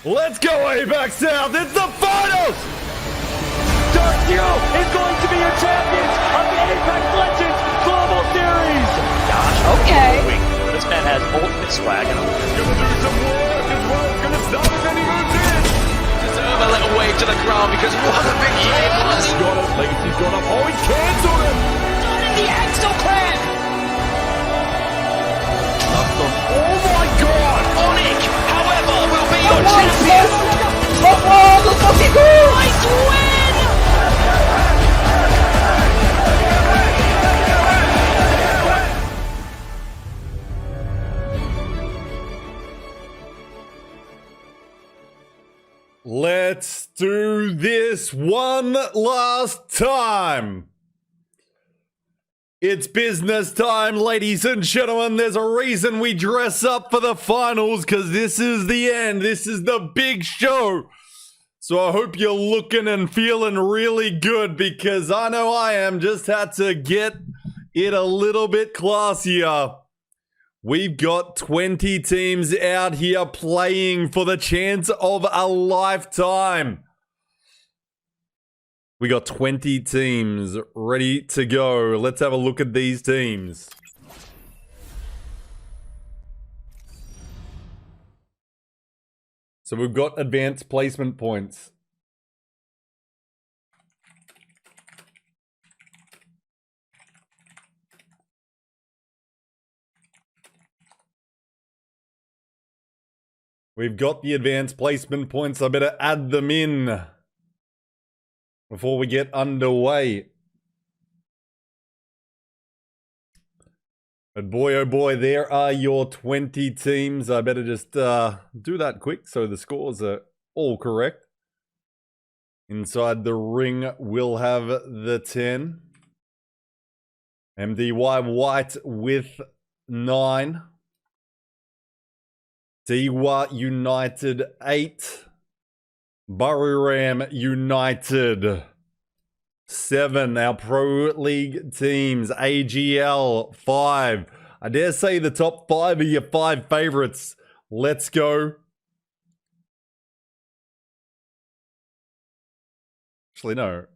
Let's go, APAC South. It's the finals. Dark Hero is going to be your champions of the APAC Legends Global Series. Gosh, Okay. This man has ultimate swag. And He's gonna do some work as well. It's gonna start as any moves in. Deserve a little wave to the ground because what a big year it was. He's got it. Legacy's got it. Oh, he cancelled it. The Axel Clan! Oh my God. Onyx, however, will be your champion. Nice win! Let's do this one last time. It's business time, ladies and gentlemen. There's a reason we dress up for the finals, because this is the end. This is the big show. So I hope you're looking and feeling really good, because I know I am. Just had to get it a little bit classier. We've got 20 teams out here playing for the chance of a lifetime. We got 20 teams ready to go. Let's have a look at these teams. So we've got advanced placement points. We've got the advanced placement points. I better add them in before we get underway. But boy, oh boy, there are your 20 teams. I better just do that quick so the scores are all correct. Inside the ring, we'll have the 10. MDY White with 9. Tiwa United 8. Buriram United 7. Our Pro League teams. AGL 5. I dare say the top 5 are your 5 favorites. Let's go. Actually, no.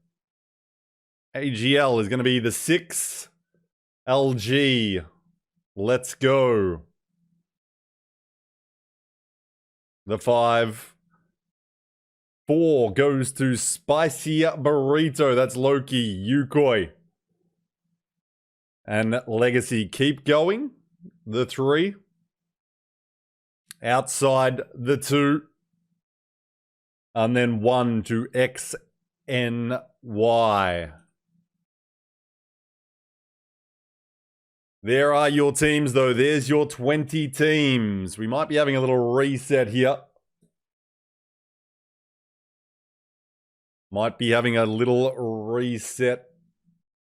AGL is going to be the 6. LG. Let's go. The 5. 4 goes to Spicy Burrito. That's Loki, Yukoi. And Legacy. Keep going. The 3. Outside the 2. And then 1 to XNY. There are your teams, though. There's your 20 teams. We might be having a little reset here. Might be having a little reset.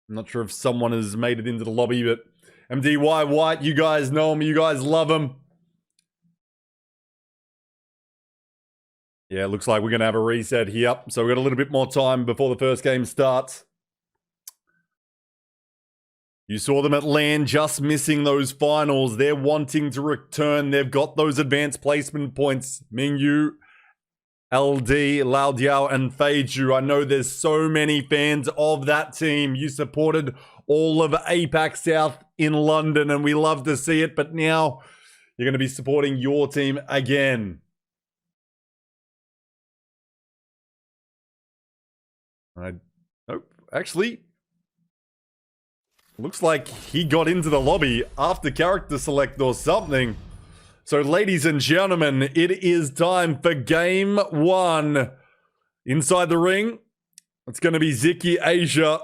I'm not sure if someone has made it into the lobby, but MDY White, you guys know him. You guys love him. Yeah, looks like we're going to have a reset here. So we've got a little bit more time before the first game starts. You saw them at LAN, just missing those finals. They're wanting to return. They've got those advanced placement points. Mingyu, LD, Lao Diao, and Feiju. I know there's so many fans of that team. You supported all of APAC South in London, and we love to see it. But now you're going to be supporting your team again. Nope. Actually, looks like he got into the lobby after character select or something. So, ladies and gentlemen, it is time for game 1. Inside the ring, it's going to be Ziki, Asia,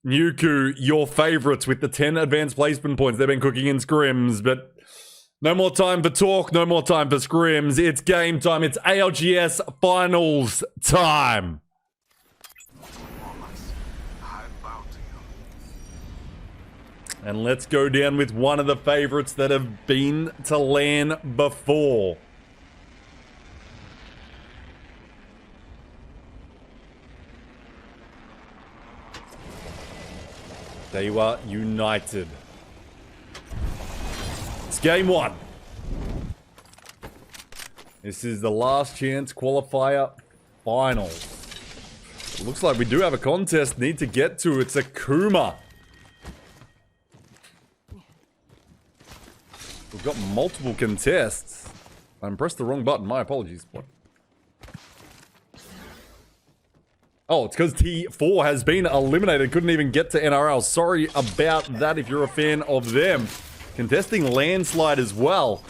Nuku, your favorites with the 10 advanced placement points. They've been cooking in scrims, but no more time for talk, no more time for scrims. It's game time. It's ALGS finals time. And let's go down with one of the favorites that have been to LAN before. Dewa United. It's game 1. This is the last chance qualifier finals. It looks like we do have a contest need to get to. It's a Kuma. We've got multiple contests. I pressed the wrong button. My apologies. What? Oh, it's because T4 has been eliminated. Couldn't even get to NRL. Sorry about that if you're a fan of them. Contesting landslide as well.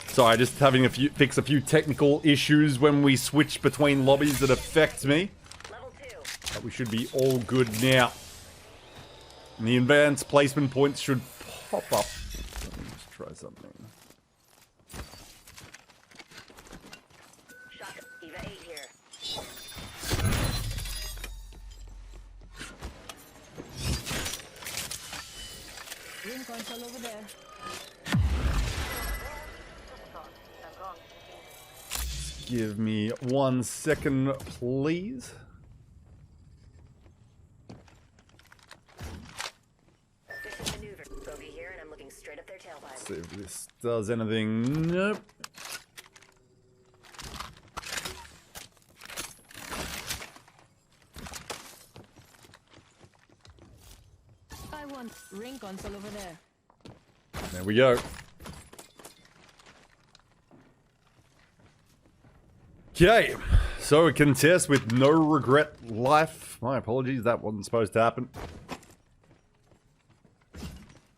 Sorry, just having fix a few technical issues when we switch between lobbies that affect me. But we should be all good now. And the advanced placement points should pop up. Let me just try something. Over there. Give me 1 second, please. This is maneuver. Bogey here, and I'm looking straight up their tailpipe. See if this does anything. Nope. I want ring console over there. There we go. Okay, so a contest with no regret life. My apologies, that wasn't supposed to happen.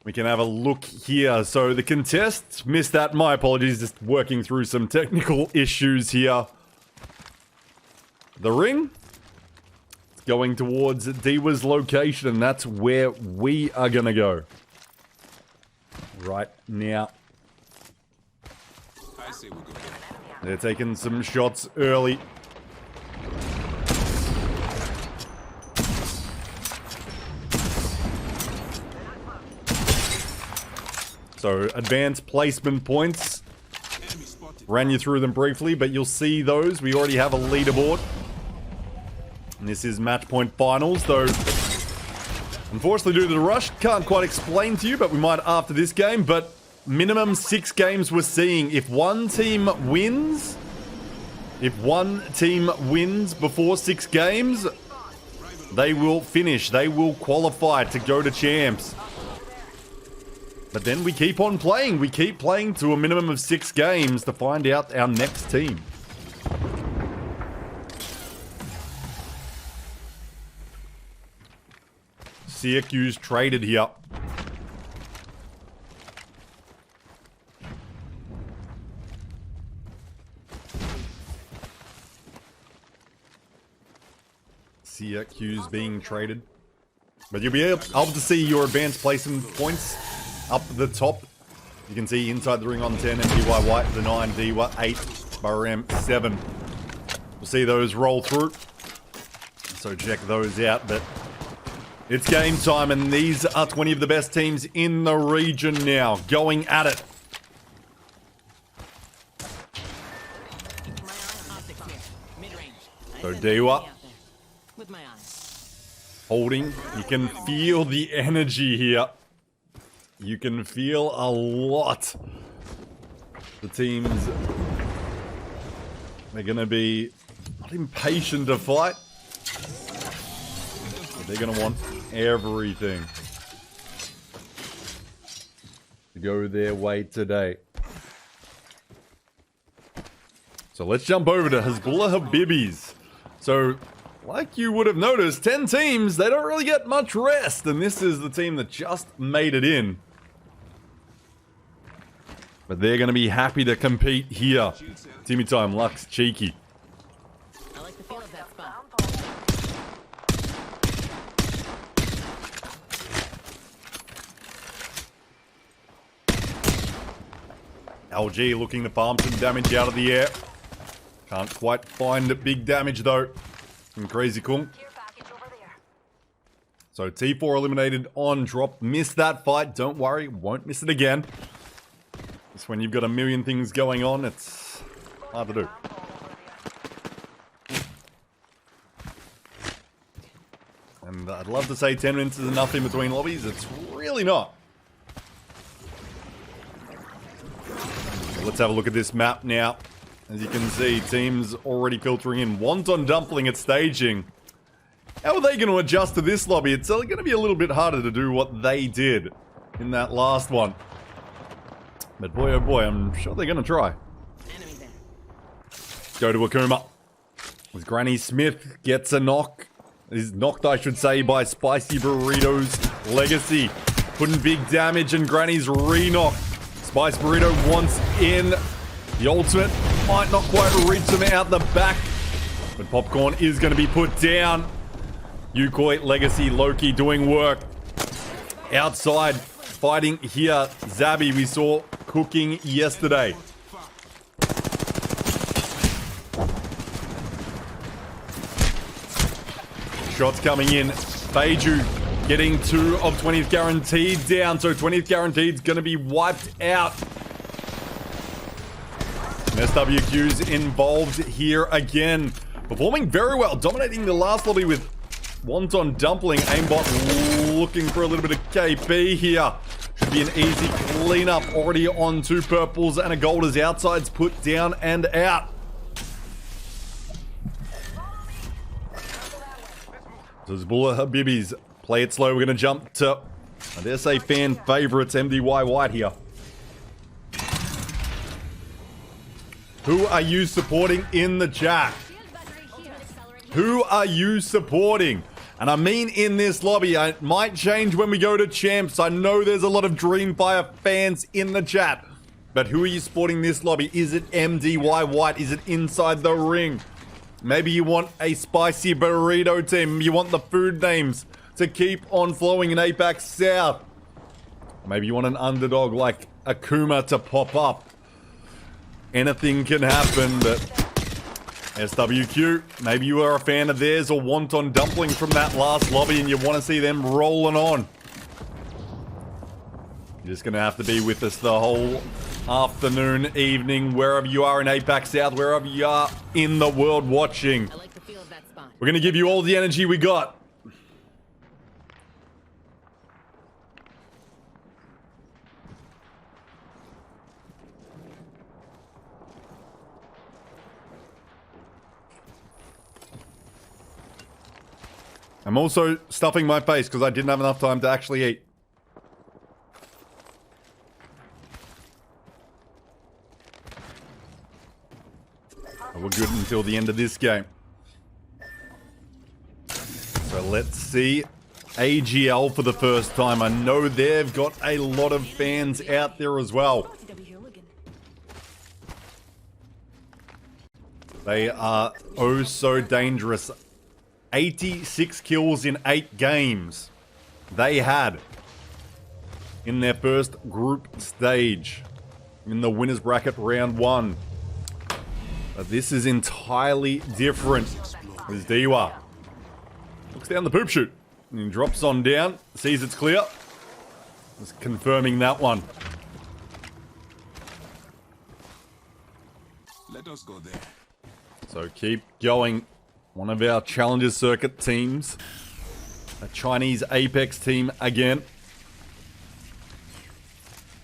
We can have a look here. So the contest, missed that, my apologies, just working through some technical issues here. The ring, it's going towards Diva's location, and that's where we are gonna go. Right now. I say we'll go. They're taking some shots early. So, advanced placement points. Ran you through them briefly, but you'll see those. We already have a leaderboard. And this is match point finals, though. Unfortunately, due to the rush, can't quite explain to you, but we might after this game. But minimum 6 games we're seeing. If one team wins before 6 games, they will finish. They will qualify to go to champs. But then we keep on playing. We keep playing to a minimum of 6 games to find out our next team. CQ's traded here. CQ's being traded. But you'll be able to see your advanced placement points up the top. You can see inside the ring on 10, MDY White, the 9, DY 8, Baram 7. We'll see those roll through. So check those out, but it's game time, and these are 20 of the best teams in the region now, going at it. So Dewa, With my eyes. holding. You can feel the energy here. You can feel a lot. The teams, they're going to be not impatient to fight. They're going to want everything to go their way today. So let's jump over to Hezbollah Habibis. So, like you would have noticed, 10 teams, they don't really get much rest. And this is the team that just made it in. But they're going to be happy to compete here. Timmy time, Lux, cheeky. I like the feel of that spot. LG looking to farm some damage out of the air. Can't quite find big damage though from Crazy Kung. So T4 eliminated on drop. Missed that fight. Don't worry, won't miss it again. It's when you've got a million things going on, it's hard to do. And I'd love to say 10 minutes is enough in between lobbies. It's really not. Let's have a look at this map now. As you can see, teams already filtering in. Wonton Dumpling at staging. How are they going to adjust to this lobby? It's going to be a little bit harder to do what they did in that last one. But boy, oh boy, I'm sure they're going to try. Go to Akuma. As Granny Smith gets a knock. Is knocked, I should say, by Spicy Burrito's Legacy. Putting big damage and Granny's re-knock. Spice Burrito wants in. The ultimate might not quite reach him out the back. But Popcorn is going to be put down. Yukoi, Legacy, Loki doing work. Outside, fighting here. Zabby, we saw cooking yesterday. Shots coming in. Beiju getting 2 of 20th guaranteed down. So 20th guaranteed is going to be wiped out. SWQ's involved here again. Performing very well. Dominating the last lobby with Wonton Dumpling. Aimbot looking for a little bit of KP here. Should be an easy cleanup. Already on 2 purples and a gold as outsides put down and out. So Zabula Habibis, play it slow. We're going to jump to, I dare say, fan favorites, MDY White here. Who are you supporting in the chat? Who are you supporting? And I mean in this lobby. It might change when we go to champs. I know there's a lot of Dreamfire fans in the chat. But who are you supporting this lobby? Is it MDY White? Is it inside the ring? Maybe you want a spicy burrito team. You want the food names to keep on flowing in APAC South. Maybe you want an underdog like Akuma to pop up. Anything can happen, but SWQ, maybe you are a fan of theirs or Wonton Dumpling from that last lobby and you want to see them rolling on. You're just going to have to be with us the whole afternoon, evening, wherever you are in APAC South, wherever you are in the world watching. I like the feel of that spot. We're going to give you all the energy we got. I'm also stuffing my face because I didn't have enough time to actually eat. But we're good until the end of this game. So let's see AGL for the first time. I know they've got a lot of fans out there as well. They are oh so dangerous. 86 kills in 8 games they had in their first group stage in the winners bracket round 1. But this is entirely different. As Diwa looks down the poop chute and drops on down, sees it's clear. Just confirming that one. Let us go there. So keep going. One of our Challenger Circuit teams. A Chinese Apex team again.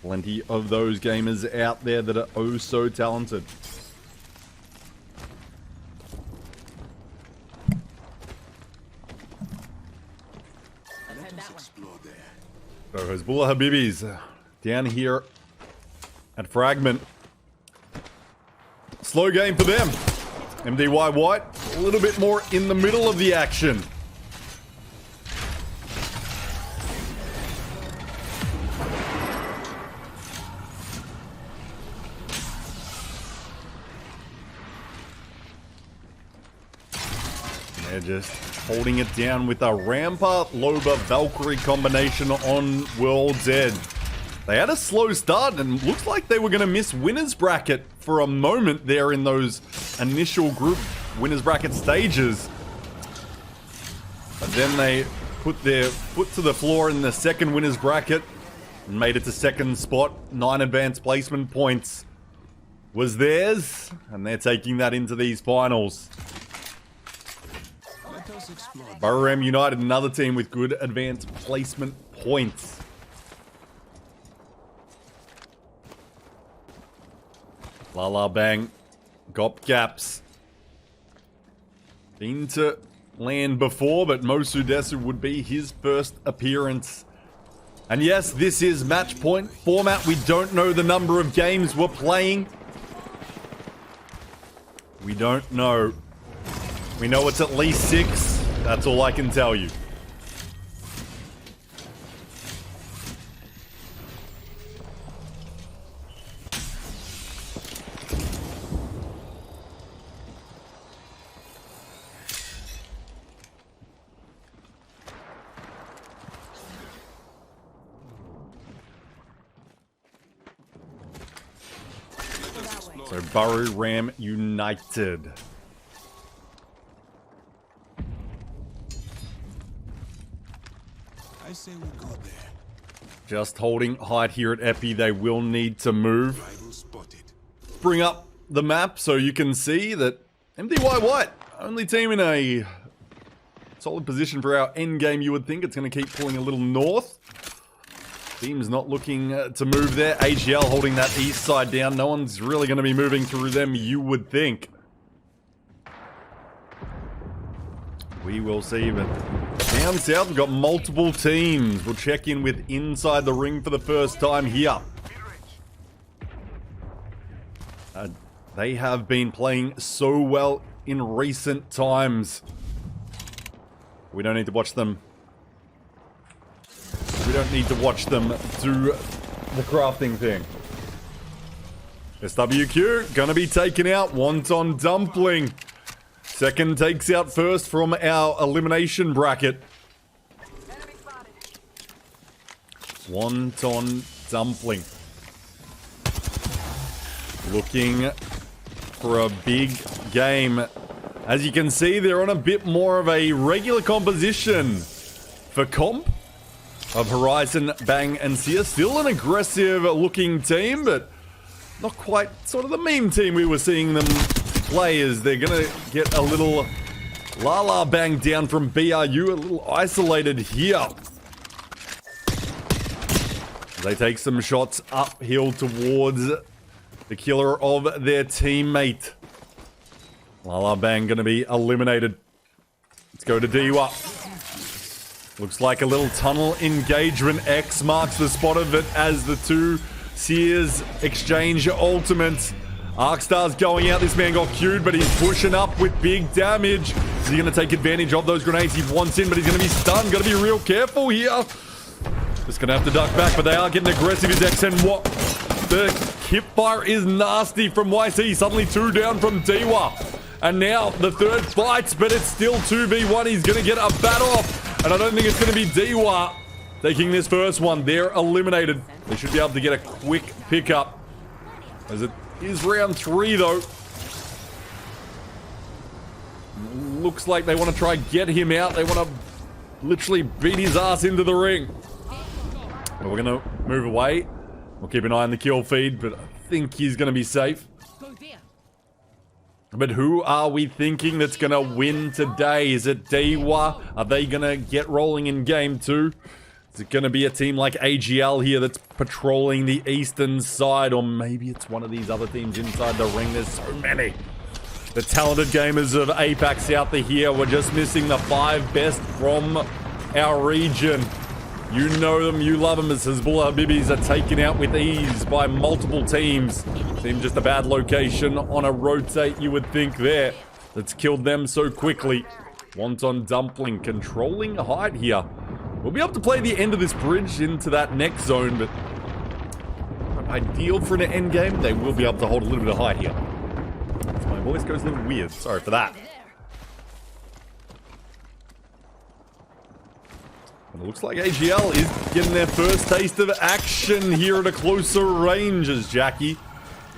Plenty of those gamers out there that are oh so talented. So Hezbollah Habibis down here at Fragment. Slow game for them. MDY White, a little bit more in the middle of the action. They're just holding it down with a Rampart Loba Valkyrie combination on World's Edge. They had a slow start and looks like they were going to miss winners bracket for a moment there in those initial group winners bracket stages. But then they put their foot to the floor in the second winners bracket and made it to second spot. 9 advanced placement points was theirs, and they're taking that into these finals. Burram United, another team with good advanced placement points. La La Bang. Gop Gaps. Been to land before, but Mosu Desu would be his first appearance. And yes, this is match point format. We don't know the number of games we're playing. We don't know. We know it's at least 6. That's all I can tell you. So Baru Ram United. I say we go there. Just holding height here at Epi. They will need to move. Rival spotted. Bring up the map so you can see that MDY White, only team in a solid position for our end game. You would think it's going to keep pulling a little north. Team's not looking to move there. AGL holding that east side down. No one's really going to be moving through them, you would think. We will see, but down south we've got multiple teams. We'll check in with inside the ring for the first time here. They have been playing so well in recent times. We don't need to watch them. We don't need to watch them do the crafting thing. SWQ gonna be taken out. Wonton Dumpling. Second takes out first from our elimination bracket. Wonton Dumpling. Looking for a big game. As you can see, they're on a bit more of a regular composition for comp of Horizon, Bang, and Sia. Still an aggressive looking team, but not quite sort of the meme team we were seeing them play, as they're gonna get a little La La Bang down from BRU, a little isolated here. They take some shots uphill towards the killer of their teammate. La La Bang gonna be eliminated. Let's go to Diwa. Looks like a little tunnel engagement. X marks the spot of it as the two Sears exchange ultimates. Arcstar's going out. This man got queued, but he's pushing up with big damage. Is he going to take advantage of those grenades he wants in, but he's going to be stunned. Got to be real careful here. Just going to have to duck back, but they are getting aggressive as X, and what? The hip fire is nasty from YC. Suddenly 2 down from Diwa. And now the third fights, but it's still 2v1. He's going to get a bat off. And I don't think it's going to be Diwa taking this first one. They're eliminated. They should be able to get a quick pickup, as it is round 3 though. Looks like they want to try get him out. They want to literally beat his ass into the ring. But we're going to move away. We'll keep an eye on the kill feed, but I think he's going to be safe. But who are we thinking that's going to win today? Is it Diwa? Are they going to get rolling in game 2? Is it going to be a team like AGL here that's patrolling the eastern side? Or maybe it's one of these other teams inside the ring. There's so many. The talented gamers of APAC-S out there here. We're just missing the 5 best from our region. You know them, you love them, as Hezbollah Habibis are taken out with ease by multiple teams. Seemed just a bad location on a rotate, you would think there. That's killed them so quickly. Wonton Dumpling controlling height here. We'll be able to play the end of this bridge into that next zone, but not ideal for an end game. They will be able to hold a little bit of height here. So my voice goes a little weird. Sorry for that. And it looks like AGL is getting their first taste of action here at a closer range, as Jackie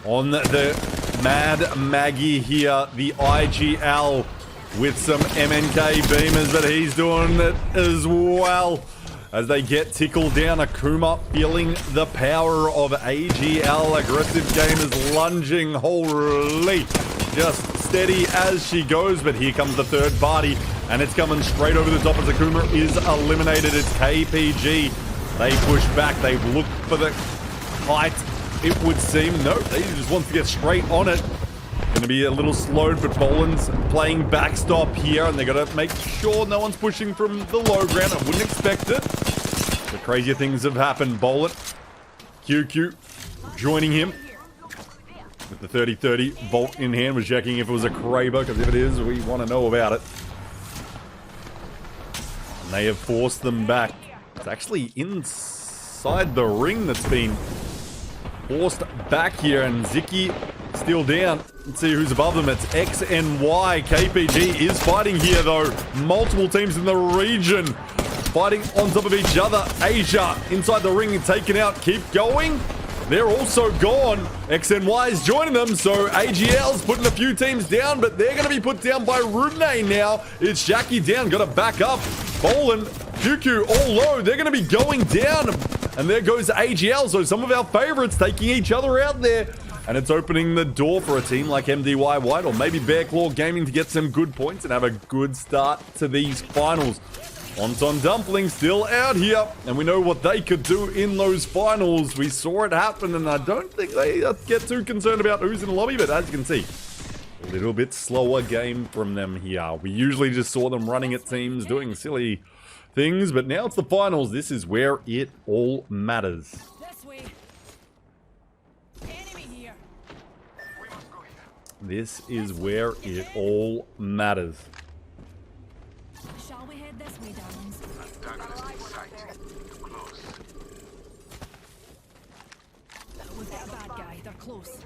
on the Mad Maggie here, the IGL with some MNK beamers, but he's doing it as well as they get tickled down. Akuma feeling the power of AGL. Aggressive gamers lunging, holy, just steady as she goes, but here comes the third party, and it's coming straight over the top as Akuma is eliminated. It's KPG. They push back, they look for the height it would seem. No, they just want to get straight on it. Going to be a little slowed, but Boland's playing backstop here, and they got to make sure no one's pushing from the low ground. I wouldn't expect it. The crazier things have happened. Boland, QQ, joining him with the 30-30 Bolt in hand. Was checking if it was a Kraber, because if it is, we want to know about it. And they have forced them back. It's actually inside the ring that's been forced back here, and Ziki still down. Let's see who's above them. It's X and Y. KPG is fighting here, though. Multiple teams in the region fighting on top of each other. Asia inside the ring and taken out. Keep going. They're also gone. X and Y is joining them, so AGL's putting a few teams down, but they're going to be put down by Rudney now. It's Jackie down. Got to back up. Boland, QQ all low. They're going to be going down. And there goes AGL, so some of our favorites taking each other out there. And it's opening the door for a team like MDY White or maybe Bear Claw Gaming to get some good points and have a good start to these finals. Wonton Dumpling still out here, and we know what they could do in those finals. We saw it happen, and I don't think they get too concerned about who's in the lobby, but as you can see, a little bit slower game from them here. We usually just saw them running at teams, doing silly things, but now it's the finals. This is where it all matters. This way. Enemy here. This is where it all matters. Shall we head this way, darlings? We've got a bad guy. They're close.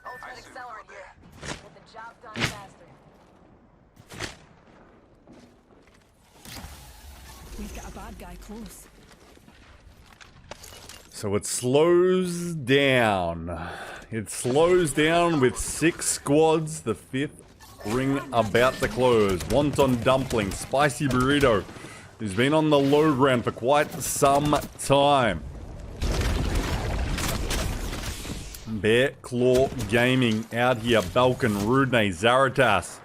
Ultimate accelerant here. Get the job done faster. We've got a bad guy close. So it slows down. It slows down with 6 squads. The 5th ring about to close. Wonton Dumpling, Spicy Burrito, who's been on the low ground for quite some time. Bear Claw Gaming out here. Balkan, Rudney, Zaratas.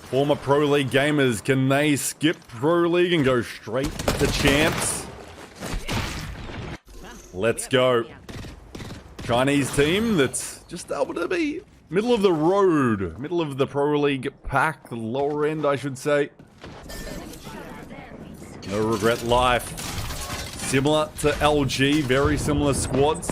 Former Pro League gamers, can they skip Pro League and go straight to champs? Let's go. Chinese team that's just able to be middle of the road. Middle of the Pro League pack. The lower end, I should say. No regret life. Similar to LG. Very similar squads.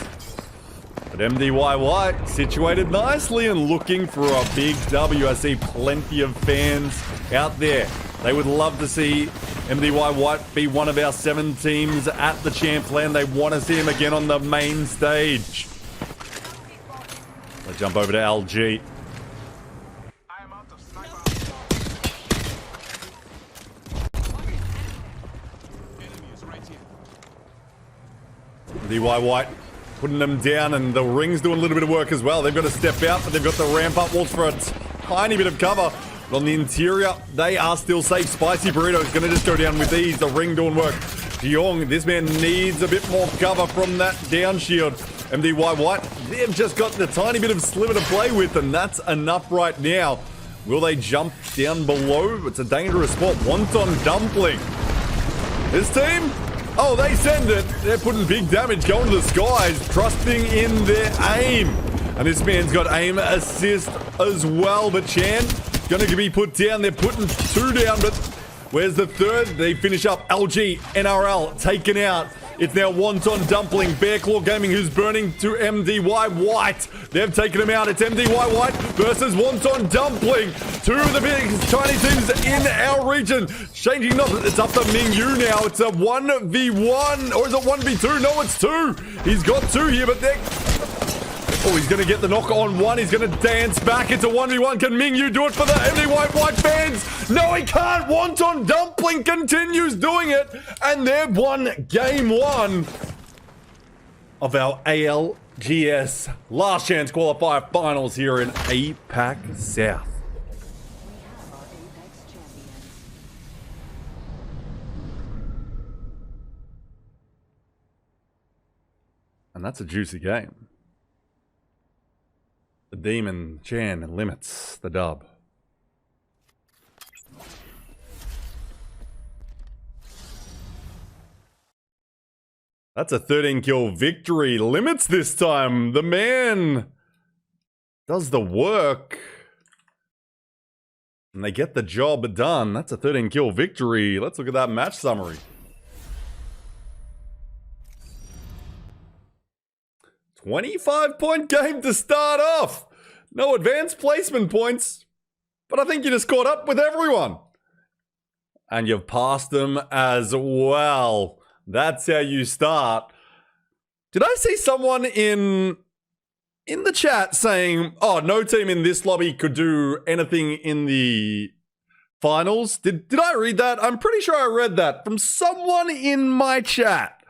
But MDY White situated nicely and looking for a big W. I see plenty of fans out there. They would love to see MDY White be one of our 7 teams at the Champ Land. They want to see him again on the main stage. Let's jump over to LG. MDY White putting them down, and the ring's doing a little bit of work as well. They've got to step out, but they've got the ramp up walls for a tiny bit of cover. But on the interior, they are still safe. Spicy Burrito is going to just go down with ease. The ring doing work. Jiong, this man needs a bit more cover from that down shield. MDY White, they've just got the tiny bit of sliver to play with, and that's enough right now. Will they jump down below? It's a dangerous spot. Wonton Dumpling. This team? Oh, they send it. They're putting big damage going to the skies, trusting in their aim. And this man's got aim assist as well. But Chan going to be put down. They're putting 2 down, but where's the 3rd? They finish up. LG, NRL, taken out. It's now Wonton Dumpling, Bear Claw Gaming, who's burning to MDY White. They've taken him out. It's MDY White versus Wonton Dumpling. 2 of the biggest Chinese teams in our region. Changing up. It's up to Mingyu now. It's a 1v1. Or is it 1v2? No, it's 2. He's got 2 here, but they're... Oh, he's going to get the knock on 1. He's going to dance back. It's a 1v1. Can Mingyu do it for the MDY White fans? No, he can't. Wonton Dumpling continues doing it. And they've won game 1 of our ALGS Last Chance Qualifier Finals here in APAC South. And that's a juicy game. The Demon Chan limits the dub. That's a 13 kill victory. Limits this time. The man does the work. And they get the job done. That's a 13 kill victory. Let's look at that match summary. 25-point game to start off. No advanced placement points. But I think you just caught up with everyone. And you've passed them as well. That's how you start. Did I see someone in the chat saying, oh, no team in this lobby could do anything in the finals? Did I read that? I'm pretty sure I read that from someone in my chat.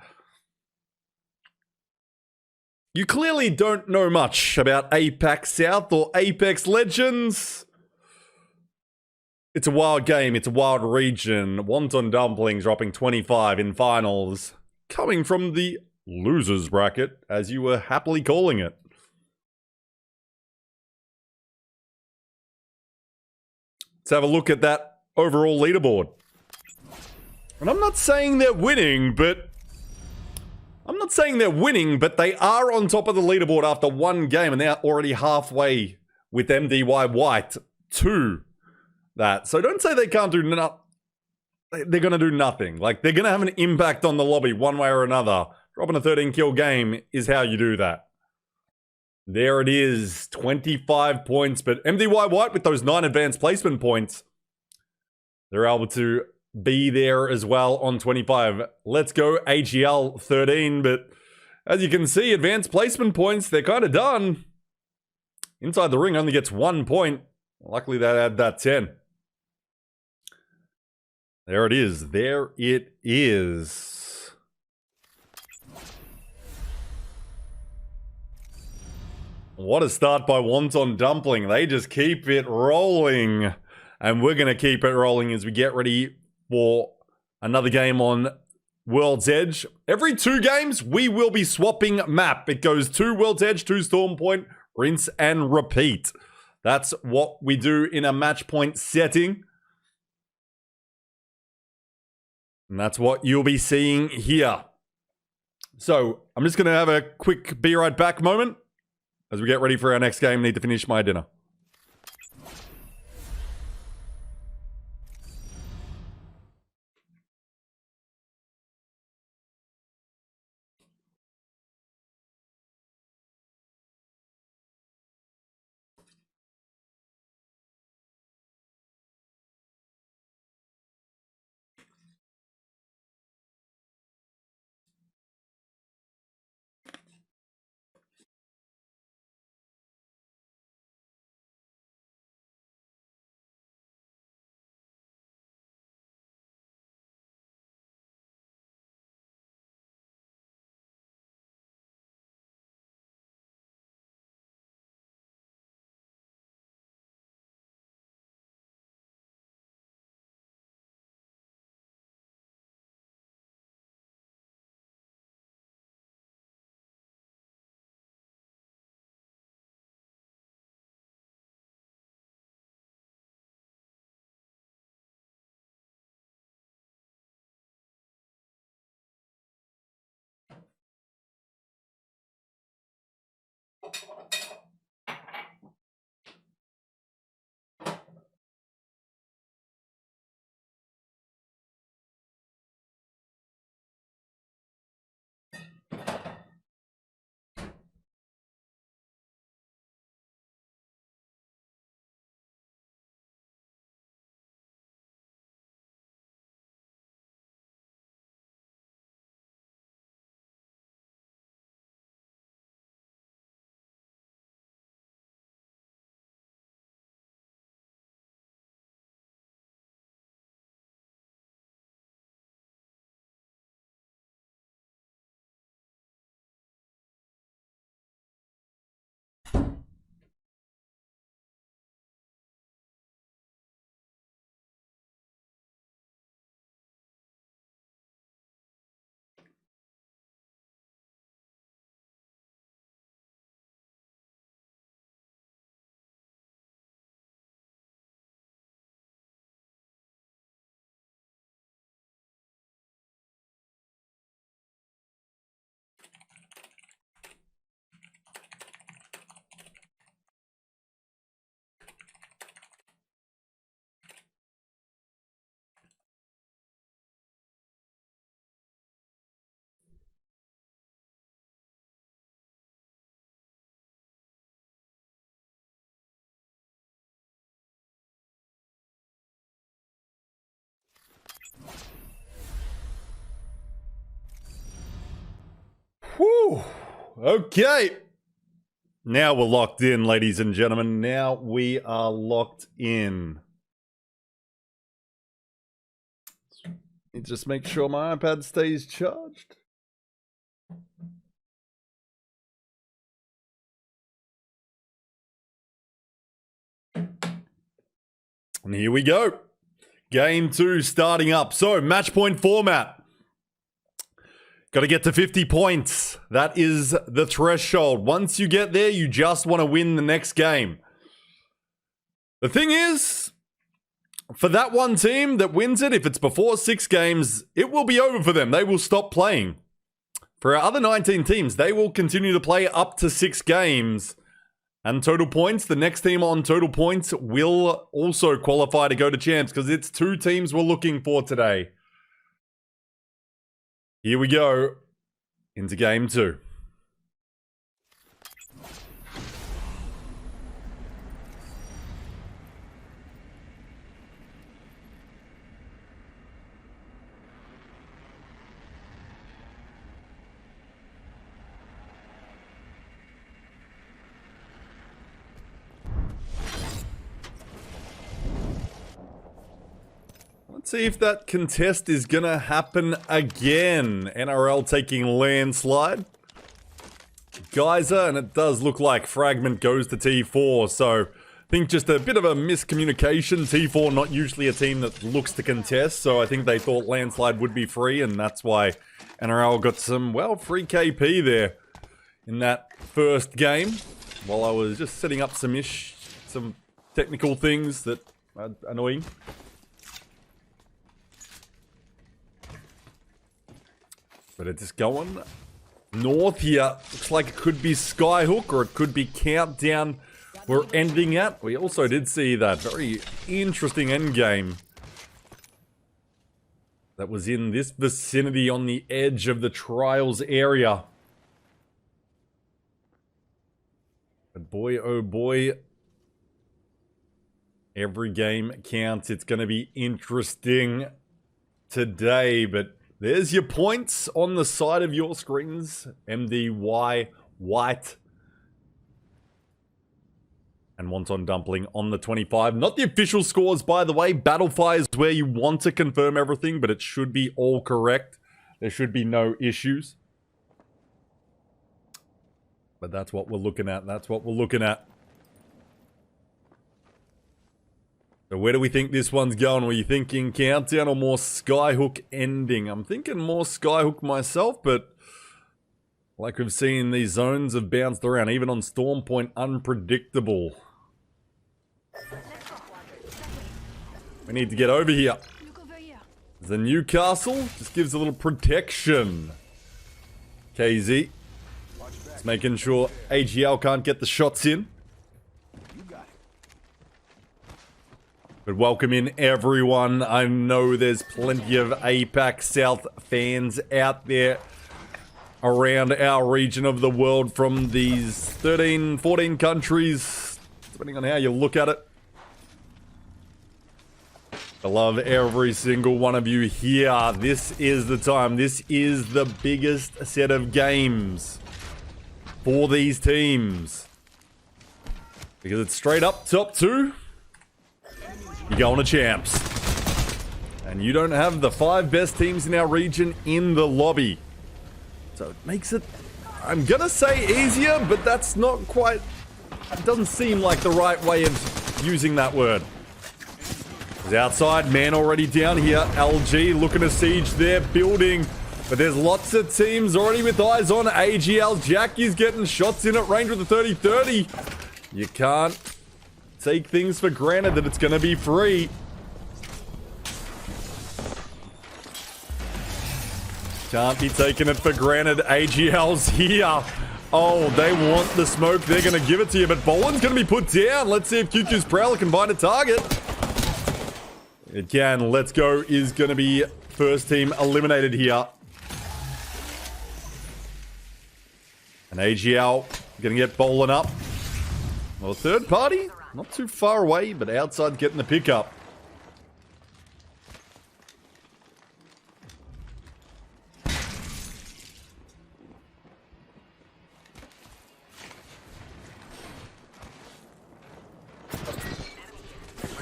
You clearly don't know much about APAC South or Apex Legends. It's a wild game. It's a wild region. Wonton Dumplings dropping 25 in finals. Coming from the losers bracket, as you were happily calling it. Let's have a look at that overall leaderboard. And I'm not saying they're winning, but they are on top of the leaderboard after one game, and they're already halfway with MDY White to that. So don't say they can't do they're going to do nothing. Like, they're going to have an impact on the lobby one way or another. Dropping a 13 kill game is how you do that. There it is, 25 points. But MDY White with those 9 advanced placement points, they're able to be there as well on 25. Let's go AGL 13. But as you can see, advanced placement points, they're kind of done. Inside the ring only gets 1 point. Luckily, they had that 10. There it is. There it is. What a start by Wonton Dumpling. They just keep it rolling. And we're going to keep it rolling as we get ready for another game on World's Edge. Every 2 games, we will be swapping map. It goes 2 World's Edge, 2 Storm Point, rinse and repeat. That's what we do in a match point setting. And that's what you'll be seeing here. So, I'm just going to have a quick be right back moment. As we get ready for our next game, need to finish my dinner. Whew. Okay. Now we're locked in, ladies and gentlemen. Now we are locked in. Let me just make sure my iPad stays charged. And here we go. Game 2 starting up. So, match point format. Got to get to 50 points. That is the threshold. Once you get there, you just want to win the next game. The thing is, for that one team that wins it, if it's before 6 games, it will be over for them. They will stop playing. For our other 19 teams, they will continue to play up to 6 games. And total points, the next team on total points will also qualify to go to champs because it's 2 teams we're looking for today. Here we go into game 2. Let's see if that contest is gonna happen again. NRL taking landslide. Geyser, and it does look like Fragment goes to T4, so I think just a bit of a miscommunication. T4 not usually a team that looks to contest, so I think they thought landslide would be free, and that's why NRL got some, well, free KP there in that first game. While I was just setting up some technical things that are annoying. But it's just going north here. Looks like it could be Skyhook or it could be Countdown we're ending at. We also did see that very interesting endgame that was in this vicinity on the edge of the Trials area. But boy, oh boy, every game counts. It's going to be interesting today, but there's your points on the side of your screens. MDY White and Wonton Dumpling on the 25. Not the official scores, by the way. Battlefire is where you want to confirm everything, but it should be all correct. There should be no issues. But that's what we're looking at. That's what we're looking at. So where do we think this one's going? Were you thinking Countdown or more Skyhook ending? I'm thinking more Skyhook myself, but like we've seen, these zones have bounced around. Even on Storm Point, unpredictable. We need to get over here. Look over here. The Newcastle just gives a little protection. KZ. Just making sure AGL can't get the shots in. But welcome in everyone. I know there's plenty of APAC South fans out there around our region of the world from these 13, 14 countries, depending on how you look at it. I love every single one of you here. This is the time. This is the biggest set of games for these teams. Because it's straight up top 2. You're going to champs. And you don't have the 5 best teams in our region in the lobby. So it makes it, I'm going to say easier, but that's not quite, it doesn't seem like the right way of using that word. He's outside, man already down here. LG looking to siege their building. But there's lots of teams already with eyes on AGL. Jackie's getting shots in at range with the 30-30. You can't take things for granted that it's going to be free. Can't be taking it for granted. AGL's here. Oh, they want the smoke. They're going to give it to you. But Boland's going to be put down. Let's see if QQ's Prowler can find a target. It can. Let's Go is going to be first team eliminated here. And AGL going to get Boland up. Well, third party. Not too far away, but outside getting the pickup.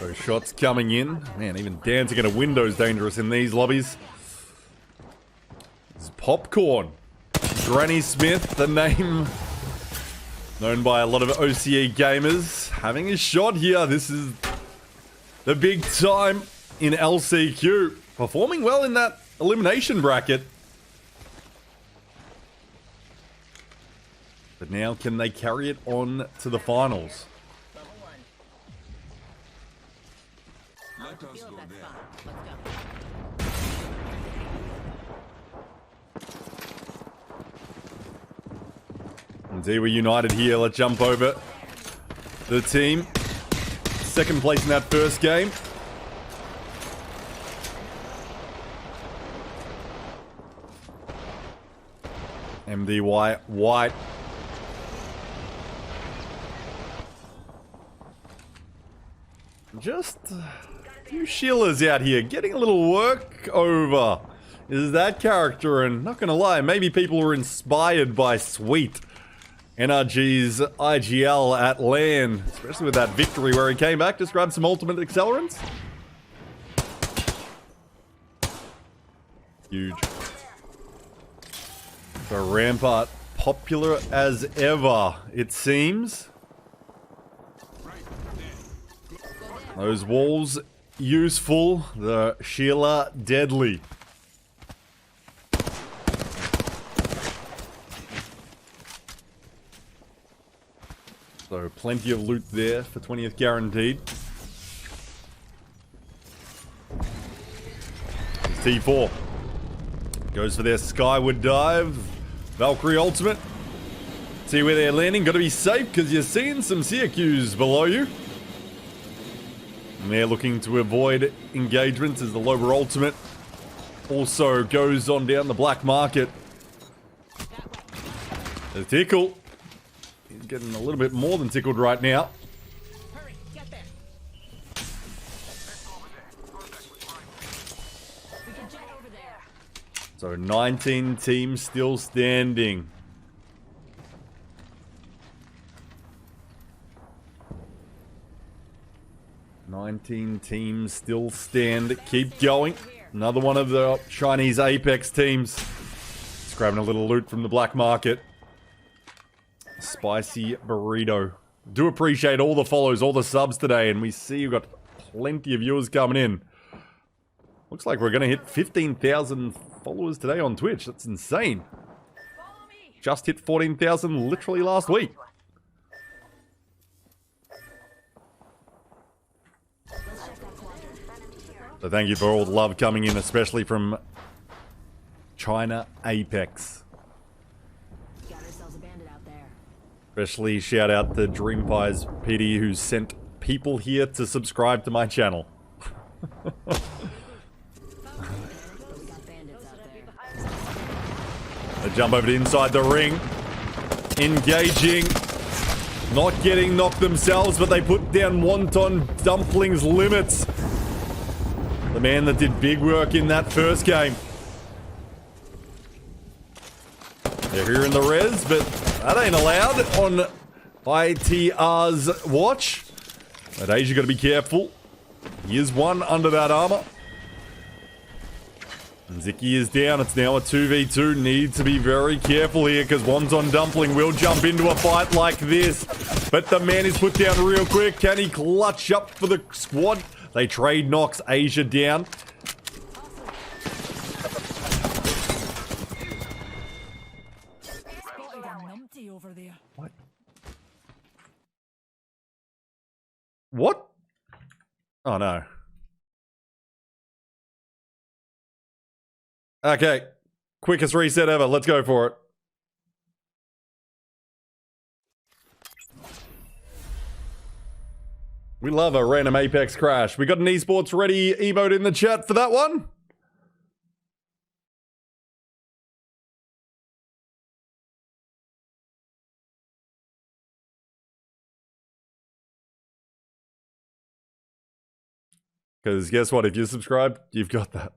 Those shots coming in. Man, even dancing at a window is dangerous in these lobbies. This is Popcorn. Granny Smith, the name known by a lot of OCE gamers, having a shot here. This is the big time in LCQ. Performing well in that elimination bracket. But now, can they carry it on to the finals? Let us go there. Indeed, we're united here. Let's jump over the team. Second place in that first game. MDY White. Just a few Sheilas out here getting a little work over. Is that character, and not gonna lie, maybe people were inspired by Sweet, NRG's IGL at LAN, especially with that victory where he came back, just grabbed some ultimate accelerants. Huge. So Rampart, popular as ever, it seems. Those walls, useful. The Sheila, deadly. So plenty of loot there for 20th guaranteed. T4 goes for their skyward dive. Valkyrie ultimate. See where they're landing. Got to be safe because you're seeing some CQs below you. And they're looking to avoid engagements as the Lober ultimate also goes on down the black market. The tickle. He's getting a little bit more than tickled right now. Hurry, get there. We can jet over there. So 19 teams still standing. Teams still stand. Keep going. Another one of the Chinese Apex teams. Just grabbing a little loot from the black market. Spicy burrito. Do appreciate all the follows, all the subs today, and we see you've got plenty of viewers coming in. Looks like we're going to hit 15,000 followers today on Twitch. That's insane. Just hit 14,000 literally last week. So thank you for all the love coming in, especially from China Apex. Got ourselves a bandit out there. Especially shout out to Dream Pies PD who sent people here to subscribe to my channel. We got bandits out there. They jump over to inside the ring. Engaging. Not getting knocked themselves, but they put down Wonton Dumpling's limits. The man that did big work in that first game. They're here in the res, but that ain't allowed on ITR's watch. But Asia got to be careful. He is one under that armor. And Ziki is down. It's now a 2v2. Need to be very careful here because Wonton Dumpling will jump into a fight like this. But the man is put down real quick. Can he clutch up for the squad? They trade knocks Asia down. What? What? Oh no. Okay. Quickest reset ever. Let's go for it. We love a random Apex crash. We got an esports ready emote in the chat for that one. Because guess what? If you subscribe, you've got that.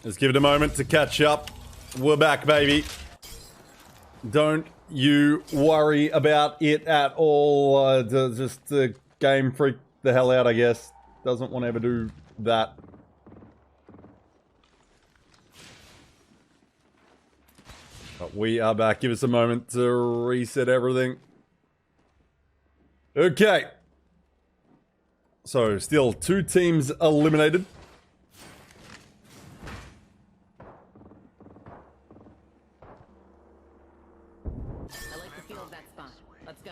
Let's give it a moment to catch up. We're back, baby. Don't you worry about it at all. Just the game freak the hell out, I guess. Doesn't want to ever do that. But we are back. Give us a moment to reset everything. Okay. So, still 2 teams eliminated. I like the feel of that spot. Let's go.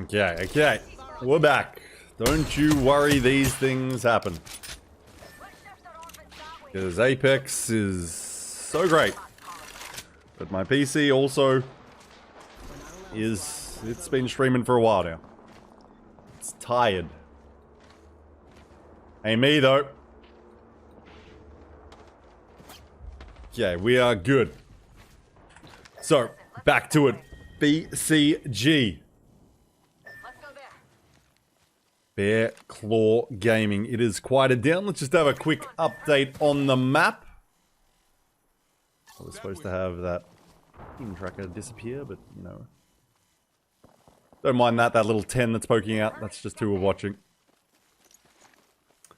Okay. We're back. Don't you worry, these things happen. Because Apex is so great. But my PC also is... It's been streaming for a while now. It's tired. Ain't me, though. Okay, we are good. So, back to it. BCG. Bear Claw Gaming. It is quieted down. Let's just have a quick update on the map. I was supposed to have that in tracker disappear, but you know. Don't mind that little 10 that's poking out. That's just who we're watching.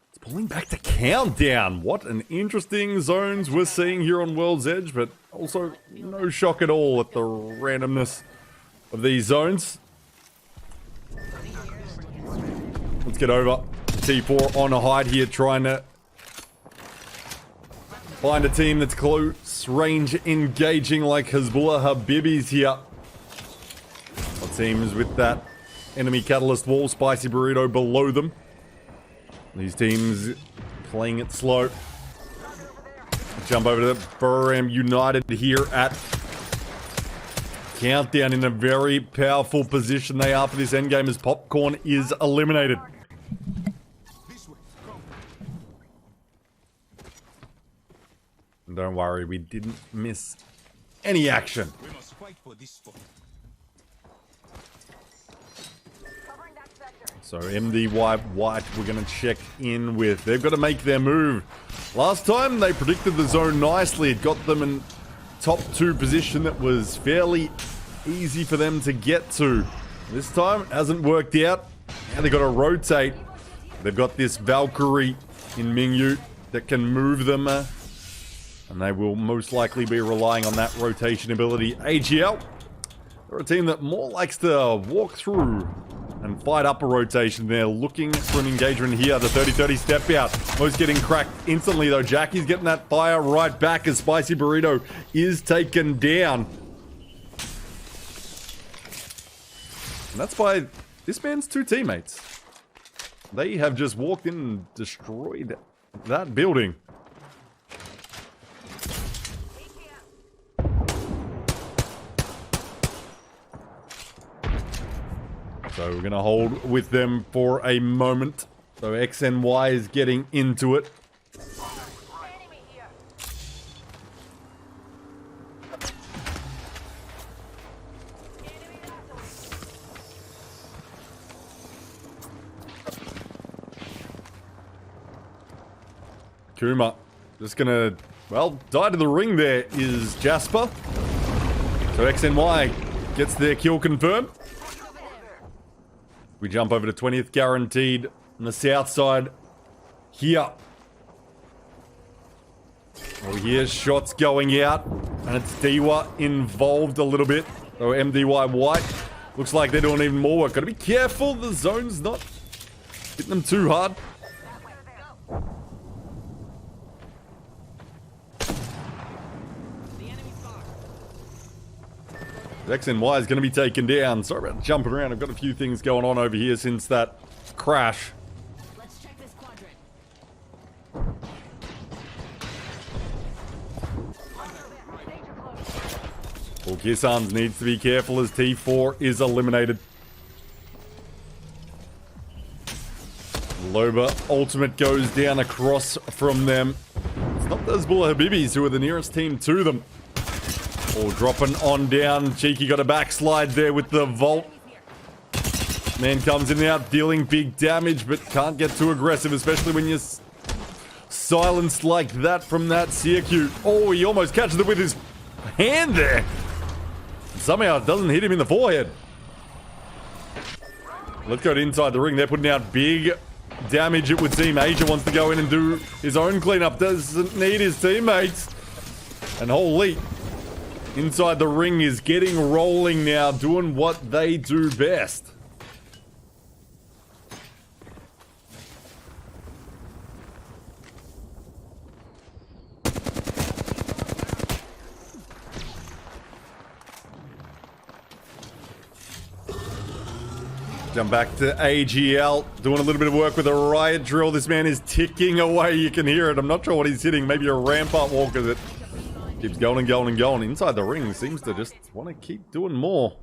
It's pulling back to countdown. What an interesting zones we're seeing here on World's Edge, but also no shock at all at the randomness of these zones. Let's get over. T4 on a hide here, trying to find a team that's close range engaging like Hezbollah Habibis here. What teams with that enemy catalyst wall, Spicy Burrito below them. These teams playing it slow. Jump over to the Buram United here at countdown in a very powerful position they are for this endgame as Popcorn is eliminated. Don't worry, we didn't miss any action. We must fight for this spot. So MDY White we're going to check in with. They've got to make their move. Last time they predicted the zone nicely. It got them in top 2 position that was fairly easy for them to get to. This time it hasn't worked out. Now they've got to rotate. They've got this Valkyrie in Mingyu that can move them. And they will most likely be relying on that rotation ability. AGL, they're a team that more likes to walk through and fight up a rotation. They're looking for an engagement here. The 30-30 step out. Most getting cracked instantly though. Jackie's getting that fire right back as Spicy Burrito is taken down. And that's by this man's 2 teammates. They have just walked in and destroyed that building. So we're going to hold with them for a moment. So XNY is getting into it. Kuma just going to, well, die to the ring there is Jasper. So XNY gets their kill confirmed. We jump over to 20th guaranteed on the south side here. Oh, here's shots going out, and it's Diwa involved a little bit. So MDY White looks like they're doing even more work. Gotta be careful, the zone's not hitting them too hard. X and Y is going to be taken down. Sorry about jumping around. I've got a few things going on over here since that crash. Let's check this quadrant. Well, Kisans needs to be careful as T4 is eliminated. Loba ultimate goes down across from them. It's not those Bulla Habibis who are the nearest team to them. All dropping on down. Cheeky got a backslide there with the vault. Man comes in and out, dealing big damage, but can't get too aggressive, especially when you're silenced like that from that LCQ. Oh, he almost catches it with his hand there. Somehow it doesn't hit him in the forehead. Let's go to inside the ring. They're putting out big damage, it would seem. Asia wants to go in and do his own cleanup. Doesn't need his teammates. And holy, inside the ring is getting rolling now, doing what they do best. Jump back to AGL, doing a little bit of work with a riot drill. This man is ticking away. You can hear it. I'm not sure what he's hitting. Maybe a ramp-up walk as it keeps going and going and going. Inside the ring seems to just want to keep doing more.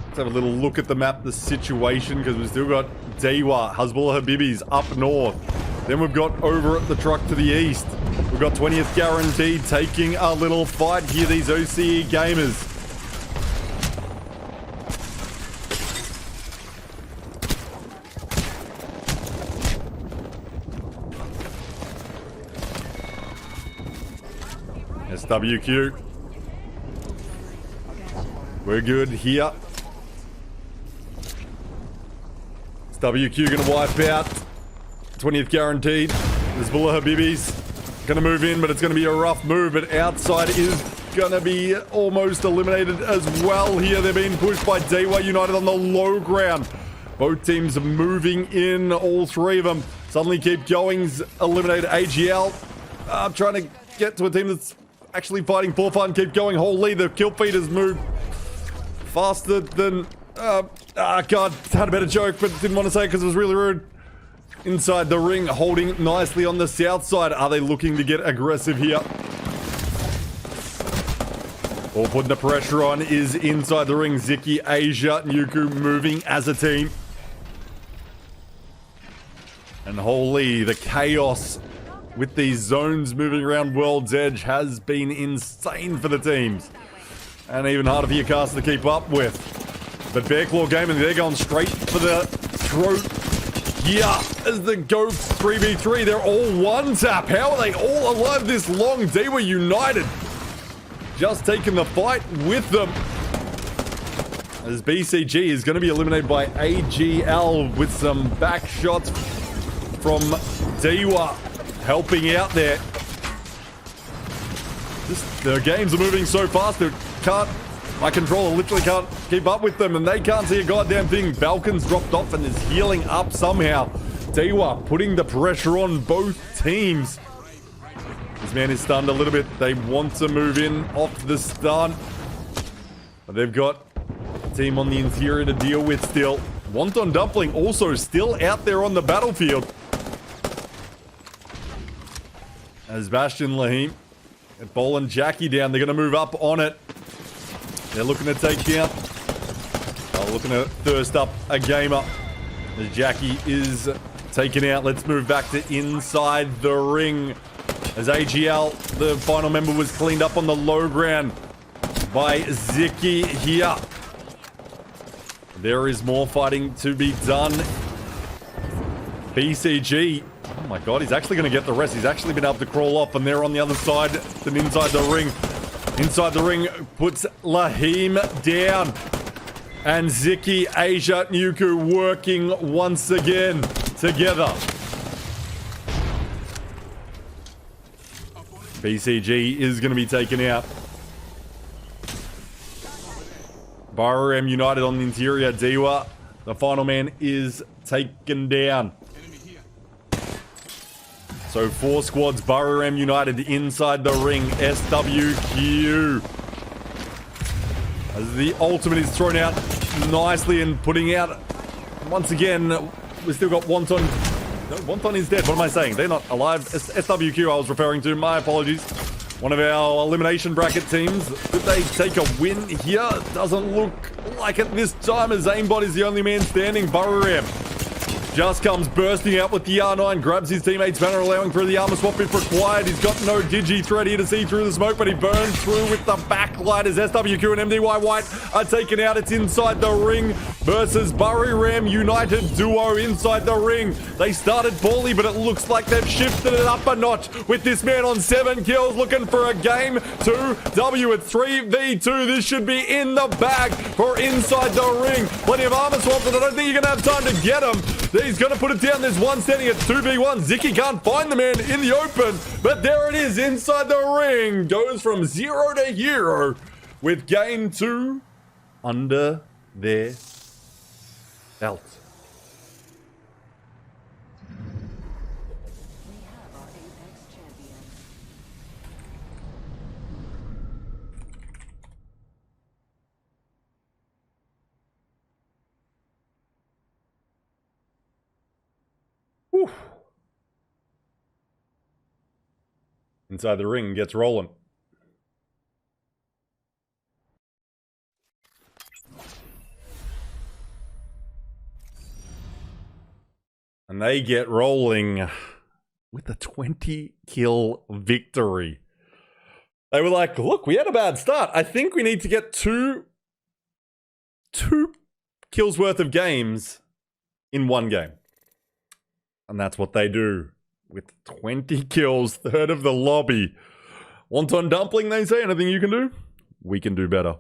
Let's have a little look at the map, the situation, because we've still got Dewa, Hezbollah Habibis up north. Then we've got over at the truck to the east. We've got 20th Guaranteed taking a little fight here, these OCE gamers. SWQ. We're good here. SWQ gonna wipe out. 20th Guaranteed. Hezbollah Habibis gonna move in, but it's gonna be a rough move. But outside is gonna be almost eliminated as well here. They're being pushed by Dewa United on the low ground. Both teams moving in, all three of them. Suddenly keep going's eliminated AGL. Trying to get to a team that's actually fighting for fun. Keep going. Holy, the kill feed has moved faster than... God, had a better joke, but didn't want to say it because it was really rude. Inside the ring, holding nicely on the south side. Are they looking to get aggressive here? All putting the pressure on is inside the ring. Ziki, Asia, Nuku moving as a team. And holy, the chaos with these zones moving around World's Edge has been insane for the teams. And even harder for your cast to keep up with. But Bearclaw Gaming, they're going straight for the throat here as they go 3v3. They're all one tap. How are they all alive this long? They were united. Just taking the fight with them. As BCG is going to be eliminated by AGL with some back shots from Dewa helping out there. The games are moving so fast that my controller literally can't keep up with them, and they can't see a goddamn thing. Balkan's dropped off and is healing up somehow. Dewa putting the pressure on both teams. This man is stunned a little bit. They want to move in off the stun, but they've got a team on the interior to deal with still. Wonton Dumpling also still out there on the battlefield. As Bastion Lahim and Bolan Jackie down, they're going to move up on it. They're looking to take down. They're looking to thirst up a gamer. As Jackie is taken out. Let's move back to inside the ring. As AGL, the final member, was cleaned up on the low ground by Ziki here. There is more fighting to be done. BCG. Oh my god, he's actually going to get the rest. He's actually been able to crawl off, and they're on the other side than inside the ring. Inside the ring puts Lahim down. And Ziki, Asia, Nuku working once again together. BCG is going to be taken out. Barham United on the interior. Dewa, the final man, is taken down. So 4 squads, Barham United inside the ring. SWQ. As the ultimate is thrown out nicely and putting out, once again, we've still got Wonton. No, Wonton is dead. What am I saying? They're not alive. SWQ I was referring to. My apologies. One of our elimination bracket teams. Did they take a win here? Doesn't look like it this time, as Aimbot is the only man standing. Barham just comes bursting out with the R9, grabs his teammate's banner, allowing for the armor swap if required. He's got no digi threat here to see through the smoke, but he burns through with the backlight as SWQ and MDY White are taken out. It's inside the ring versus Bury Ram United duo inside the ring. They started poorly, but it looks like they've shifted it up a notch with this man on 7 kills, looking for a game 2W. It's 3v2. This should be in the bag for inside the ring. Plenty of armor swaps, and I don't think you're going to have time to get him. He's going to put it down. There's one standing at 2v1. Ziki can't find the man in the open, but there it is inside the ring. Goes from 0 to hero with game 2 under their belt. We have our Apex champion. Whew. Inside the ring gets rolling. And they get rolling with a 20 kill victory. They were like, look, we had a bad start. I think we need to get two kills worth of games in one game. And that's what they do with 20 kills, third of the lobby. Wonton Dumpling, they say, anything you can do? We can do better.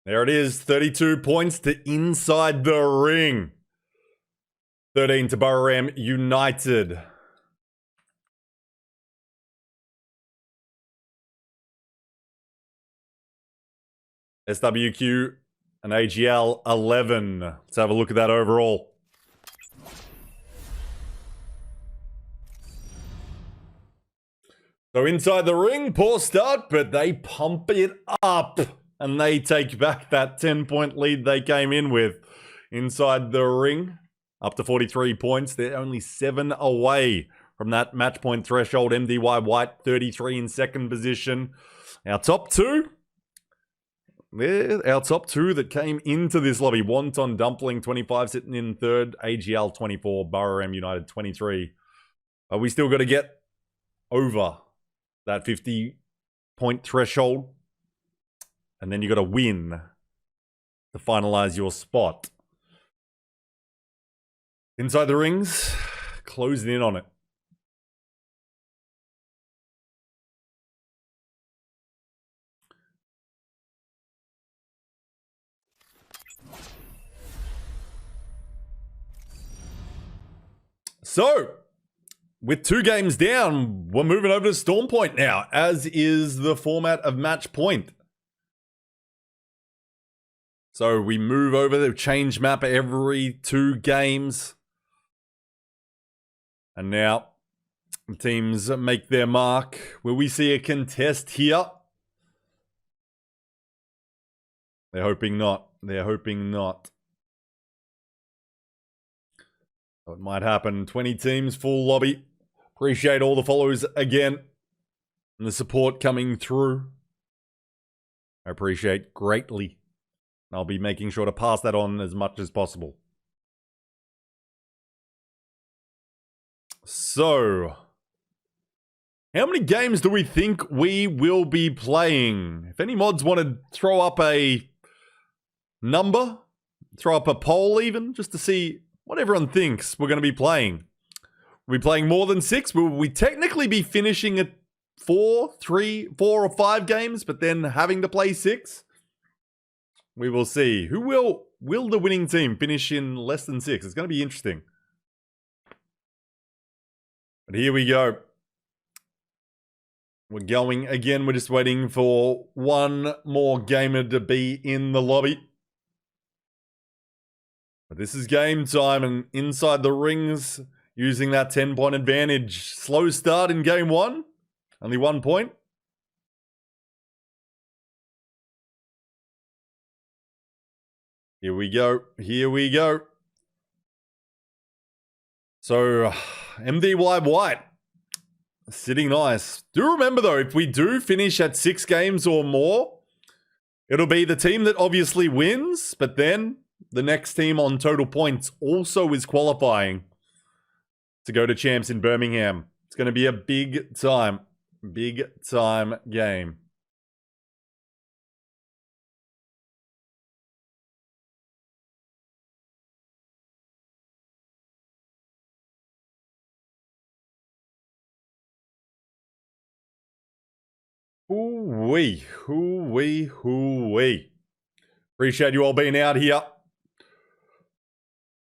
There it is, 32 points to inside the ring. 13 to Bury Ram United. SWQ and AGL 11. Let's have a look at that overall. So inside the ring, poor start, but they pump it up. And they take back that 10-point lead they came in with. Inside the ring, up to 43 points. They're only 7 away from that match point threshold. MDY White, 33 in second position. Our top two that came into this lobby. Wonton Dumpling, 25, sitting in third. AGL, 24. Bury Ram United, 23. But we still got to get over that 50-point threshold. And then you got to win to finalize your spot. Inside the rings, closing in on it. So, with 2 games down, we're moving over to Storm Point now, as is the format of Match Point. So we move over, they change map every 2 games. And now the teams make their mark. Will we see a contest here? They're hoping not. They're hoping not. So it might happen. 20 teams, full lobby. Appreciate all the follows again. And the support coming through. I appreciate greatly. I'll be making sure to pass that on as much as possible. So, how many games do we think we will be playing? If any mods want to throw up a number, throw up a poll even, just to see what everyone thinks we're going to be playing. Are we playing more than 6? Will we technically be finishing at 4 or 5 games, but then having to play 6? We will see. Who will the winning team finish in less than 6? It's going to be interesting. But here we go. We're going again. We're just waiting for one more gamer to be in the lobby. But this is game time, and inside the rings, using that 10-point advantage. Slow start in game 1. Only 1 point. Here we go. Here we go. So, MDY White, sitting nice. Do remember though, if we do finish at 6 games or more, it'll be the team that obviously wins, but then the next team on total points also is qualifying to go to champs in Birmingham. It's going to be a big time game. Hoo-wee, hoo-wee, hoo-wee. Appreciate you all being out here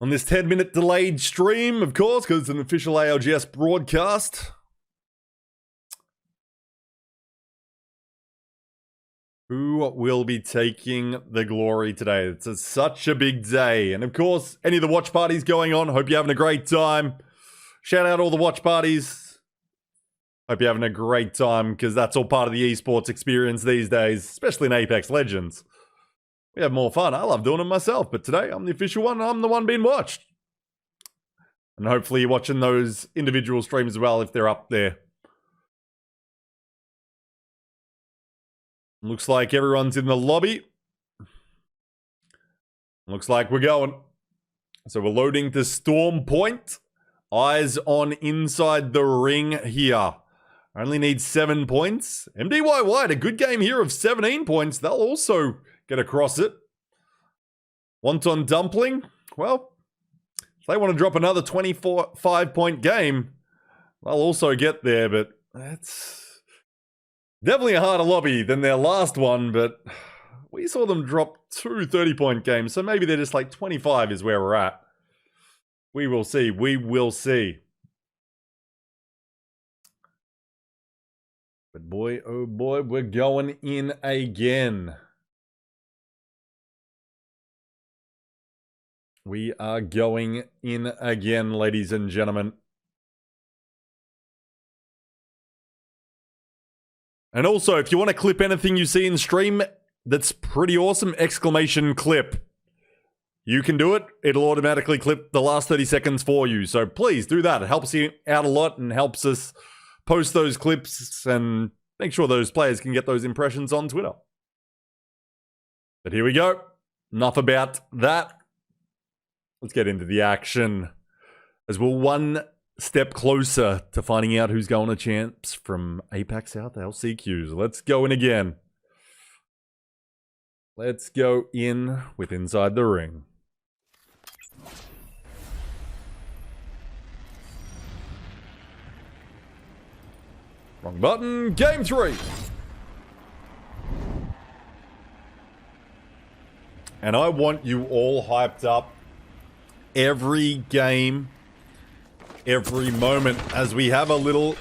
on this 10-minute delayed stream, of course, because it's an official ALGS broadcast. Who will be taking the glory today? It's such a big day. And of course, any of the watch parties going on, hope you're having a great time. Shout out all the watch parties. Hope you're having a great time, because that's all part of the esports experience these days, especially in Apex Legends. We have more fun. I love doing it myself, but today I'm the official one. I'm the one being watched. And hopefully you're watching those individual streams as well if they're up there. Looks like everyone's in the lobby. Looks like we're going. So we're loading to Storm Point. Eyes on inside the ring here. Only need 7 points. MDY White, a good game here of 17 points. They'll also get across it. Wonton Dumpling, well, if they want to drop another 25-point game, they'll also get there, but that's definitely a harder lobby than their last one, but we saw them drop 2 30-point games, so maybe they're just like 25 is where we're at. We will see. We will see. But boy, oh boy, we're going in again. We are going in again, ladies and gentlemen. And also, if you want to clip anything you see in stream that's pretty awesome, exclamation clip. You can do it. It'll automatically clip the last 30 seconds for you. So please do that. It helps you out a lot and helps us post those clips and make sure those players can get those impressions on Twitter. But here we go. Enough about that. Let's get into the action as we're one step closer to finding out who's going to champs from APAC South LCQs. Let's go in again. Let's go in with Inside the Ring. Wrong button. Game 3. And I want you all hyped up every game, every moment, as we have a little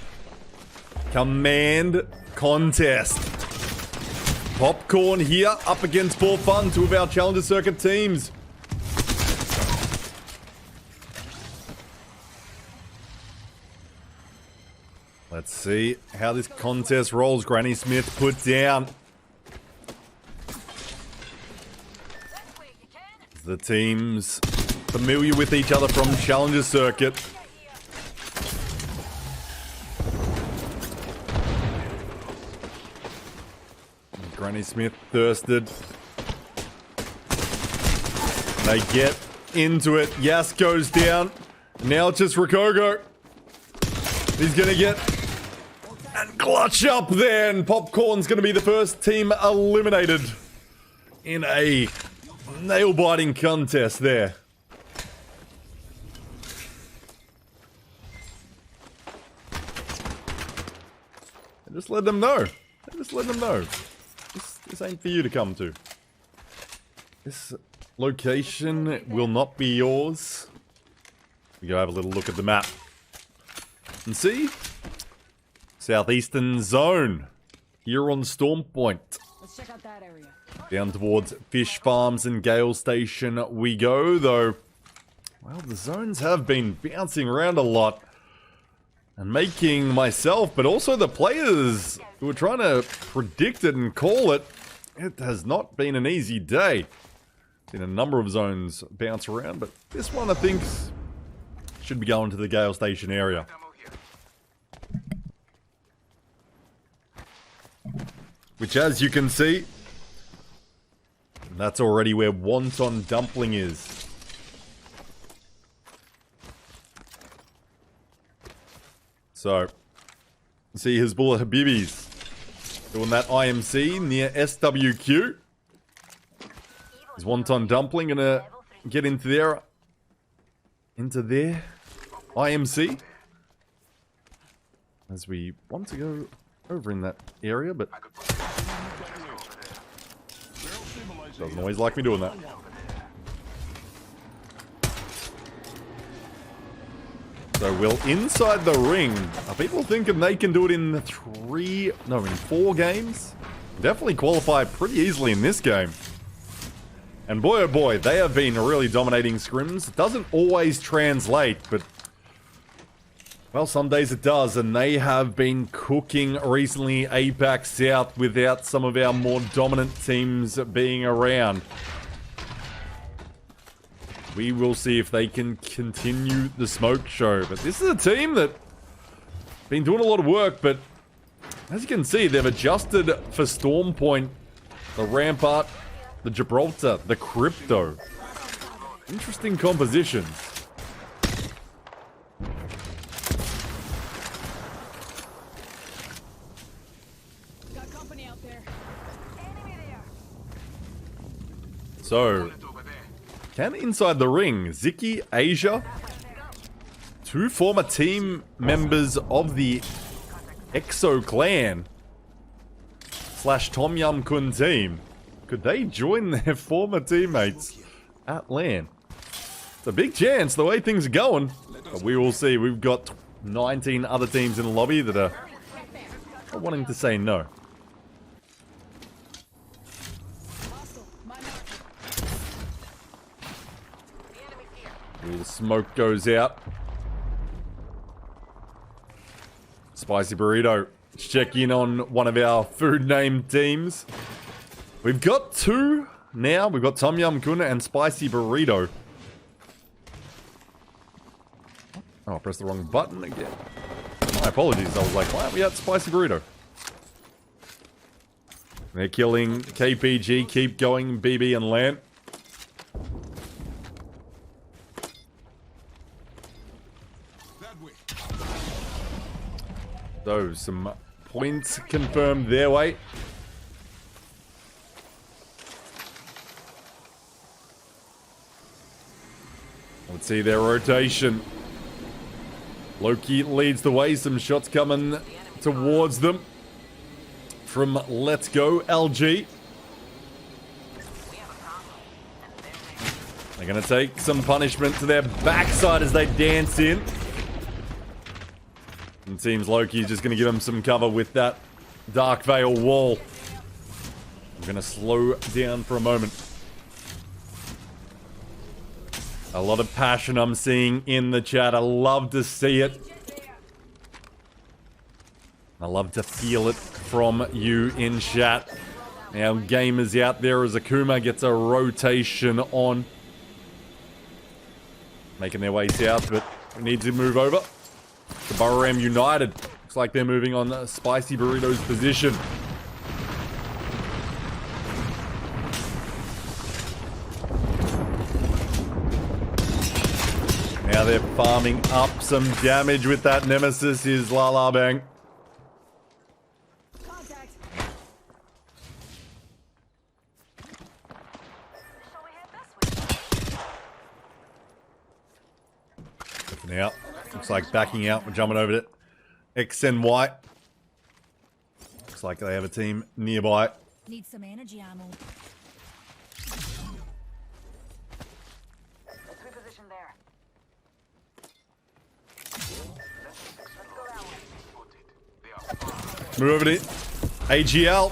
command contest. Popcorn here up against For Fun, 2 of our Challenger Circuit teams. Let's see how this contest rolls. Granny Smith put down. The teams familiar with each other from Challenger Circuit. Granny Smith thirsted. They get into it. Yas goes down. Now it's just Rikogo. He's gonna get and clutch up there, and Popcorn's gonna be the first team eliminated in a nail-biting contest there. And just let them know. Just let them know. This ain't for you to come to. This location will not be yours. We go have a little look at the map. And see? Southeastern Zone. Here on Storm Point. Let's check out that area. Down towards Fish Farms and Gale Station we go, though. Well, the zones have been bouncing around a lot. And making myself, but also the players who are trying to predict it and call it, it has not been an easy day. Seen a number of zones bounce around, but this one I think Should be going to the Gale Station area. Which, as you can see, that's already where Wonton Dumpling is. So, see Hezbollah Habibis doing that IMC near SWQ. Is Wonton Dumpling gonna get into their IMC? As we want to go over in that area, but doesn't always like me doing that. So, Will, inside the ring, are people thinking they can do it in 4 games? Definitely qualify pretty easily in this game. And boy, oh boy, they have been really dominating scrims. It doesn't always translate, but well, some days it does, and they have been cooking recently APAC South without some of our more dominant teams being around. We will see if they can continue the smoke show. But this is a team that been doing a lot of work, but as you can see, they've adjusted for Storm Point, the Rampart, the Gibraltar, the Crypto. Interesting compositions. Got company out there. So, can inside the ring, Ziki, Asia, 2 former team members of the Exo Clan / Tom Yum Kun team. Could they join their former teammates at LAN? It's a big chance the way things are going. But we will see. We've got 19 other teams in the lobby that are wanting to say no. The smoke goes out. Spicy Burrito. Let's check in on one of our food name teams. We've got 2 now. We've got Tom Yum Kuna and Spicy Burrito. Oh, I pressed the wrong button again. My apologies. I was like, why aren't we at Spicy Burrito? They're killing KPG. Keep going, BB and LAN. So, some points confirmed their way. Let's see their rotation. Loki leads the way. Some shots coming towards them from Let's Go LG. They're going to take some punishment to their backside as they dance in. It seems Loki's just going to give him some cover with that Dark Veil wall. I'm going to slow down for a moment. A lot of passion I'm seeing in the chat. I love to see it. I love to feel it from you in chat. Our gamers out there as Akuma gets a rotation on. Making their way south, but we need to move over. The Burram United. Looks like they're moving on Spicy Burrito's position. Now they're farming up some damage with that Nemesis is La La Bang. Contact. Looking out. Looks like backing out. We're jumping over to XNY. Looks like they have a team nearby. Need some energy ammo. Move over to AGL.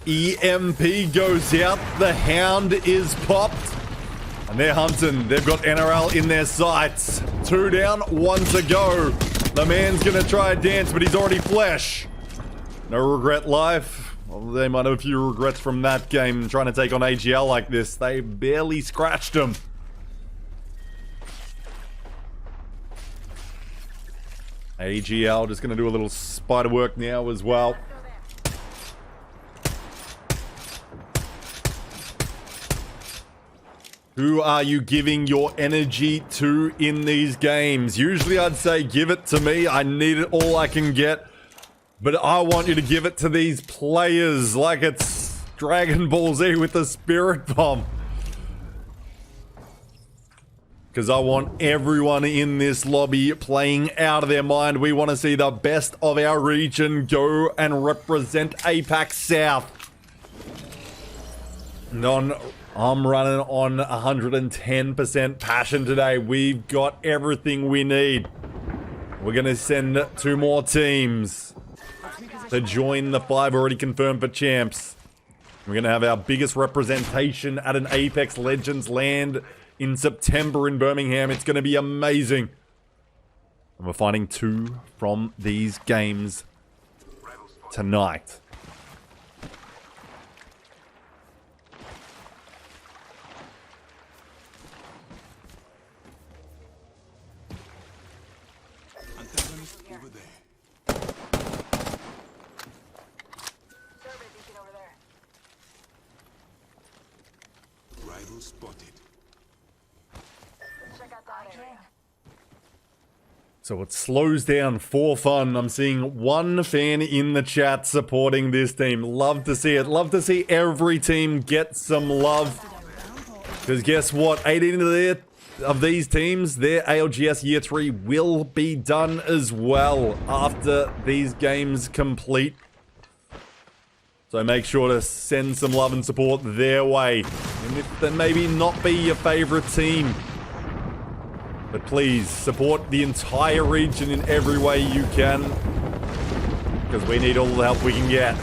EMP goes out. The Hound is popped. And they're hunting. They've got NRL in their sights. 2 down, 1 to go. The man's going to try a dance, but he's already flesh. No regret life. Well, they might have a few regrets from that game trying to take on AGL like this. They barely scratched him. AGL just going to do a little spider work now as well. Who are you giving your energy to in these games? Usually I'd say give it to me. I need it all I can get. But I want you to give it to these players like it's Dragon Ball Z with the Spirit Bomb. Because I want everyone in this lobby playing out of their mind. We want to see the best of our region go and represent APAC South. I'm running on 110% passion today. We've got everything we need. We're going to send 2 more teams to join the 5 already confirmed for champs. We're going to have our biggest representation at an Apex Legends land in September in Birmingham. It's going to be amazing. And we're finding 2 from these games tonight. Antagonist over there. Rival spotted. So it slows down for fun. I'm seeing 1 fan in the chat supporting this team. Love to see it. Love to see every team get some love. Because guess what? 18 of these teams, their ALGS Year 3 will be done as well after these games complete. So make sure to send some love and support their way. And if they maybe not be your favorite team, but please support the entire region in every way you can. Because we need all the help we can get.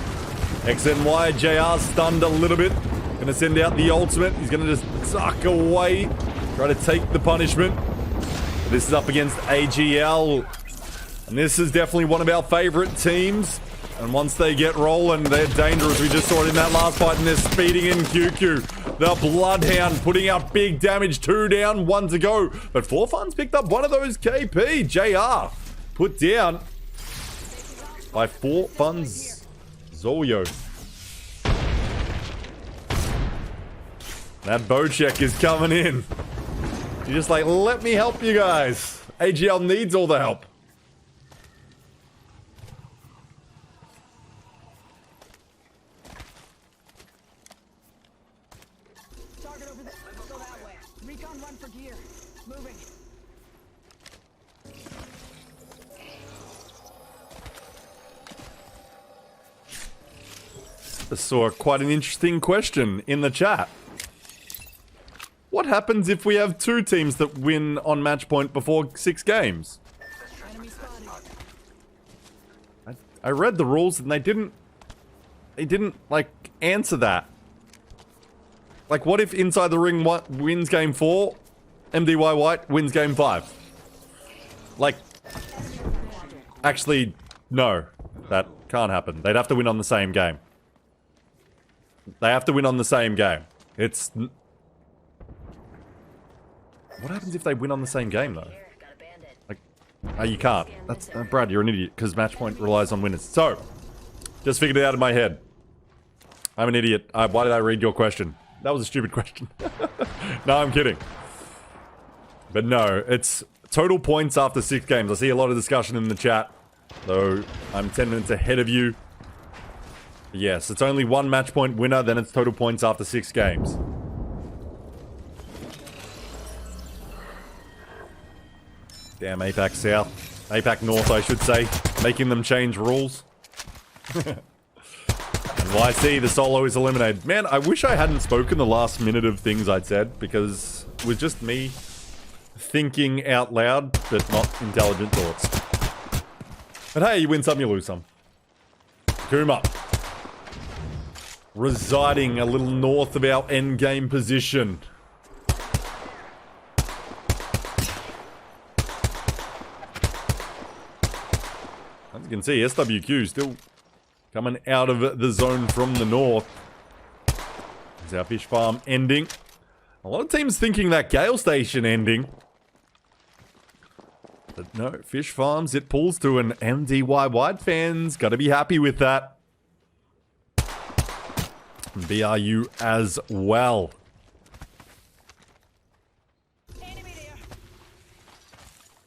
XNY, JR stunned a little bit. Gonna send out the ultimate. He's gonna just suck away. Try to take the punishment. This is up against AGL. And this is definitely one of our favorite teams. And once they get rolling, they're dangerous. We just saw it in that last fight, and they're speeding in QQ. The Bloodhound putting out big damage. 2 down, 1 to go. But 4Fun's picked up one of those KP. JR put down by 4Fun's Zolio. That bow check is coming in. You're just like, let me help you guys. AGL needs all the help. I saw quite an interesting question in the chat. What happens if we have 2 teams that win on match point before 6 games? I read the rules and they didn't like answer that. Like, what if Inside the Ring wins game 4, MDY White wins game 5? Like, actually, no, that can't happen. They'd have to win on the same game. They have to win on the same game. It's... What happens if they win on the same game, though? Like, you can't. That's... Brad, you're an idiot, because match point relies on winners. So, just figured it out in my head. I'm an idiot. Why did I read your question? That was a stupid question. No, I'm kidding. But no, it's total points after 6 games. I see a lot of discussion in the chat, though I'm 10 minutes ahead of you. Yes, it's only 1 match point winner, then it's total points after 6 games. Damn APAC South. APAC North, I should say. Making them change rules. And YC, the solo is eliminated. Man, I wish I hadn't spoken the last minute of things I'd said, because it was just me thinking out loud, but not intelligent thoughts. But hey, you win some, you lose some. Kuma. Residing a little north of our endgame position. As you can see, SWQ still coming out of the zone from the north. There's our fish farm ending. A lot of teams thinking that Gale Station ending. But no, Fish Farms, it pulls to an MDY wide fans. Got to be happy with that. And BRU as well.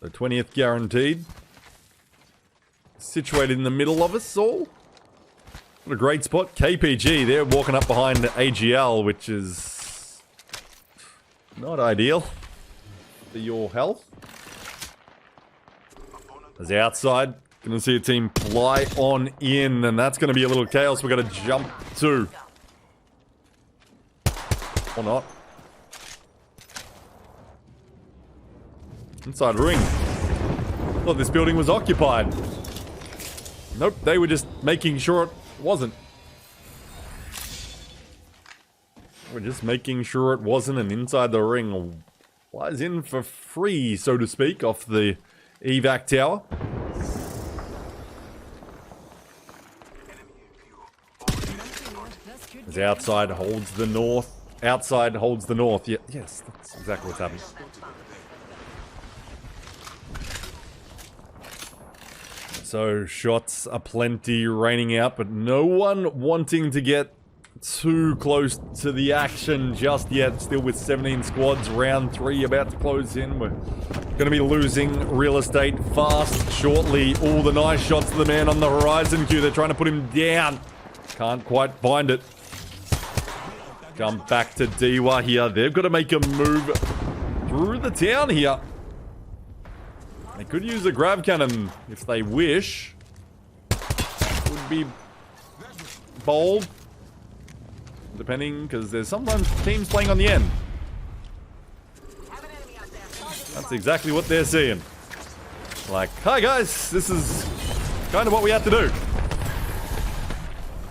The 20th guaranteed. Situated in the middle of us all. What a great spot. KPG, they're walking up behind AGL, which is not ideal for your health. As outside, gonna see a team fly on in, and that's gonna be a little chaos we're gonna jump to. Or not. Inside ring. Thought this building was occupied. Nope, they were just making sure it wasn't. We're just making sure it wasn't, and inside the ring flies in for free, so to speak, off the evac tower. As outside holds the north. Outside holds the north. Yeah, yes, that's exactly what's happening. So shots are plenty raining out, but no one wanting to get too close to the action just yet. Still with 17 squads, round 3 about to close in. We're going to be losing real estate fast shortly. All the nice shots of the man on the horizon queue. They're trying to put him down. Can't quite find it. Jump back to Diwa here. They've got to make a move through the town here. They could use a grab cannon if they wish. Would be bold. Depending, because there's sometimes teams playing on the end. That's exactly what they're seeing. Like, hi guys, this is kind of what we had to do.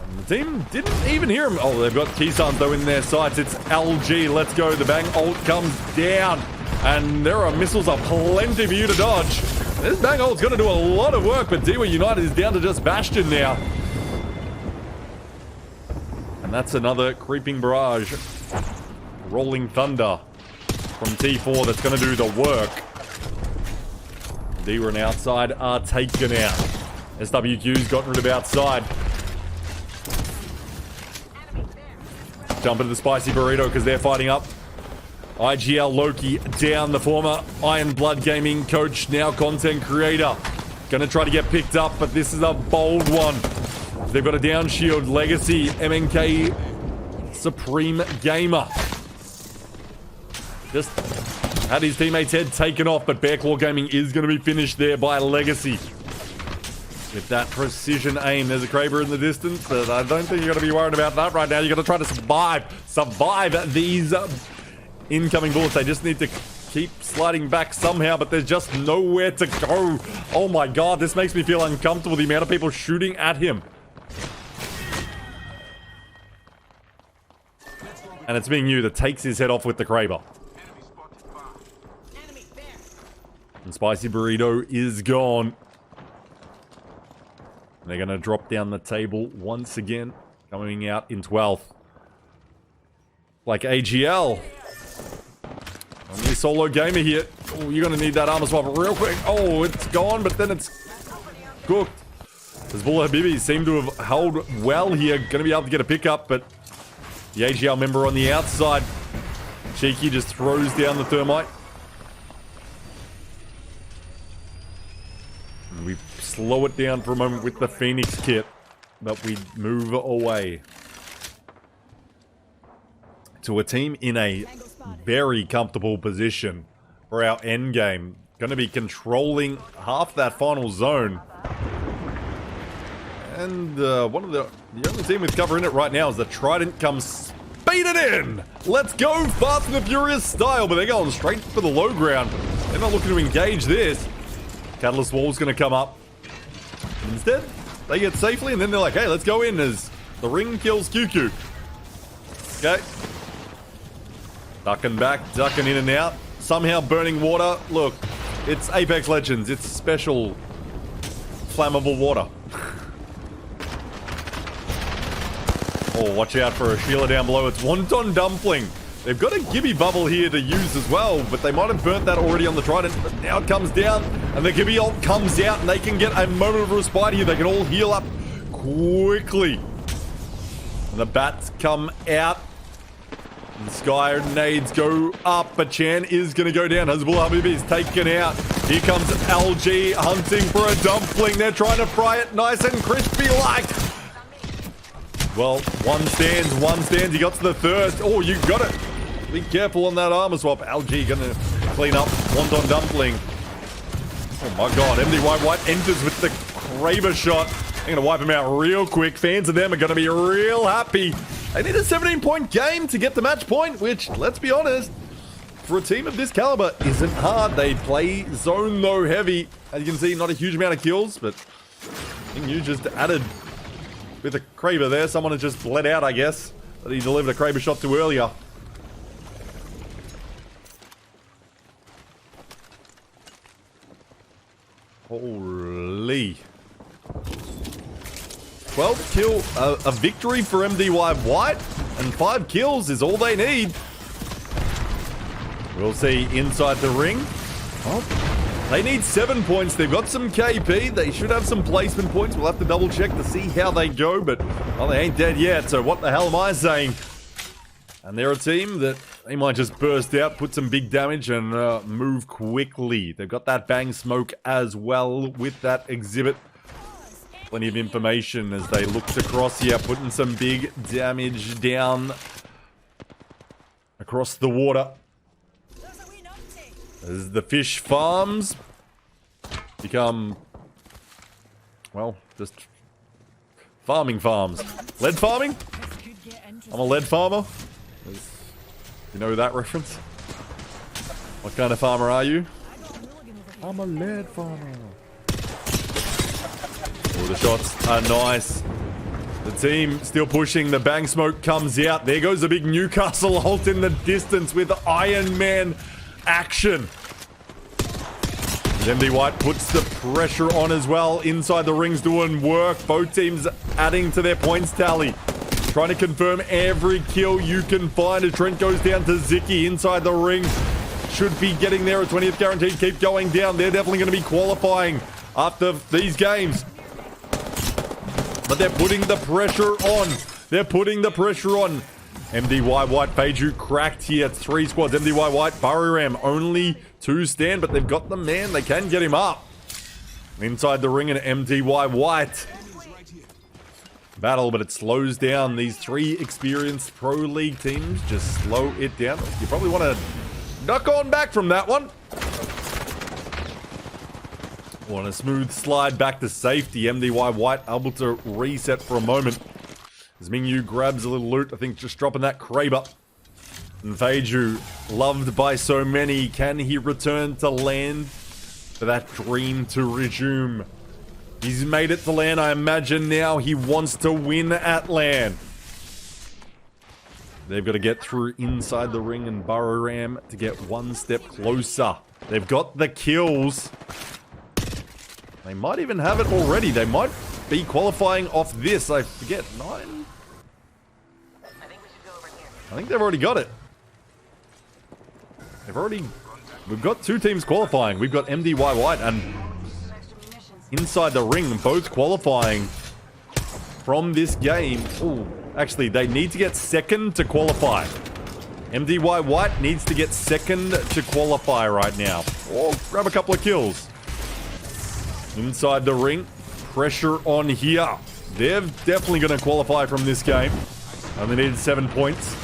And the team didn't even hear him. Oh, they've got Keysons though in their sights. It's LG, let's go. The bang ult comes down. And there are missiles aplenty for you to dodge. This bang ult's going to do a lot of work, but Diwa United is down to just Bastion now. And that's another creeping barrage. Rolling Thunder from T4 that's going to do the work. Diwa and outside are taken out. SWQ's got rid of outside. Jump into the spicy burrito because they're fighting up. IGL Loki down, the former Iron Blood Gaming coach, now content creator. Gonna try to get picked up, but this is a bold one. They've got a down shield. Legacy, MNK, Supreme Gamer. Just had his teammate's head taken off, but Bearclaw Gaming is going to be finished there by Legacy. With that precision aim, there's a Kraber in the distance, but I don't think you're going to be worried about that right now. You're going to try to survive these incoming bullets. They just need to keep sliding back somehow, but there's just nowhere to go. Oh my god, this makes me feel uncomfortable, the amount of people shooting at him. And it's being you that takes his head off with the Kraber. And Spicy Burrito is gone. They're going to drop down the table once again, coming out in 12th. Like AGL. Only solo gamer here. Oh, you're going to need that armor swap real quick. Oh, it's gone, but then it's cooked. Hezbollah Habibi seem to have held well here. Going to be able to get a pickup, but the AGL member on the outside. Cheeky just throws down the thermite. And we slow it down for a moment with the Phoenix kit, but we move away to a team in a very comfortable position for our end game. Going to be controlling half that final zone. And one of the only team with cover in it right now is the Trident comes speeding in. Let's go Fast and the Furious style, but they're going straight for the low ground. They're not looking to engage this. Catalyst Wall's going to come up. Instead, they get safely, and then they're like, hey, let's go in as the ring kills QQ. Okay. Ducking back, ducking in and out. Somehow burning water. Look, it's Apex Legends. It's special flammable water. Oh, watch out for a Sheila down below. It's Wonton Dumpling. They've got a Gibby bubble here to use as well, but they might have burnt that already on the Trident. But now it comes down. And the Gibby ult comes out and they can get a moment of respite here. They can all heal up quickly. And the bats come out. And Sky nades go up, but Chan is going to go down. Hazbul Habib is taken out. Here comes LG hunting for a dumpling. They're trying to fry it nice and crispy like. Well, one stands. He got to the third. Oh, you got it. Be careful on that armor swap. LG going to clean up Wonton Dumpling. Oh my god, MDY White enters with the Kraber shot. They're going to wipe him out real quick. Fans of them are going to be real happy. They need a 17-point game to get the match point, which, let's be honest, for a team of this caliber, isn't hard. They play zone though heavy. As you can see, not a huge amount of kills, but I think you just added with a Kraber there. Someone has just bled out, I guess, that he delivered a Kraber shot too earlier. Holy. 12 kill, a victory for MDY White, and 5 kills is all they need. We'll see inside the ring. Oh, they need 7 points. They've got some KP. They should have some placement points. We'll have to double check to see how they go, but well, they ain't dead yet, so what the hell am I saying? And they're a team that they might just burst out, put some big damage, and move quickly. They've got that bang smoke as well with that exhibit. Plenty of information as they looked across here, putting some big damage down across the water. As the fish farms become, well, just farming farms. Lead farming? I'm a lead farmer. You know that reference? What kind of farmer are you? I'm a lead farmer. Oh, the shots are nice. The team still pushing. The bang smoke comes out. There goes the big Newcastle ult in the distance with Iron Man action. MD White puts the pressure on as well. Inside the ring's doing work. Both teams adding to their points tally. Trying to confirm every kill you can find. A Trent goes down to Ziki inside the ring. Should be getting there. A 20th guaranteed. Keep going down. They're definitely going to be qualifying after these games. But they're putting the pressure on. They're putting the pressure on. MDY White, Beiju cracked here. 3 squads. MDY White, Bariram, only 2 stand, but they've got the man. They can get him up. Inside the ring and MDY White. Battle, but it slows down. These 3 experienced Pro League teams just slow it down. You probably want to duck on back from that one. On a smooth slide back to safety. MDY White able to reset for a moment. As Mingyu grabs a little loot, I think just dropping that Kraber. And Feiju, loved by so many. Can he return to land for that dream to resume? He's made it to land. I imagine now he wants to win at land. They've got to get through inside the ring and Bariram to get one step closer. They've got the kills. They might even have it already. They might be qualifying off this. I forget. 9? I think they've already got it. We've got 2 teams qualifying. We've got MDY White and inside the ring, both qualifying from this game. Oh, actually, they need to get second to qualify. MDY White needs to get second to qualify right now. Or grab a couple of kills. Inside the ring, pressure on here. They're definitely going to qualify from this game. And they needed 7 points.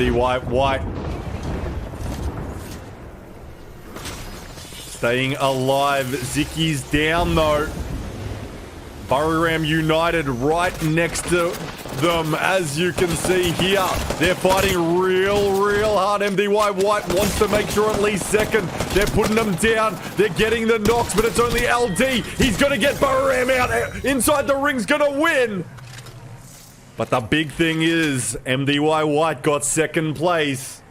MDY White. Staying alive. Ziki's down though. Bariram United right next to them, as you can see here. They're fighting real hard. MDY White wants to make sure at least second. They're putting them down. They're getting the knocks, but it's only LD. He's going to get Bariram out. Inside the ring's going to win. But the big thing is MDY White got second place.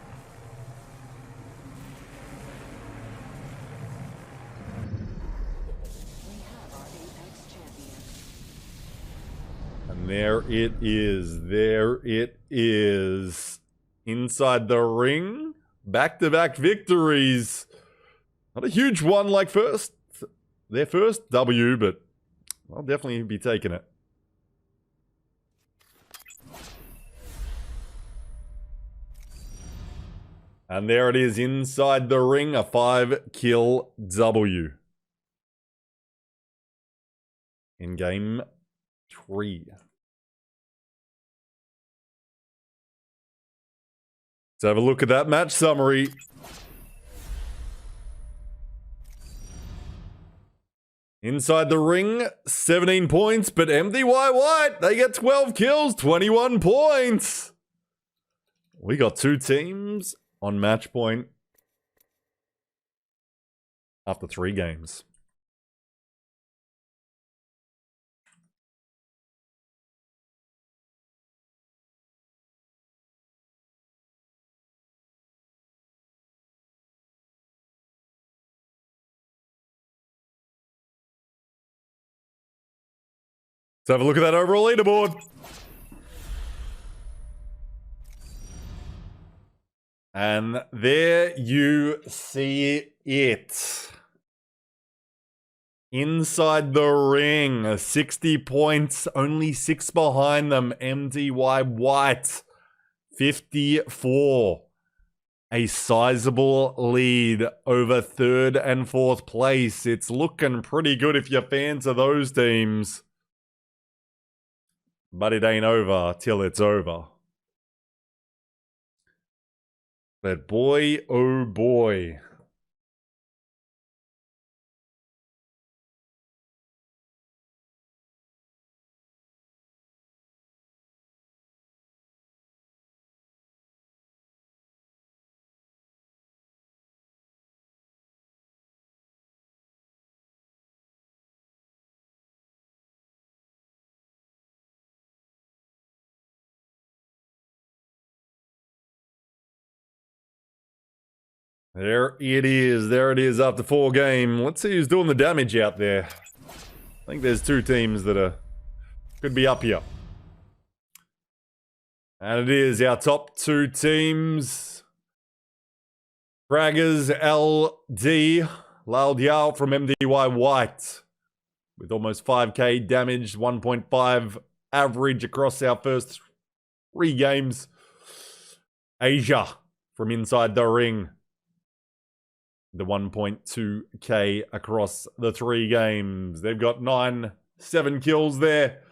there it is. There it is. Inside the ring. Back-to-back victories. Not a huge one like their first W, but I'll definitely be taking it. And there it is inside the ring, a 5-kill W. In game 3. Let's have a look at that match summary. Inside the ring, 17 points, but MDY White, they get 12 kills, 21 points. We got 2 teams on match point after 3 games. Let's have a look at that overall leaderboard. And there you see it. Inside the ring, 60 points, only 6 behind them. MDY White, 54. A sizable lead over 3rd and 4th place. It's looking pretty good if you're fans of those teams. But it ain't over till it's over. But boy, oh boy. There it is. There it is after 4 games. Let's see who's doing the damage out there. I think there's 2 teams that could be up here. And it is our top 2 teams. Fraggers LD, Lal Diao from MDY White. With almost 5k damage, 1.5 average across our first 3 games. Asia from inside the ring. The 1.2k across the 3 games. They've got 7 kills there.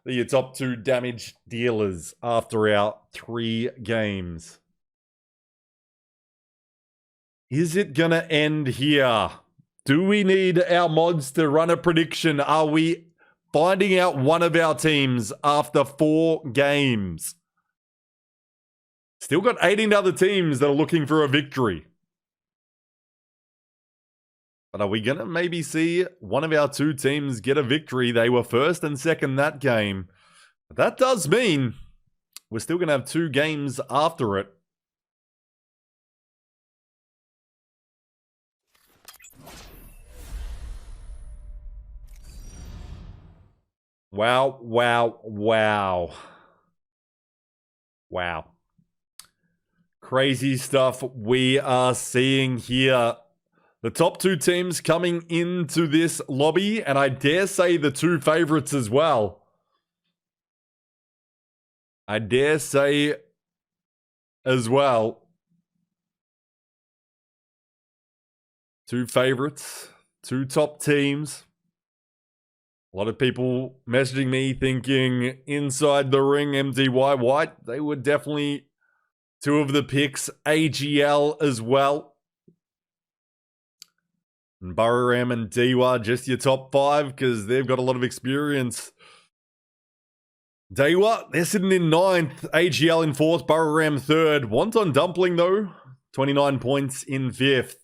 They're your top 2 damage dealers after our 3 games. Is it gonna end here? Do we need our mods to run a prediction? Are we finding out one of our teams after 4 games? Still got 18 other teams that are looking for a victory. But are we going to maybe see one of our 2 teams get a victory? They were 1st and 2nd that game. But that does mean we're still going to have 2 games after it. Wow, wow, wow. Wow. Crazy stuff we are seeing here. The top 2 teams coming into this lobby, and I dare say the 2 favorites as well. I dare say as well. 2 favorites, 2 top teams. A lot of people messaging me thinking inside the ring, MDY White. They were definitely 2 of the picks. AGL as well. And Bararam and Dewa, just your top 5 because they've got a lot of experience. Dewa, they're sitting in 9th. AGL in 4th. Bararam 3rd. Wonton Dumpling, though, 29 points in 5th.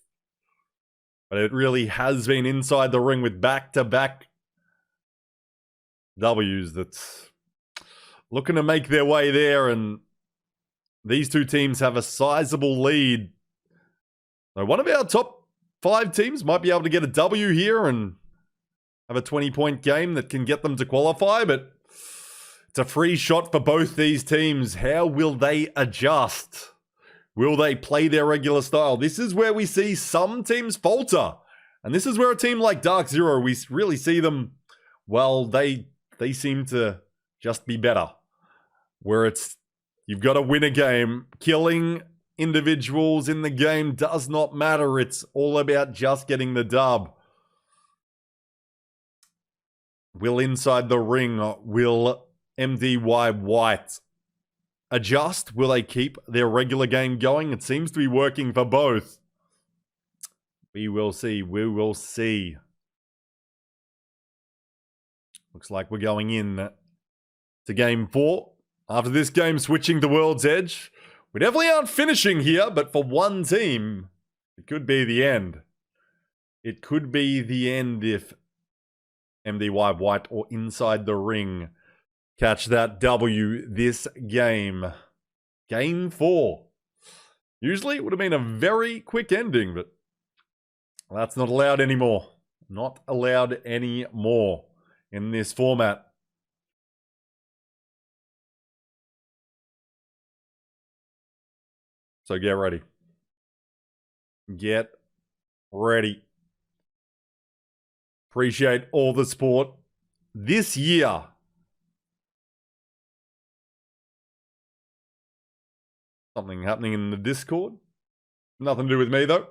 But it really has been inside the ring with back-to-back W's that's looking to make their way there. And these 2 teams have a sizable lead. So one of our top 5 teams might be able to get a W here and have a 20-point game that can get them to qualify, but It's a free shot for both these teams. How will they adjust? Will they play their regular style? This is where we see some teams falter. And this is where a team like Dark Zero, we really see them, well, they seem to just be better. Where it's, you've got to win a game. Killing individuals in the game does not matter. It's all about just getting the dub. Will inside the ring, will MDY White adjust? Will they keep their regular game going? It seems to be working for both. We will see. We will see. Looks like we're going in to game 4. After this game, switching to World's Edge. We definitely aren't finishing here, but for one team, it could be the end. It could be the end if MDY White or Inside the Ring catch that W this game. Game 4. Usually it would have been a very quick ending, but that's not allowed anymore. Not allowed anymore in this format. So get ready. Get ready. Appreciate all the support. This year, something happening in the Discord. Nothing to do with me, though.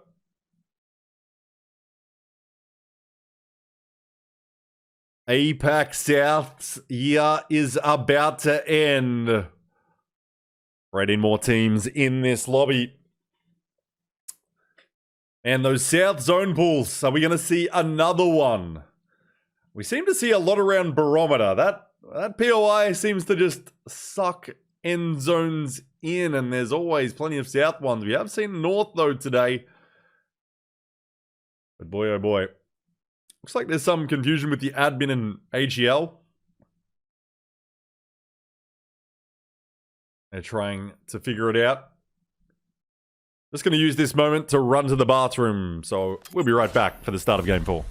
APAC South's year is about to end. Adding more teams in this lobby. And those South Zone pools, are we going to see another one? We seem to see a lot around Barometer. That POI seems to just suck end zones in, and there's always plenty of South ones. We have seen North, though, today. But boy, oh boy. Looks like there's some confusion with the admin and AGL. They're trying to figure it out. Just going to use this moment to run to the bathroom, so we'll be right back for the start of Game 4.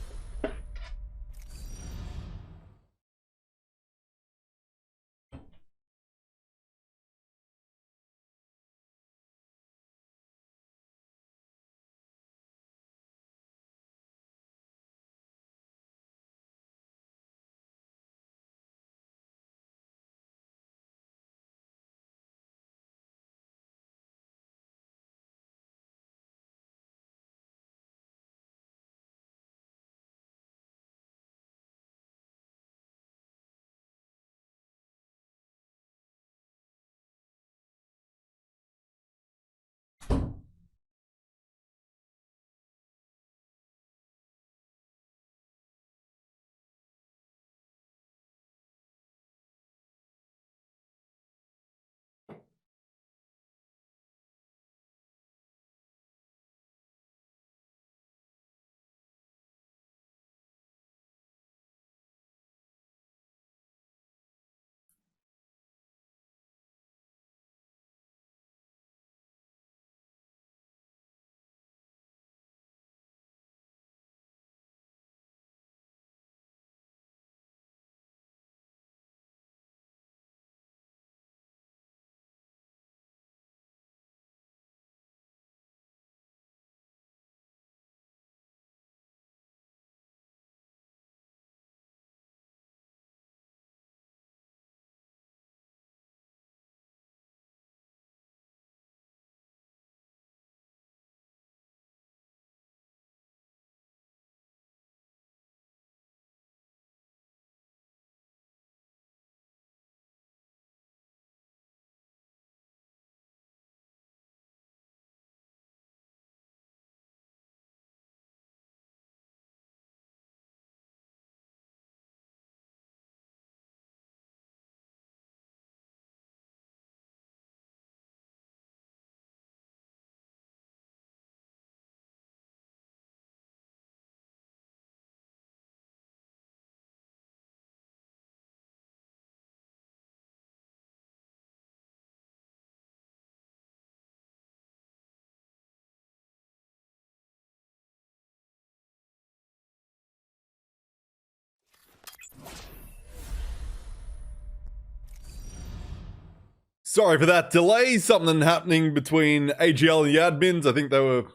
Sorry for that delay. Something happening between AGL and the admins. I think they were...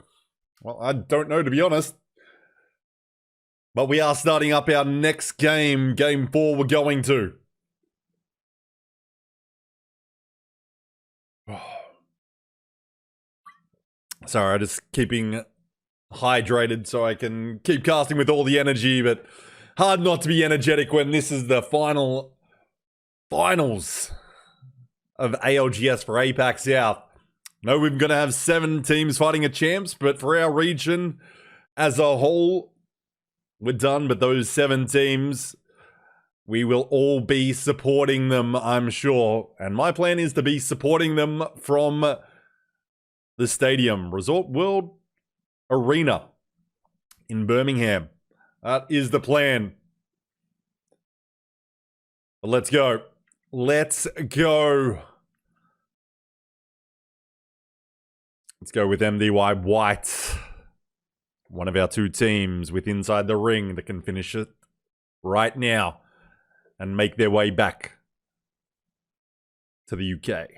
Well, I don't know, to be honest. But we are starting up our next game. Game 4 we're going to. Sorry, I'm just keeping hydrated so I can keep casting with all the energy, but hard not to be energetic when this is the finals of ALGS for APAC South. No, we're going to have 7 teams fighting a champs, but for our region as a whole, we're done. But those 7 teams, we will all be supporting them, I'm sure. And my plan is to be supporting them from the stadium, Resort World Arena in Birmingham. That is the plan. But let's go. Let's go. Let's go with MDY White. One of our 2 teams with inside the ring that can finish it right now and make their way back to the UK.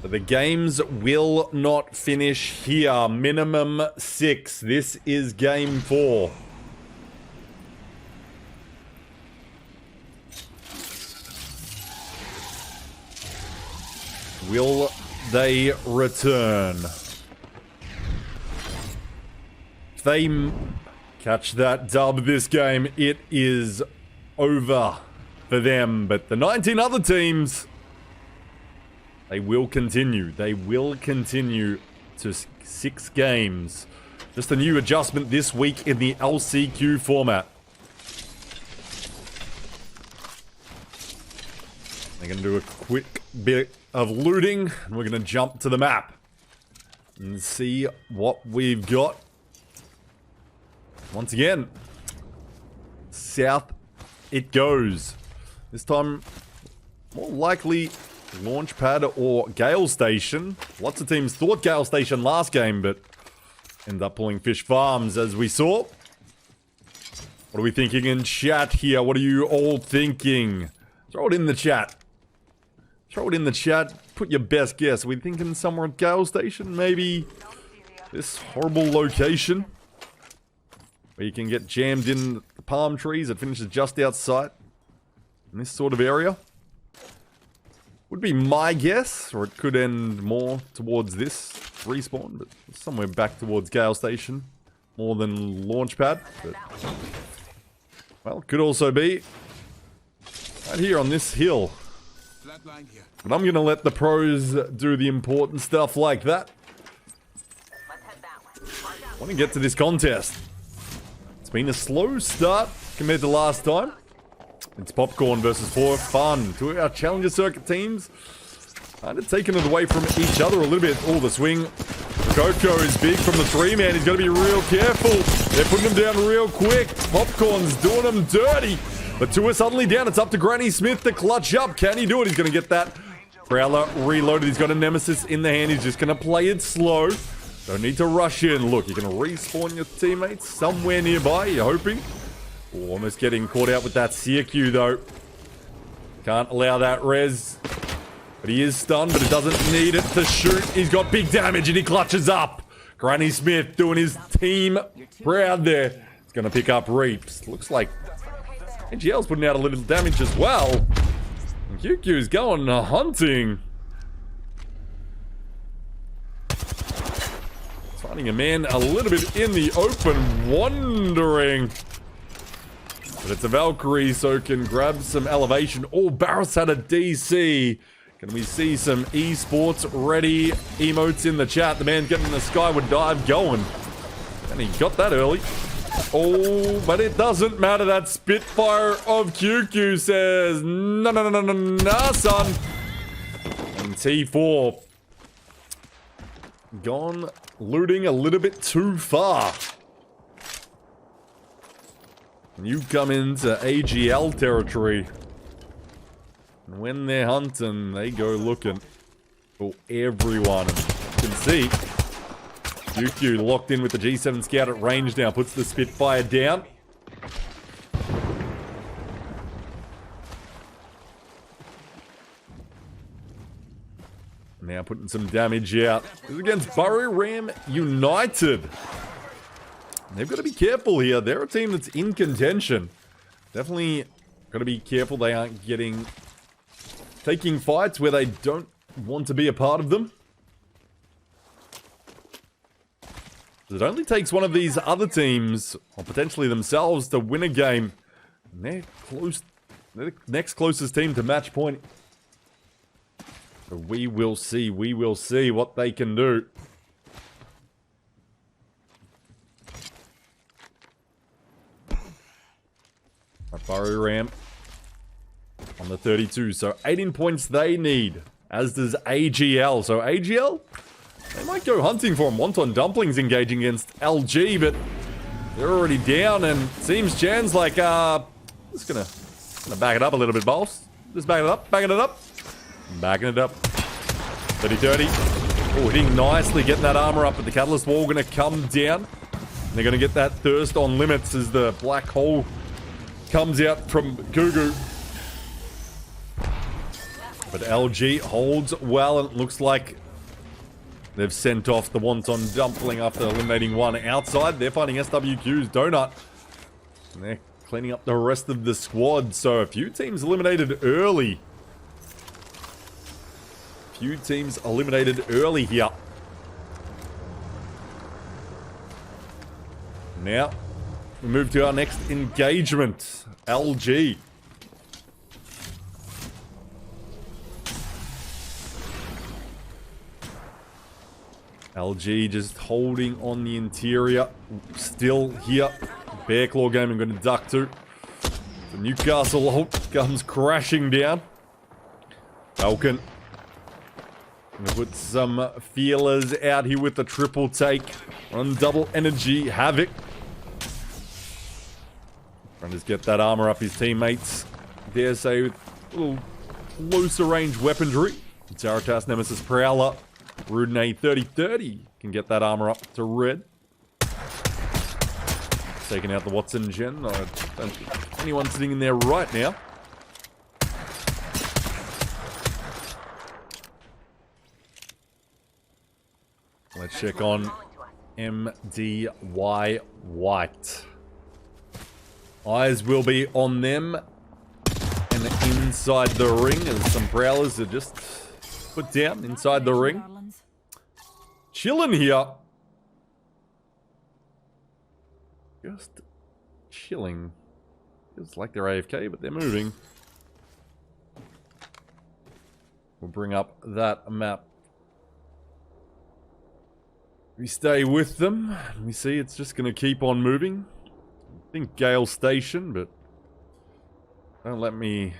But the games will not finish here. Minimum 6. This is game 4. Will they return? If they catch that dub this game, it is over for them. But the 19 other teams, they will continue. They will continue to 6 games. Just a new adjustment this week in the LCQ format. They're going to do a quick bit of looting, and we're going to jump to the map and see what we've got. Once again, south it goes. This time, more likely Launchpad or Gale Station. Lots of teams thought Gale Station last game, but ended up pulling Fish Farms, as we saw. What are we thinking in chat here? What are you all thinking? Throw it in the chat. Throw it in the chat. Put your best guess. Are we thinking somewhere at Gale Station? Maybe this horrible location where you can get jammed in the palm trees. It finishes just outside in this sort of area. Would be my guess, or it could end more towards this respawn, but somewhere back towards Gale Station, more than Launchpad. But, well, it could also be right here on this hill. But I'm gonna let the pros do the important stuff like that. I want to get to this contest. It's been a slow start compared to last time. It's Popcorn versus 4 Fun. 2 of our Challenger Circuit teams kind of taking it away from each other a little bit. Oh, the swing. Coco is big from the 3-man. He's got to be real careful. They're putting him down real quick. Popcorn's doing him dirty. But 2 are suddenly down. It's up to Granny Smith to clutch up. Can he do it? He's going to get that. Prowler reloaded. He's got a Nemesis in the hand. He's just going to play it slow. Don't need to rush in. Look, you can respawn your teammates somewhere nearby. You're hoping. Ooh, almost getting caught out with that CQ though. Can't allow that res. But he is stunned, but it doesn't need it to shoot. He's got big damage and he clutches up. Granny Smith doing his team proud there. He's going to pick up Reaps. Looks like AGL's putting out a little damage as well. And QQ's going hunting. Finding a man a little bit in the open, wandering. But it's a Valkyrie, so can grab some elevation. Oh, Barris had a DC. Can we see some esports ready emotes in the chat? The man getting the skyward dive going. And he got that early. Oh, but it doesn't matter. That Spitfire of QQ says, no, no, no, no, no, no, son. And T4 gone looting a little bit too far. You come into AGL territory, and when they're hunting, they go looking for everyone. And you can see QQ locked in with the G7 Scout at range now, puts the Spitfire down. Now putting some damage out. This is against Buriram United. They've got to be careful here. They're a team that's in contention. Definitely got to be careful they aren't taking fights where they don't want to be a part of them. It only takes one of these other teams, or potentially themselves, to win a game. And they're close. They're the next closest team to match point. So we will see what they can do. Buriram on the 32. So 18 points they need, as does AGL. So AGL, they might go hunting for him. Wonton Dumplings engaging against LG, but they're already down, and seems Jan's like, just gonna back it up a little bit, boss. Just backing it up. Backing it up. 30-30. Oh, hitting nicely, getting that armor up, but the Catalyst Wall gonna come down. And they're gonna get that Thirst on limits as the black hole comes out from Gugu. But LG holds well, and it looks like they've sent off the Wonton Dumpling after eliminating one outside. They're finding SWQ's Donut. And they're cleaning up the rest of the squad. So a few teams eliminated early. Here. Now, we move to our next engagement. LG. LG just holding on the interior. Still here. Bear Claw game I'm going to duck to. The Newcastle ult comes crashing down. Falcon. Gonna put some feelers out here with the triple take on double energy. Havoc. Trying to just get that armor up his teammates. Dare say with a little closer range weaponry. Zaratas Nemesis Prowler. Ruden A 30-30 can get that armor up to red. Taking out the Watson Gen. I don't think anyone's sitting in there right now. Let's check on MDY White. Eyes will be on them. And inside the ring, as some prowlers are just put down inside the ring. Chilling here. Just chilling. Feels like they're AFK, but they're moving. We'll bring up that map. We stay with them. We see it's just going to keep on moving. I think Gale Station, but don't let me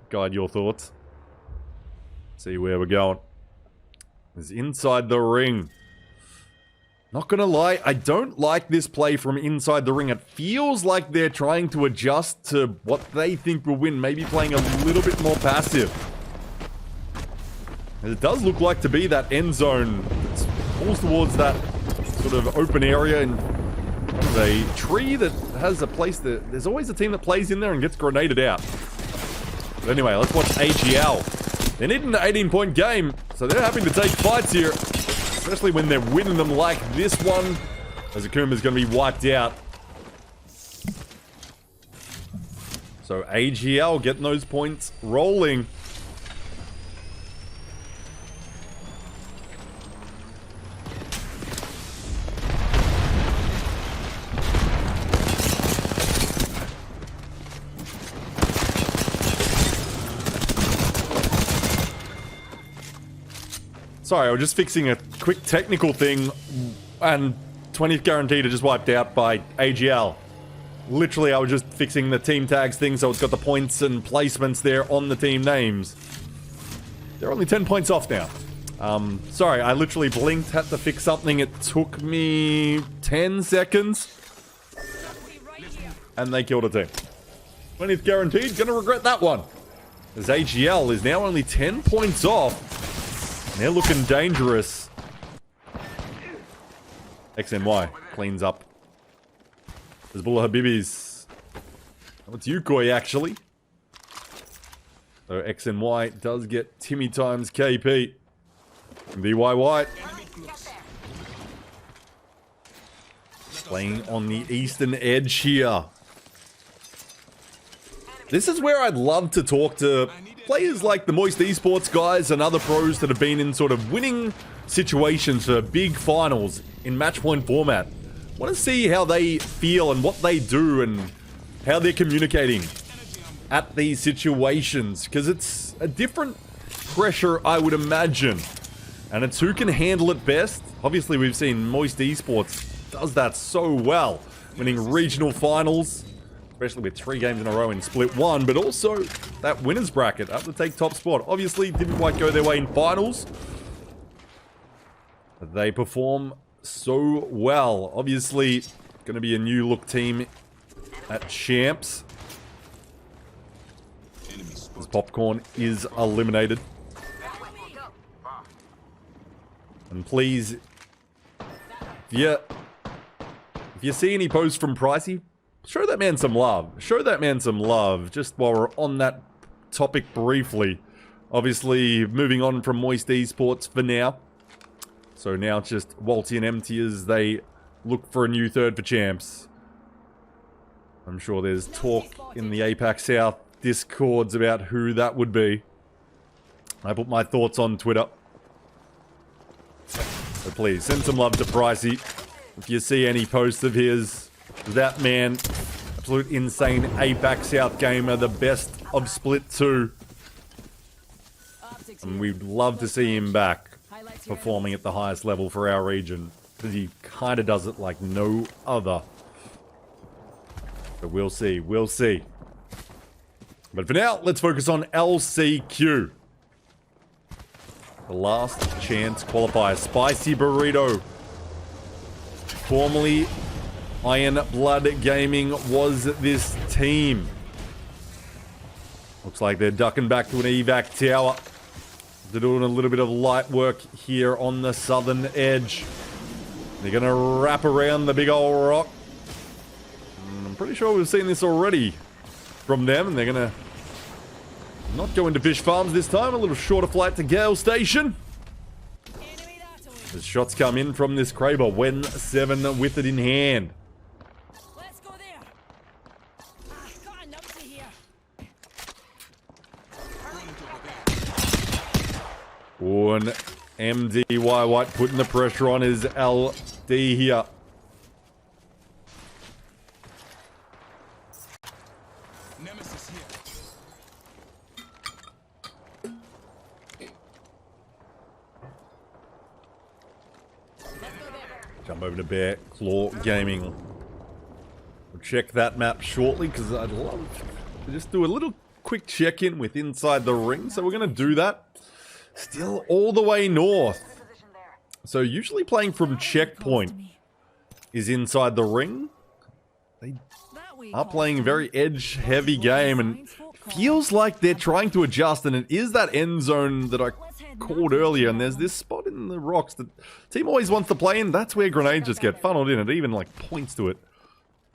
guide your thoughts. See where we're going. It's inside the ring. Not gonna lie, I don't like this play from inside the ring. It feels like they're trying to adjust to what they think will win. Maybe playing a little bit more passive. It does look like to be that end zone. It pulls towards that sort of open area in front of a tree that has a place that... There's always a team that plays in there and gets grenaded out. But anyway, let's watch AGL. They need an 18-point game, so they're having to take fights here. Especially when they're winning them like this one. As Akuma's going to be wiped out. So AGL getting those points rolling. Sorry, I was just fixing a quick technical thing, and 20th guaranteed just wiped out by AGL. Literally, I was just fixing the team tags thing, so it's got the points and placements there on the team names. They're only 10 points off now. Sorry, I literally blinked, had to fix something. It took me 10 seconds. And they killed a team. 20th guaranteed, gonna regret that one. As AGL is now only 10 points off. They're looking dangerous. XNY cleans up. There's Bulla Habibis. Oh, it's Yukoi, actually. So XNY does get Timmy times KP. DY White. Playing on the eastern edge here. This is where I'd love to talk to players like the Moist Esports guys and other pros that have been in sort of winning situations for big finals in match point format. I want to see how they feel and what they do and how they're communicating at these situations, because it's a different pressure, I would imagine, and it's who can handle it best. Obviously, we've seen Moist Esports does that so well, winning regional finals, especially with 3 games in a row in Split 1, but also that winners bracket up to take top spot. Obviously, didn't quite go their way in finals, but they perform so well. Obviously, going to be a new look team at Champs, as Popcorn is eliminated. And please, if you see any posts from Pricey, show that man some love. Show that man some love, just while we're on that topic briefly. Obviously, moving on from Moist Esports for now. So now it's just Walty and Empty as they look for a new third for Champs. I'm sure there's talk in the APAC South Discords about who that would be. I put my thoughts on Twitter. So please, send some love to Pricey. If you see any posts of his, that man, absolute insane APAC South gamer, the best of Split 2. And we'd love to see him back, performing at the highest level for our region, because he kind of does it like no other. But we'll see, we'll see. But for now, let's focus on LCQ. The last chance qualifier. Spicy Burrito, formerly Iron Blood Gaming, was this team. Looks like they're ducking back to an evac tower. They're doing a little bit of light work here on the southern edge. They're going to wrap around the big old rock. I'm pretty sure we've seen this already from them, and they're going to not go into Fish Farms this time. A little shorter flight to Gale Station. As shots come in from this Kraber, Wen 7 with it in hand. Let's go there. Got a numpty here. One MDY White putting the pressure on his LD here. Nemesis here. Jump over to Bear Claw Gaming. We'll check that map shortly, because I'd love to just do a little quick check-in with inside the ring. So we're going to do that. Still all the way north. So usually playing from checkpoint is inside the ring. They are playing a very edge-heavy game, and feels like they're trying to adjust, and it is that end zone that I called earlier, and there's this spot in the rocks that team always wants to play in. That's where grenades just get funneled in. It even like points to it.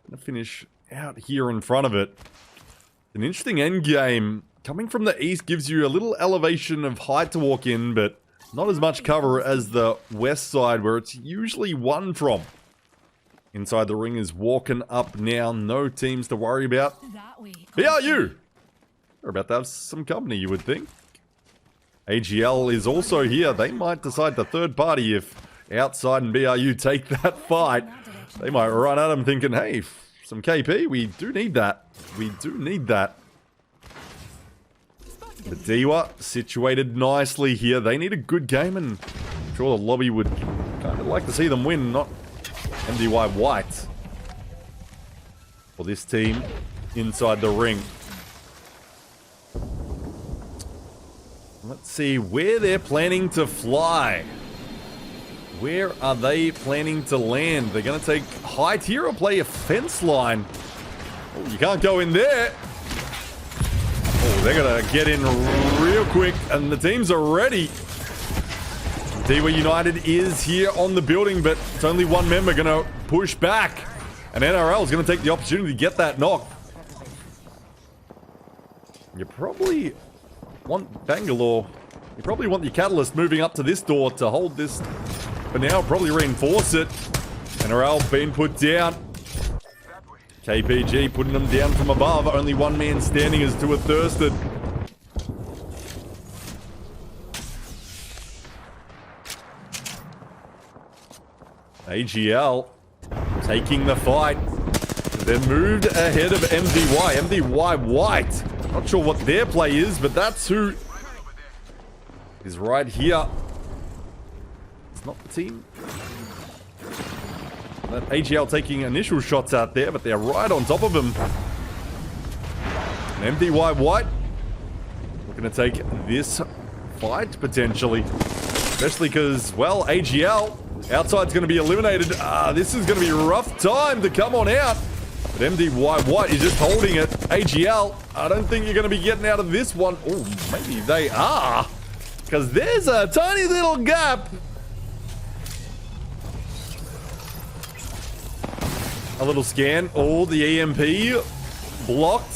Gonna finish out here in front of it. An interesting end game. Coming from the east gives you a little elevation of height to walk in, but not as much cover as the west side, where it's usually won from. Inside the ring is walking up now. No teams to worry about. BRU! They're about to have some company, you would think. AGL is also here. They might decide to third party if Outside and BRU take that fight. They might run at them thinking, hey, some KP, we do need that. We do need that. The Diwa situated nicely here. They need a good game, and I'm sure the lobby would kind of like to see them win, not MDY White. For this team inside the ring. Let's see where they're planning to fly. Where are they planning to land? They're going to take height here or play a fence line. Oh, you can't go in there. Oh, they're going to get in real quick, and the teams are ready. Diwa United is here on the building, but it's only one member going to push back. And NRL is going to take the opportunity to get that knock. You probably want Bangalore You probably want your catalyst moving up to this door to hold this. But now probably reinforce it. NRL being put down. KPG putting them down from above. Only one man standing as two are thirsted. AGL taking the fight. They're moved ahead of MDY. MDY White. Not sure what their play is, but that's who is right here. It's not the team. That AGL taking initial shots out there, but they're right on top of him. And MDY White looking to take this fight potentially. Especially because, well, AGL outside's going to be eliminated. This is going to be a rough time to come on out. But MDY White is just holding it. AGL, I don't think you're going to be getting out of this one. Oh, maybe they are. Because there's a tiny little gap. A little scan. Oh, the EMP blocked.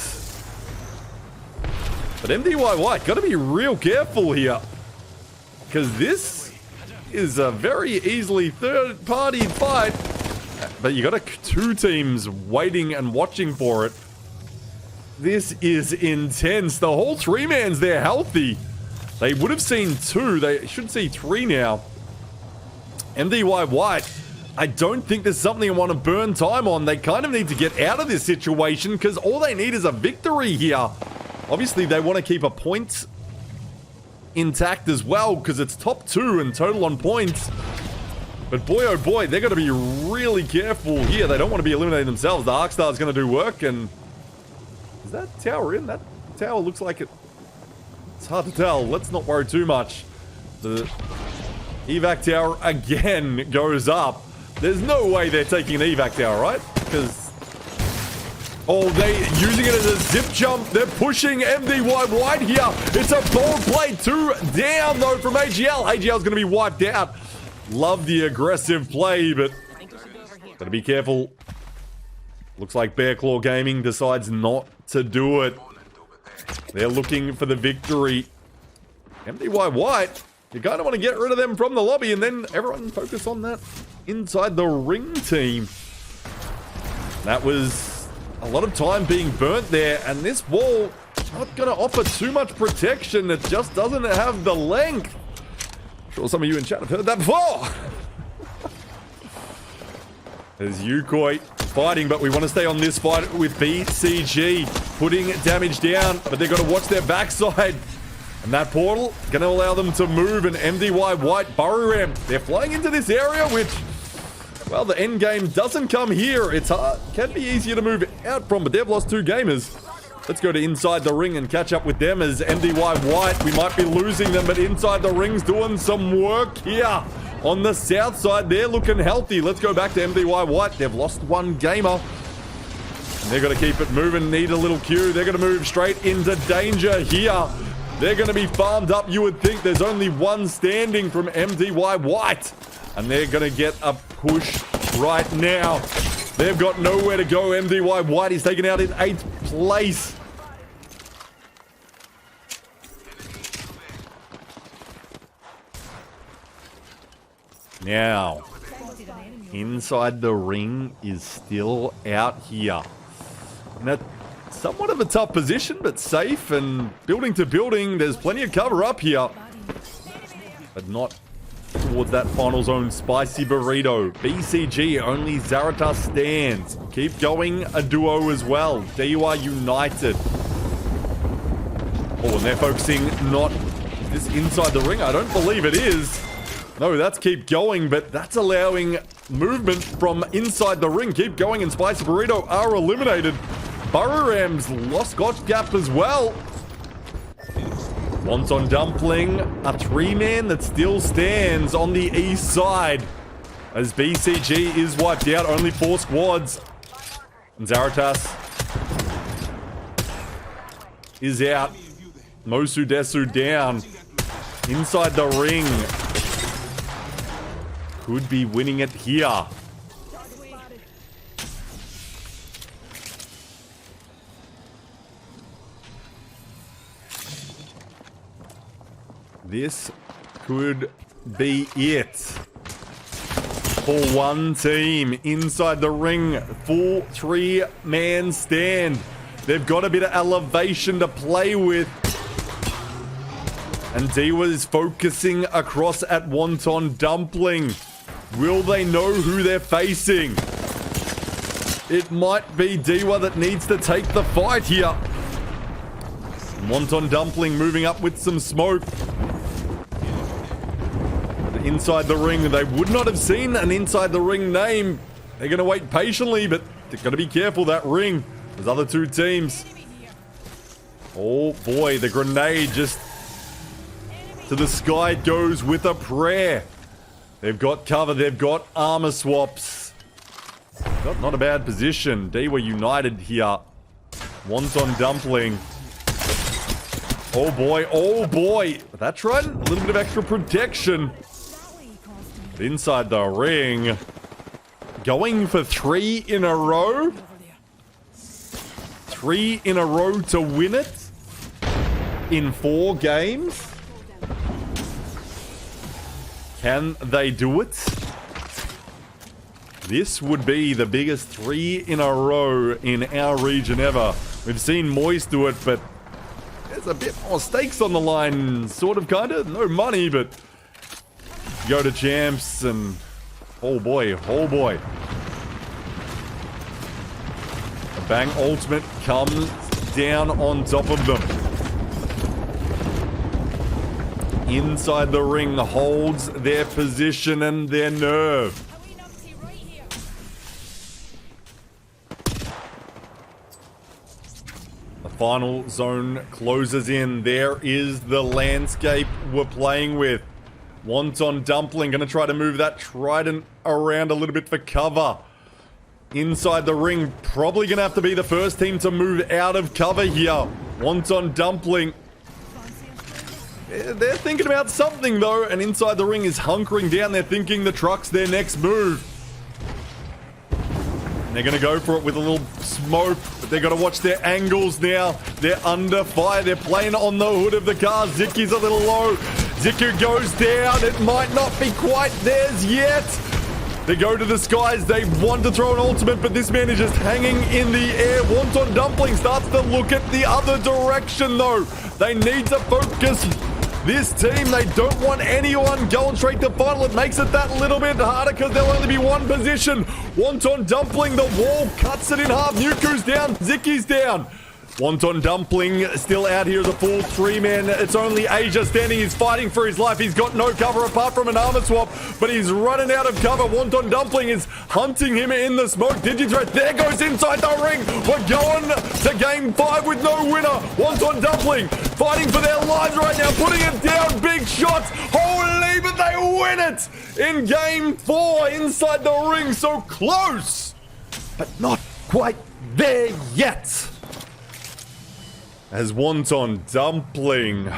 But MDY White, got to be real careful here. Because this is a very easily third-party fight. But you got two teams waiting and watching for it. This is intense. The whole three-man's there healthy. They would have seen two. They should see three now. MDY White, I don't think there's something I want to burn time on. They kind of need to get out of this situation because all they need is a victory here. Obviously, they want to keep a point intact as well because it's top two in total on points. But boy, oh boy, they're going to be really careful here. They don't want to be eliminating themselves. The Arcstar's going to do work, and is that tower in? That tower looks like it. It's hard to tell. Let's not worry too much. The evac tower again goes up. There's no way they're taking an evac tower, right? Because oh, they using it as a zip jump. They're pushing MDY White here. It's a bold play. Two down, though, from AGL. AGL's going to be wiped out. Love the aggressive play, but gotta be careful. Looks like Bear Claw Gaming decides not to do it. They're looking for the victory. MDY White, you kind of want to get rid of them from the lobby, and then everyone focus on that inside the ring team. That was a lot of time being burnt there, and this wall not going to offer too much protection. It just doesn't have the length. I'm sure some of you in chat have heard that before. There's Yukoi fighting, but we want to stay on this fight with BCG putting damage down, but they've got to watch their backside. And that portal going to allow them to move, and MDY White burrow ramp. They're flying into this area, which, well, the end game doesn't come here. It's hard, can be easier to move out from, but they've lost two gamers. Let's go to inside the ring and catch up with them as MDY White. We might be losing them, but inside the ring's doing some work here. On the south side, they're looking healthy. Let's go back to MDY White. They've lost one gamer. And they're going to keep it moving. Need a little Q. They're going to move straight into danger here. They're going to be farmed up. You would think there's only one standing from MDY White. And they're going to get a push right now. They've got nowhere to go. MDY White is taken out in 8th place. Now, inside the ring is still out here. In a somewhat of a tough position, but safe and building to building. There's plenty of cover up here. But not towards that final zone. Spicy burrito. BCG, only Zarata stands. Keep going, a duo as well. DUR United. Oh, and they're focusing not this inside the ring. I don't believe it is. No, that's keep going, but that's allowing movement from inside the ring. Keep going, and Spicy Burrito are eliminated. Burrow-Rams lost Scotch Gap as well. Wonton Dumpling, a three-man that still stands on the east side. As BCG is wiped out, only 4 squads. And Zaratas is out. Mosu Desu down. Inside the ring. Could be winning it here. This could be it for one team inside the ring. Full 3-man stand. They've got a bit of elevation to play with. And Diwa is focusing across at Wonton Dumpling. Will they know who they're facing? It might be Diwa that needs to take the fight here. Wonton Dumpling moving up with some smoke. Inside the ring, they would not have seen an inside the ring name. They're going to wait patiently, but they're going to be careful, that ring. There's other two teams. Oh boy, the grenade just to the sky goes with a prayer. They've got cover, they've got armor swaps. Not a bad position. Diwa united here. Wonton Dumpling. Oh boy. That's right, a little bit of extra protection. Inside the ring. Going for 3 in a row. 3 in a row to win it. In 4 games. Can they do it? This would be the biggest 3 in a row in our region ever. We've seen Moist do it, but there's a bit more stakes on the line. Sort of, kind of. No money, but go to champs and oh boy. The Bang ultimate comes down on top of them. Inside the ring, holds their position and their nerve. The final zone closes in. There is the landscape we're playing with. Wonton Dumpling gonna try to move that trident around a little bit for cover. Inside the ring, probably gonna have to be the first team to move out of cover here. Wonton Dumpling. They're thinking about something though, and inside the ring is hunkering down. They're thinking the truck's their next move. And they're gonna go for it with a little smoke, but they're gonna watch their angles now. They're under fire. They're playing on the hood of the car. Zicky's a little low. Ziku goes down. It might not be quite theirs yet. They go to the skies. They want to throw an ultimate, but this man is just hanging in the air. Wonton Dumpling starts to look at the other direction, though. They need to focus. This team, they don't want anyone going straight to final. It makes it that little bit harder because there'll only be one position. Wonton Dumpling, the wall cuts it in half. Nuku's down. Zicky's down. Wonton Dumpling still out here as a full 3-man. It's only Asia standing. He's fighting for his life. He's got no cover apart from an armor swap, but he's running out of cover. Wonton Dumpling is hunting him in the smoke. Digithreat, there goes inside the ring. We're going to game 5 with no winner. Wonton Dumpling fighting for their lives right now, putting it down. Big shots. Holy, but they win it in game 4 inside the ring. So close, but not quite there yet. As Wonton Dumpling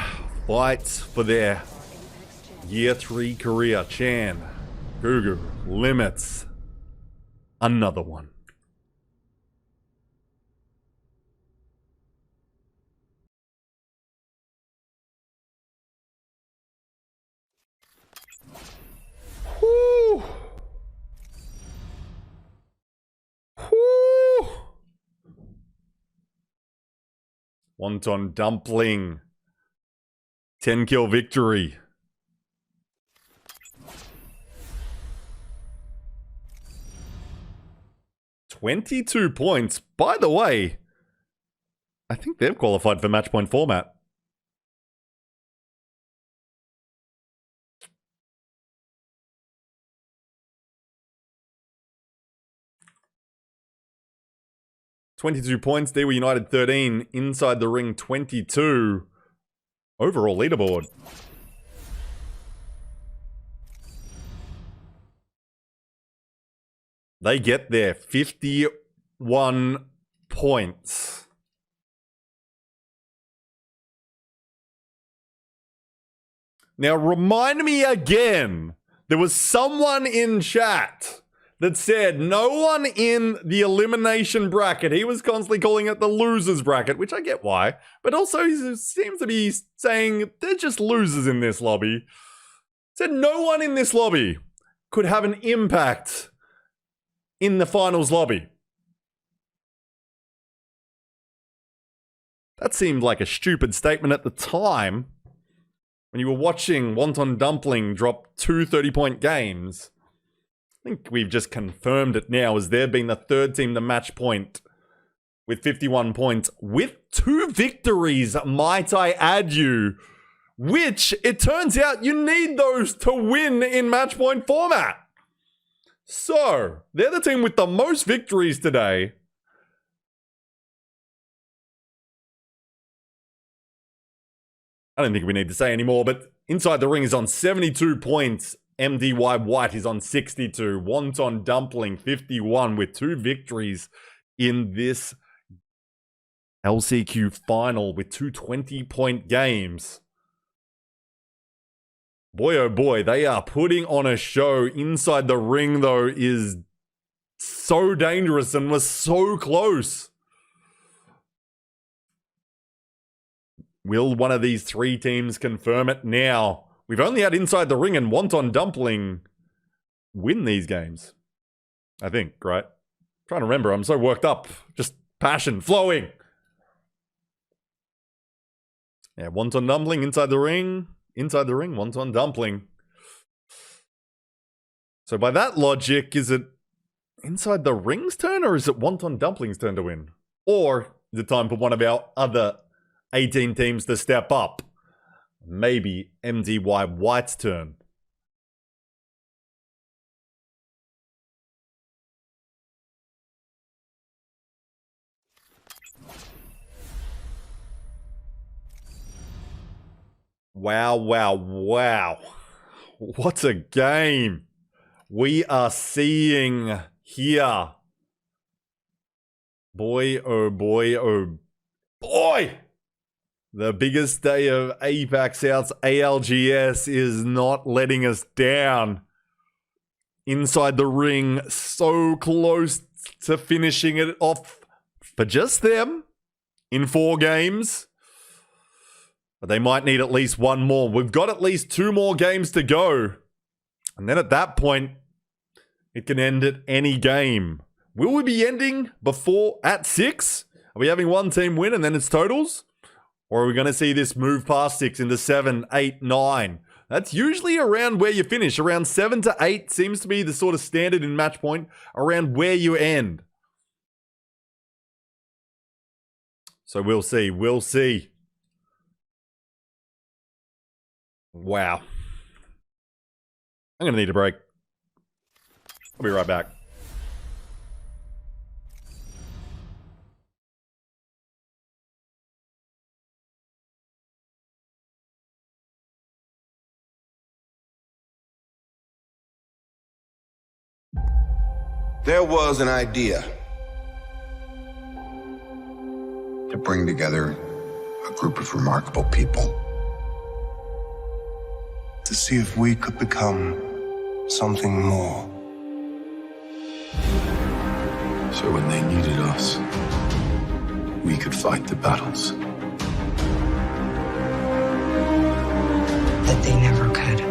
fights for their year 3 career. Chan, Gugu, limits another one. Whew. Whew. Wonton Dumpling. 10 kill victory. $22 points. By the way, I think they've qualified for match point format. $22 points. They were United 13. Inside the ring 22. Overall leaderboard. They get there. 51 points. Now remind me again. There was someone in chat that said no one in the elimination bracket, he was constantly calling it the losers bracket, which I get why, but also he seems to be saying they're just losers in this lobby. Said no one in this lobby could have an impact in the finals lobby. That seemed like a stupid statement at the time when you were watching Wonton Dumpling drop 2 30-point games. I think we've just confirmed it now as they've been the third team to match point with 51 points with 2 victories, might I add you, which it turns out you need those to win in match point format. So, they're the team with the most victories today. I don't think we need to say anymore, but Inside the Ring is on 72 points. MDY White is on 62. Wonton Dumpling 51 with 2 victories in this LCQ final with 2 20-point games. Boy, oh boy, they are putting on a show. Inside the Ring, though, is so dangerous and was so close. Will one of these 3 teams confirm it now? We've only had Inside the Ring and Wonton Dumpling win these games. I think, right? I'm trying to remember. I'm so worked up. Just passion flowing. Yeah, Wonton Dumpling, Inside the Ring, Wonton Dumpling. So by that logic, is it Inside the Ring's turn or is it Wonton Dumpling's turn to win? Or is it time for one of our other 18 teams to step up? Maybe MDY White's turn. Wow, wow, wow. What a game we are seeing here. Boy, oh boy, oh boy. The biggest day of APAC South's ALGS is not letting us down. Inside the Ring, so close to finishing it off for just them in 4 games. But they might need at least 1 more. We've got at least 2 more games to go. And then at that point, it can end at any game. Will we be ending before at 6? Are we having 1 team win and then it's totals? Or are we going to see this move past 6 into 7, 8, 9? That's usually around where you finish. Around 7 to 8 seems to be the sort of standard in match point around where you end. So we'll see. We'll see. Wow. I'm going to need a break. I'll be right back. There was an idea to bring together a group of remarkable people to see if we could become something more. So when they needed us, we could fight the battles That they never could.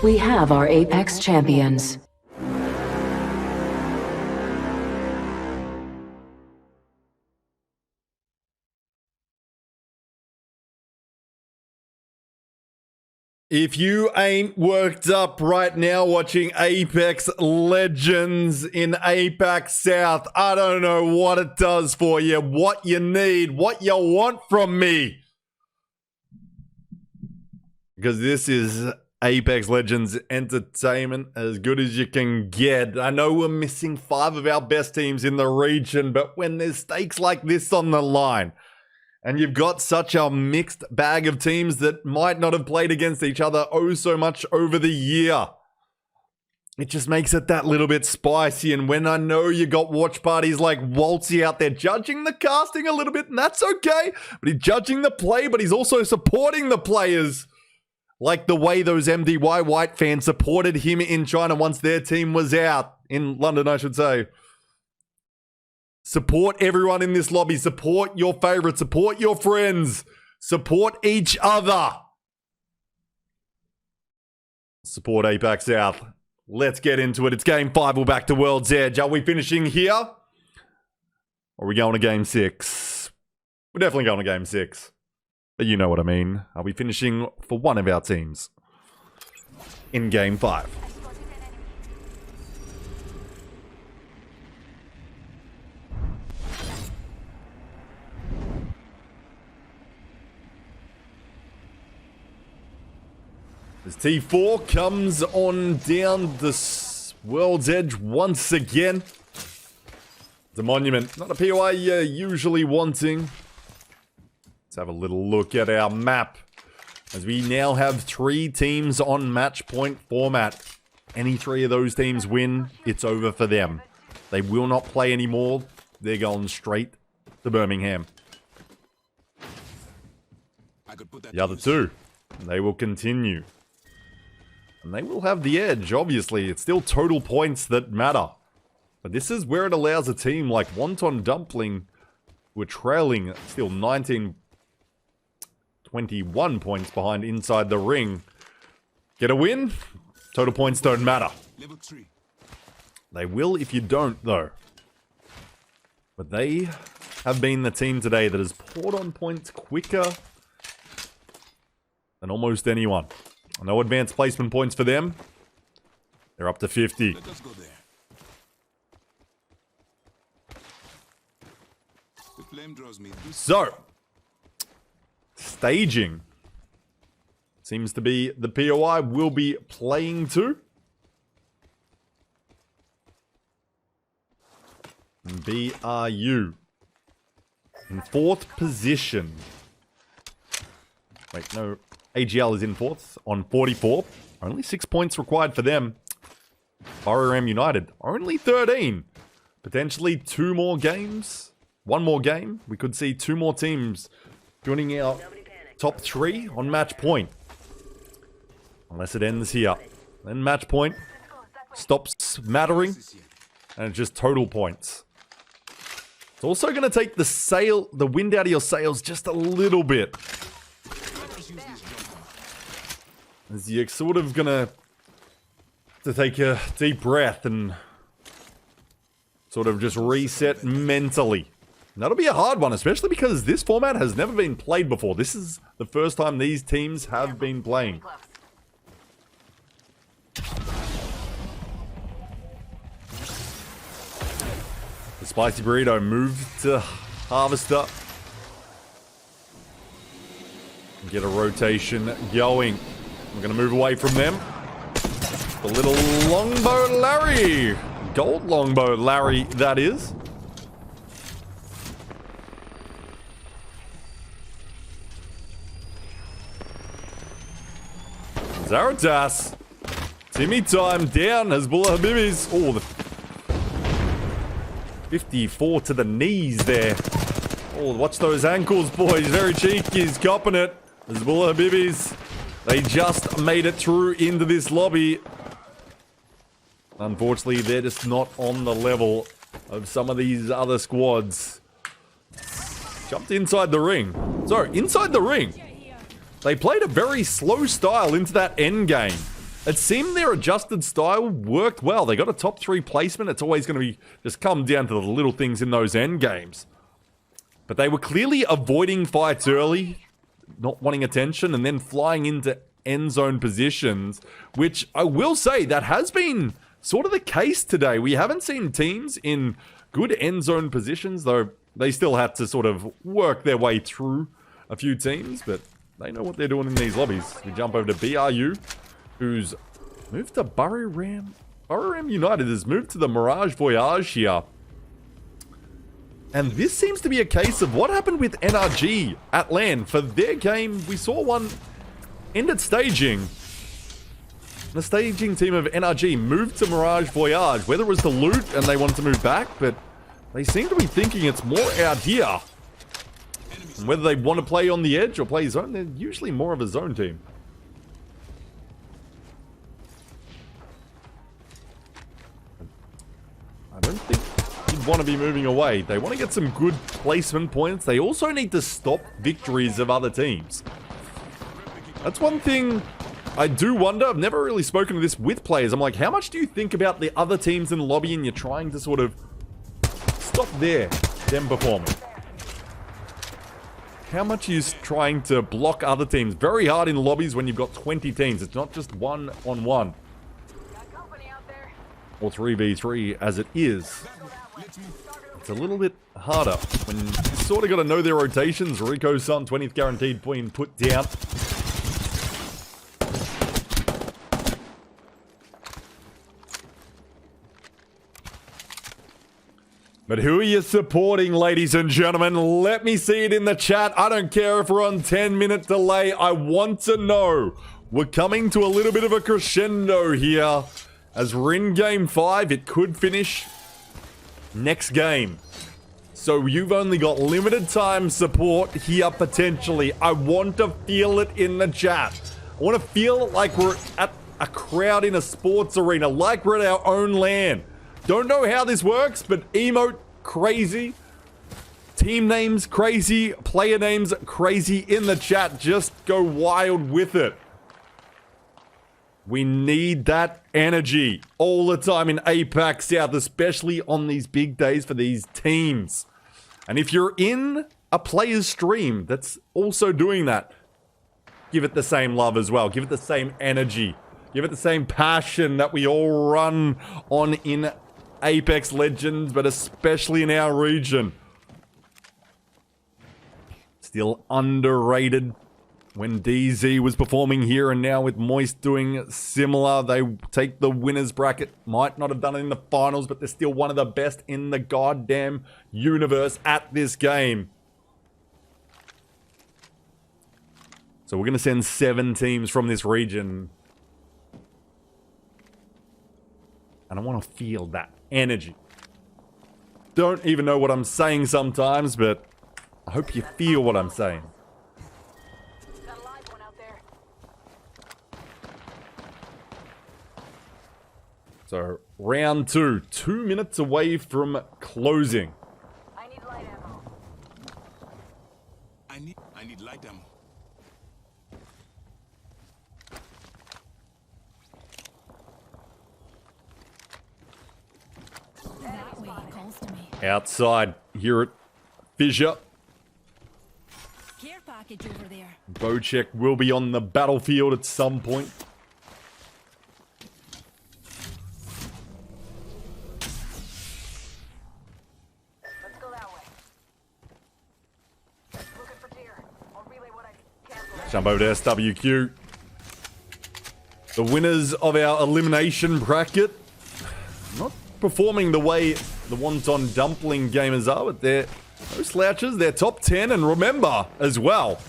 We have our Apex champions. If you ain't worked up right now watching Apex Legends in APAC South, I don't know what it does for you, what you need, what you want from me. Because this is Apex Legends entertainment as good as you can get. I know we're missing 5 of our best teams in the region, but when there's stakes like this on the line, and you've got such a mixed bag of teams that might not have played against each other oh so much over the year, it just makes it that little bit spicy. And when I know you got watch parties like Waltzy out there judging the casting a little bit, and that's okay, but he's judging the play, but he's also supporting the players. Like the way those MDY White fans supported him in China once their team was out. In London, I should say. Support everyone in this lobby. Support your favorites. Support your friends. Support each other. Support APAC South. Let's get into it. It's game 5. We're back to World's Edge. Are we finishing here? Or are we going to game 6? We're definitely going to game 6. But you know what I mean. Are we finishing for one of our teams in game 5? As T4 comes on down the World's Edge once again. The monument, not a POI you're usually wanting. Let's have a little look at our map. As we now have 3 teams on match point format. Any 3 of those teams win, it's over for them. They will not play anymore. They're going straight to Birmingham. The other 2, they will continue. And they will have the edge, obviously. It's still total points that matter. But this is where it allows a team like Wonton Dumpling, who are trailing still 21 points behind inside the ring. Get a win? Total points don't matter. They will if you don't, though. But they have been the team today that has poured on points quicker than almost anyone. No advanced placement points for them. They're up to 50. Let us go there. The flame draws me. So, staging seems to be the POI will be playing to. And BRU in 4th position. Wait, no. AGL is in 4th on 44. Only 6 points required for them. RM United, only 13. Potentially 2 more games. 1 more game. We could see 2 more teams joining our top 3 on match point. Unless it ends here. Then match point stops mattering. And it's just total points. It's also going to take the wind out of your sails just a little bit. As you're sort of gonna to take a deep breath and sort of just reset mentally. And that'll be a hard one, especially because this format has never been played before. This is the first time these teams have been playing. The Spicy Burrito moved to Harvester. Get a rotation going. We're going to move away from them. The little longbow Larry. Gold longbow Larry, that is. Zaratas. Timmy time down. Hezbollah Habibis. Oh, the 54 to the knees there. Oh, watch those ankles, boys. Very cheeky. He's copping it. Hezbollah Habibis. They just made it through into this lobby. Unfortunately, they're just not on the level of some of these other squads. Jumped inside the ring. So, inside the ring, they played a very slow style into that end game. It seemed their adjusted style worked well. They got a top 3 placement. It's always going to be just come down to the little things in those end games. But they were clearly avoiding fights early, not wanting attention, and then flying into end zone positions, which I will say that has been sort of the case today. We haven't seen teams in good end zone positions, though they still had to sort of work their way through a few teams, but they know what they're doing in these lobbies. We jump over to BRU, who's moved to Buriram. Buriram United has moved to the Mirage Voyage here. And this seems to be a case of what happened with NRG at LAN. For their game, we saw one end at staging. The staging team of NRG moved to Mirage Voyage, whether it was to loot and they wanted to move back, but they seem to be thinking it's more out here. And whether they want to play on the edge or play zone, they're usually more of a zone team. I don't think you'd want to be moving away. They want to get some good placement points. They also need to stop victories of other teams. That's one thing I do wonder. I've never really spoken to this with players. I'm like, how much do you think about the other teams in the lobby and you're trying to sort of stop them performing? How much are you trying to block other teams? Very hard in lobbies when you've got 20 teams. It's not just one-on-one. Or 3v3 as it is. It's a little bit harder when you sort of got to know their rotations. Rico's son, 20th guaranteed being put down. But who are you supporting, ladies and gentlemen? Let me see it in the chat. I don't care if we're on 10-minute delay. I want to know. We're coming to a little bit of a crescendo here. As we're in game 5, it could finish next game. So you've only got limited time support here potentially. I want to feel it in the chat. I want to feel it like we're at a crowd in a sports arena, like we're at our own LAN. Don't know how this works, but emote crazy. Team names crazy. Player names crazy in the chat. Just go wild with it. We need that energy all the time in APAC South, especially on these big days for these teams. And if you're in a player's stream that's also doing that, give it the same love as well. Give it the same energy. Give it the same passion that we all run on in Apex Legends, but especially in our region. Still underrated when DZ was performing here, and now with Moist doing similar. They take the winners bracket. Might not have done it in the finals, but they're still one of the best in the goddamn universe at this game. So we're going to send 7 teams from this region. And I want to feel that energy. Don't even know what I'm saying sometimes, but I hope you feel what I'm saying. Got a live one out there. So, round 2. 2 minutes away from closing. I need light ammo. I need light ammo. That way he calls to me. Outside here at Fissure. Care package over there. Bocek will be on the battlefield at some point. Let's go that way. Looking for tier. I'll relay what I can. Jump over to SWQ. The winners of our elimination bracket. Not performing the way the Wonton Dumpling gamers are, but they're no slouches. They're top 10, and remember as well,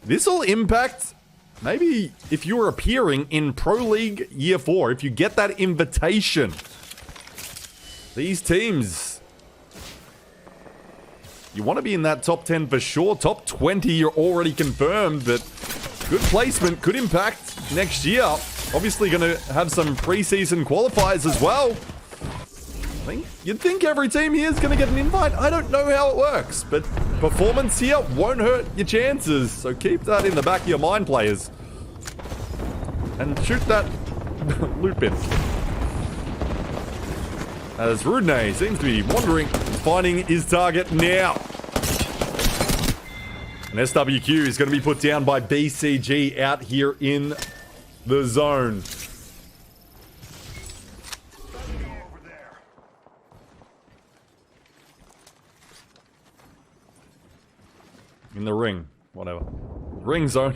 this will impact maybe if you're appearing in Pro League Year 4, if you get that invitation. These teams, you want to be in that top 10 for sure. Top 20, you're already confirmed, but good placement could impact next year. Obviously going to have some preseason qualifiers as well. You'd think every team here is going to get an invite. I don't know how it works, but performance here won't hurt your chances. So keep that in the back of your mind, players. And shoot that loop in. As Rudney seems to be wandering, finding his target now. And SWQ is going to be put down by BCG out here in the zone. In the ring. Whatever. Ring zone.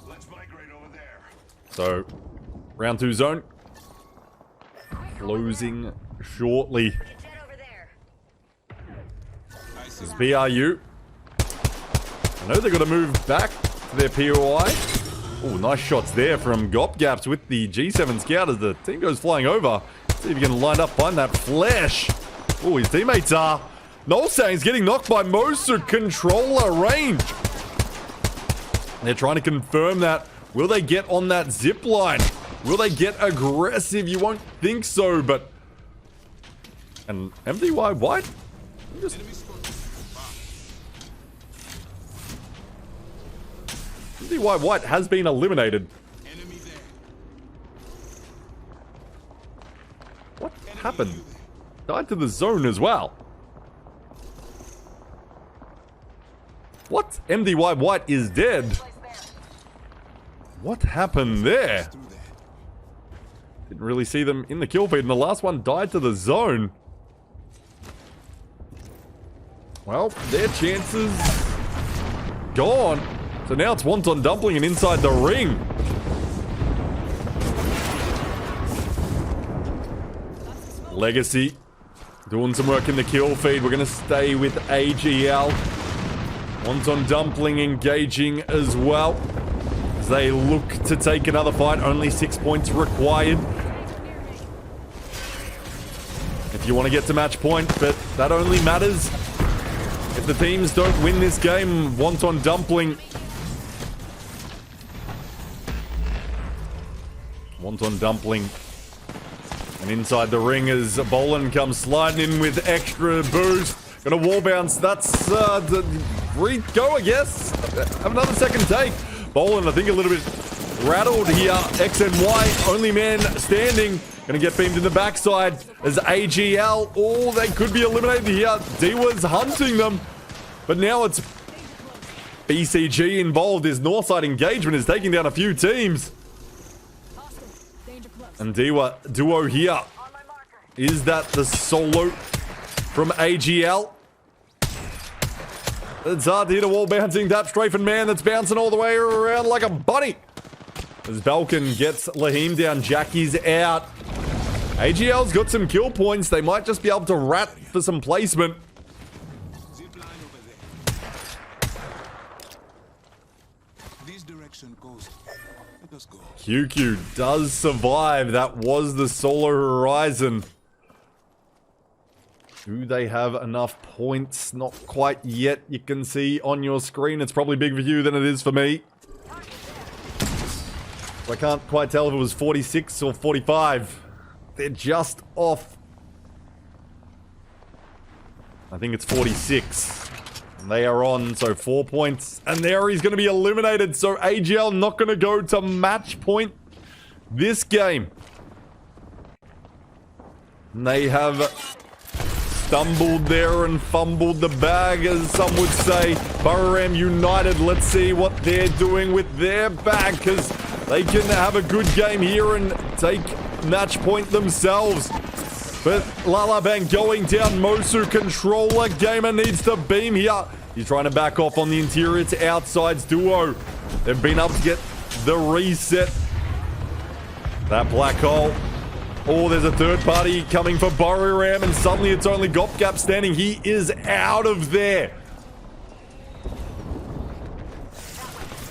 Let's migrate over there. So, round 2 zone. Closing shortly. Jet over there. This is BRU. I know they're going to move back to their POI. Oh, nice shots there from Gopgaps with the G7 scout as the team goes flying over. See if you can line up behind that flash. Oh, his teammates are. Nolsang's getting knocked by Mosu. Controller range. They're trying to confirm that. Will they get on that zip line? Will they get aggressive? You won't think so, but... And MDY White? MDY White has been eliminated. What happened? Died to the zone as well. What? MDY White is dead. What happened there? Didn't really see them in the kill feed, and the last one died to the zone. Well, their chances gone. So now it's Wonton Dumpling and inside the ring. Legacy doing some work in the kill feed. We're going to stay with AGL. Wonton Dumpling engaging as well. As they look to take another fight. Only 6 points required. If you want to get to match point, but that only matters if the teams don't win this game. Wonton Dumpling. Wonton Dumpling. And inside the ring as Bolin comes sliding in with extra boost. Gonna wall bounce. That's the re-go, I guess. Have another second take. Bolin, I think, a little bit rattled here. X and Y, only man standing. Gonna get beamed in the backside as AGL. Oh, they could be eliminated here. D-Was hunting them. But now it's BCG involved. His Northside engagement is taking down a few teams. And Diwa duo here. Is that the solo from AGL? It's hard to hit a wall bouncing that strafing man that's bouncing all the way around like a bunny. As Balkan gets Lahim down, Jackie's out. AGL's got some kill points. They might just be able to rat for some placement. This direction goes. Let us go. QQ does survive. That was the solo horizon. Do they have enough points? Not quite yet. You can see on your screen. It's probably bigger for you than it is for me. I can't quite tell if it was 46 or 45. They're just off. I think it's 46. And they are on, so 4 points. And there he's going to be eliminated. So AGL not going to go to match point this game. And they have stumbled there and fumbled the bag, as some would say. Bororam United, let's see what they're doing with their bag, because they can have a good game here and take match point themselves. But Lalabang going down. Mosu controller. Gamer needs to beam here. He's trying to back off on the interior. It's outsides duo. They've been able to get the reset. That black hole. Oh, there's a third party coming for Bororam, and suddenly it's only Gopgap standing. He is out of there.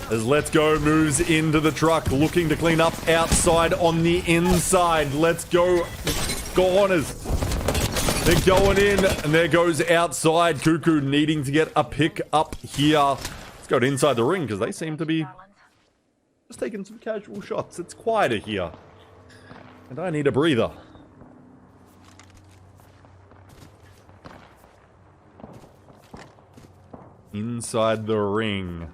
As Let's Go moves into the truck, looking to clean up outside on the inside. Let's Go corners. They're going in, and there goes outside. Cuckoo needing to get a pick up here. Let's go to inside the ring, because they seem to be just taking some casual shots. It's quieter here. And I need a breather. Inside the ring.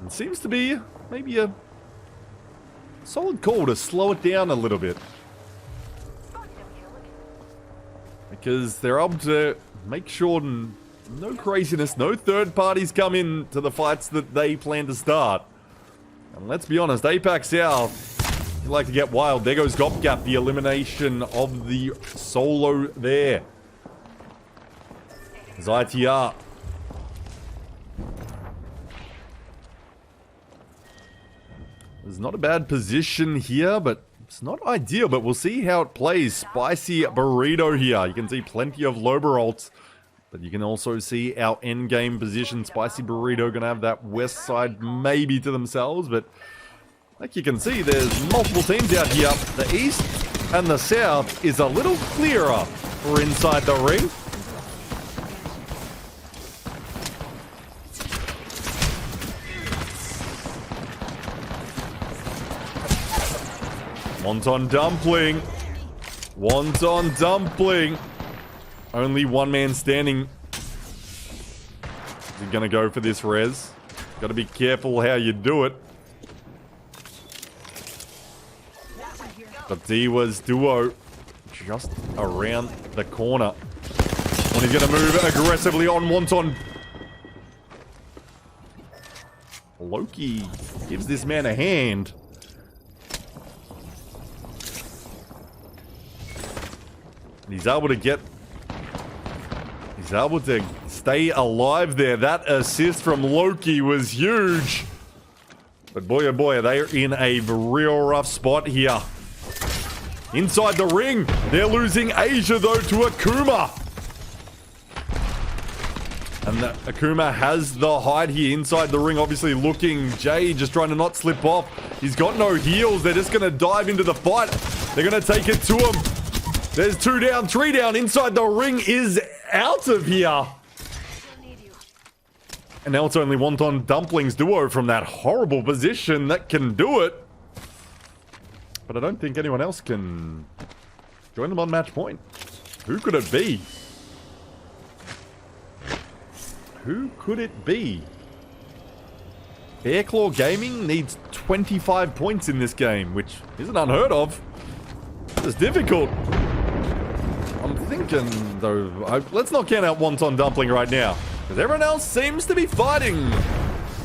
It seems to be maybe a solid call to slow it down a little bit. because they're able to make sure no craziness, no third parties come in to the fights that they plan to start. And let's be honest, APAC South, you like to get wild. There goes Gopgap, the elimination of the solo there. There's ITR. There's not a bad position here, but it's not ideal, but we'll see how it plays. Spicy Burrito here. You can see plenty of Lober ults, but you can also see our end game position. Spicy Burrito gonna have that west side maybe to themselves, but like you can see, there's multiple teams out here. The east and the south is a little clearer for inside the ring. Wonton Dumpling. Wonton Dumpling. Only one man standing. Is he gonna go for this res? Gotta be careful how you do it. But Diva's duo just around the corner. When he's gonna move aggressively on Wonton. Loki gives this man a hand. He's able to get... He's able to stay alive there. That assist from Loki was huge. But boy, oh boy, they are in a real rough spot here. Inside the ring, they're losing Asia, though, to Akuma. And Akuma has the hide here inside the ring, obviously looking. Jay just trying to not slip off. He's got no heals. They're just going to dive into the fight. They're going to take it to him. There's 2 down, 3 down. Inside the ring is out of here. And now it's only Wonton Dumplings duo from that horrible position that can do it. But I don't think anyone else can join them on match point. Who could it be? Who could it be? Bearclaw Gaming needs 25 points in this game, which isn't unheard of. It's difficult. I'm thinking, though, let's not count out Wonton Dumpling right now, because everyone else seems to be fighting.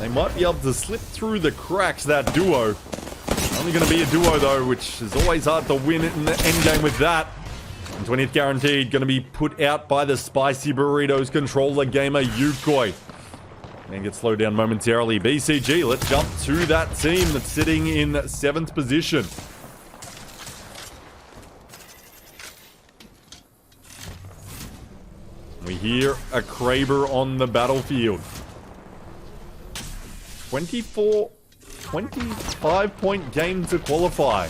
They might be able to slip through the cracks, that duo. Only going to be a duo, though, which is always hard to win in the endgame with that. And 20th guaranteed, going to be put out by the Spicy Burritos controller gamer Yukoi. And get slowed down momentarily. BCG, let's jump to that team that's sitting in 7th position. We hear a Kraber on the battlefield. 25-point game to qualify.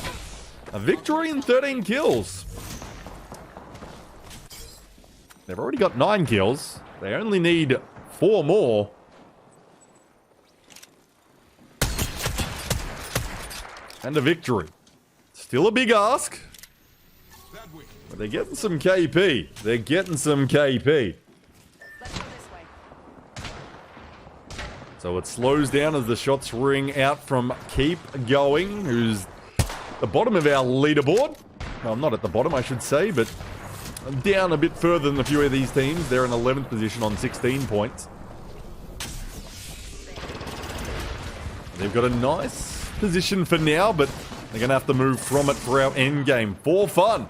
A victory and 13 kills. They've already got 9 kills. They only need 4 more. And a victory. Still a big ask. But they're getting some KP. They're getting some KP. Let's go this way. So it slows down as the shots ring out from Keep Going, who's the bottom of our leaderboard. Well, not at the bottom, I should say, but down a bit further than a few of these teams. They're in 11th position on 16 points. They've got a nice position for now, but they're going to have to move from it for our end game. For fun.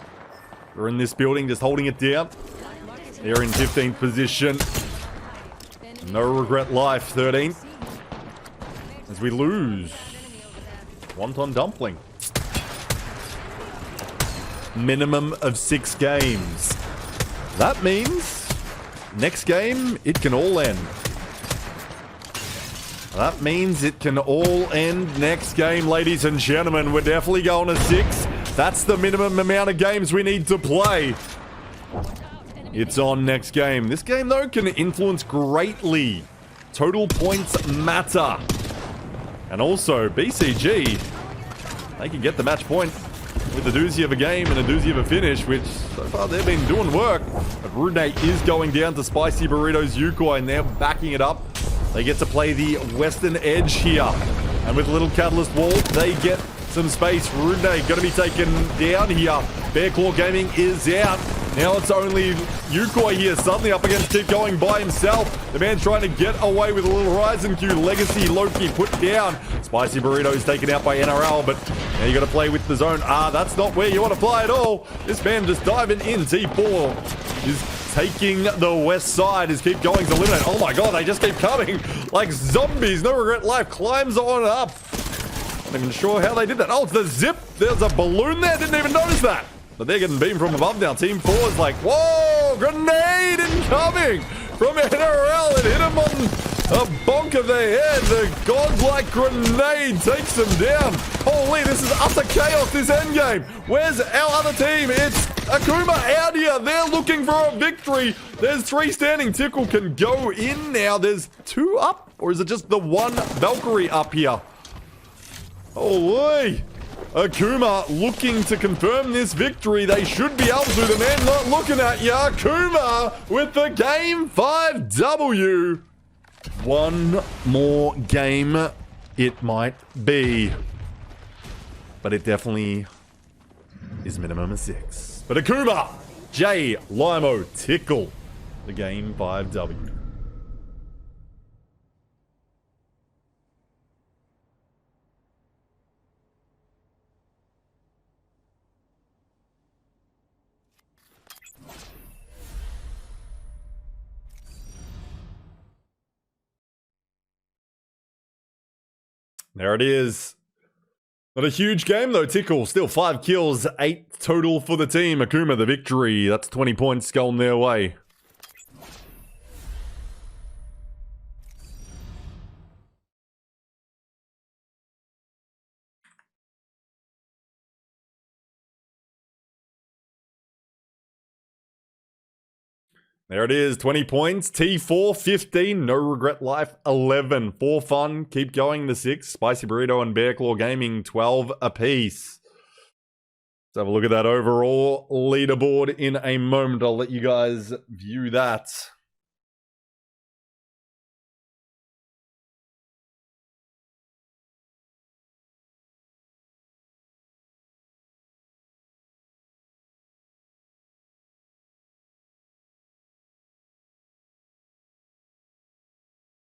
We're in this building, just holding it down. They're in 15th position. No regret life, 13th. As we lose. Wonton Dumpling. Minimum of 6 games. That means next game, it can all end. That means it can all end next game, ladies and gentlemen. We're definitely going to 6. That's the minimum amount of games we need to play. It's on next game. This game, though, can influence greatly. Total points matter. And also, BCG, they can get the match point with a doozy of a game and a doozy of a finish, which so far they've been doing work. But Rune is going down to Spicy Burritos Yukoi, and they're backing it up. They get to play the Western Edge here. And with a little Catalyst Wall, they get some space. Rune going to be taken down here. Bear Claw Gaming is out. Now it's only Yukoi here, suddenly up against Keep Going by himself. The man's trying to get away with a little Horizon Q. Legacy Loki put down. Spicy Burrito is taken out by NRL, but now you got to play with the zone. That's not where you want to play at all. This man just diving in. T4 is taking the west side as Keep Going's eliminated. Oh my god, they just keep coming like zombies. No Regret Life climbs on up. Not even sure how they did that. Oh, it's the zip. There's a balloon there. Didn't even notice that. But they're getting beamed from above now. Team 4 is like, whoa, grenade incoming from NRL. It hit him on a bonk of their head. The godlike grenade takes them down. Holy, this is utter chaos, this endgame. Where's our other team? It's Akuma out here. They're looking for a victory. There's 3 standing. Tickle can go in now. There's 2 up, or is it just the 1 Valkyrie up here? Holy. Akuma looking to confirm this victory. They should be able to. The man not looking at you. Akuma with the Game 5 W. One more game it might be. But it definitely is minimum of 6. But Akuma, Jay, Limo, Tickle, the Game 5 W. There it is. Not a huge game though, Tickle. Still 5 kills, 8 total for the team. Akuma the victory. That's 20 points going their way. There it is, 20 points. T4, 15. No Regret Life, 11. 4 Fun, Keep Going, the 6. Spicy Burrito and Bear Claw Gaming, 12 apiece. Let's have a look at that overall leaderboard in a moment. I'll let you guys view that.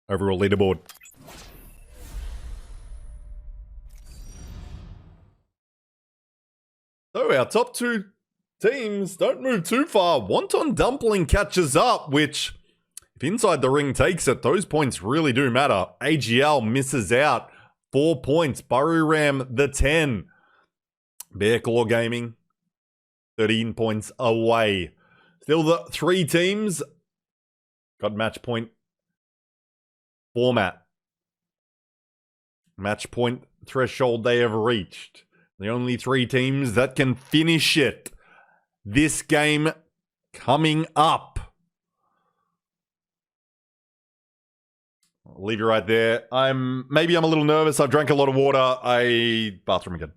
Overall leaderboard. So our top 2 teams don't move too far. Wonton Dumpling catches up, which, if Inside the Ring takes it, those points really do matter. AGL misses out. 4 points. Burry Ram, the 10. Bear Claw Gaming, 13 points away. Still the 3 teams got match point format. Match point threshold they have reached. The only 3 teams that can finish it. This game coming up. I'll leave you right there. Maybe I'm a little nervous. I've drank a lot of water. Bathroom again.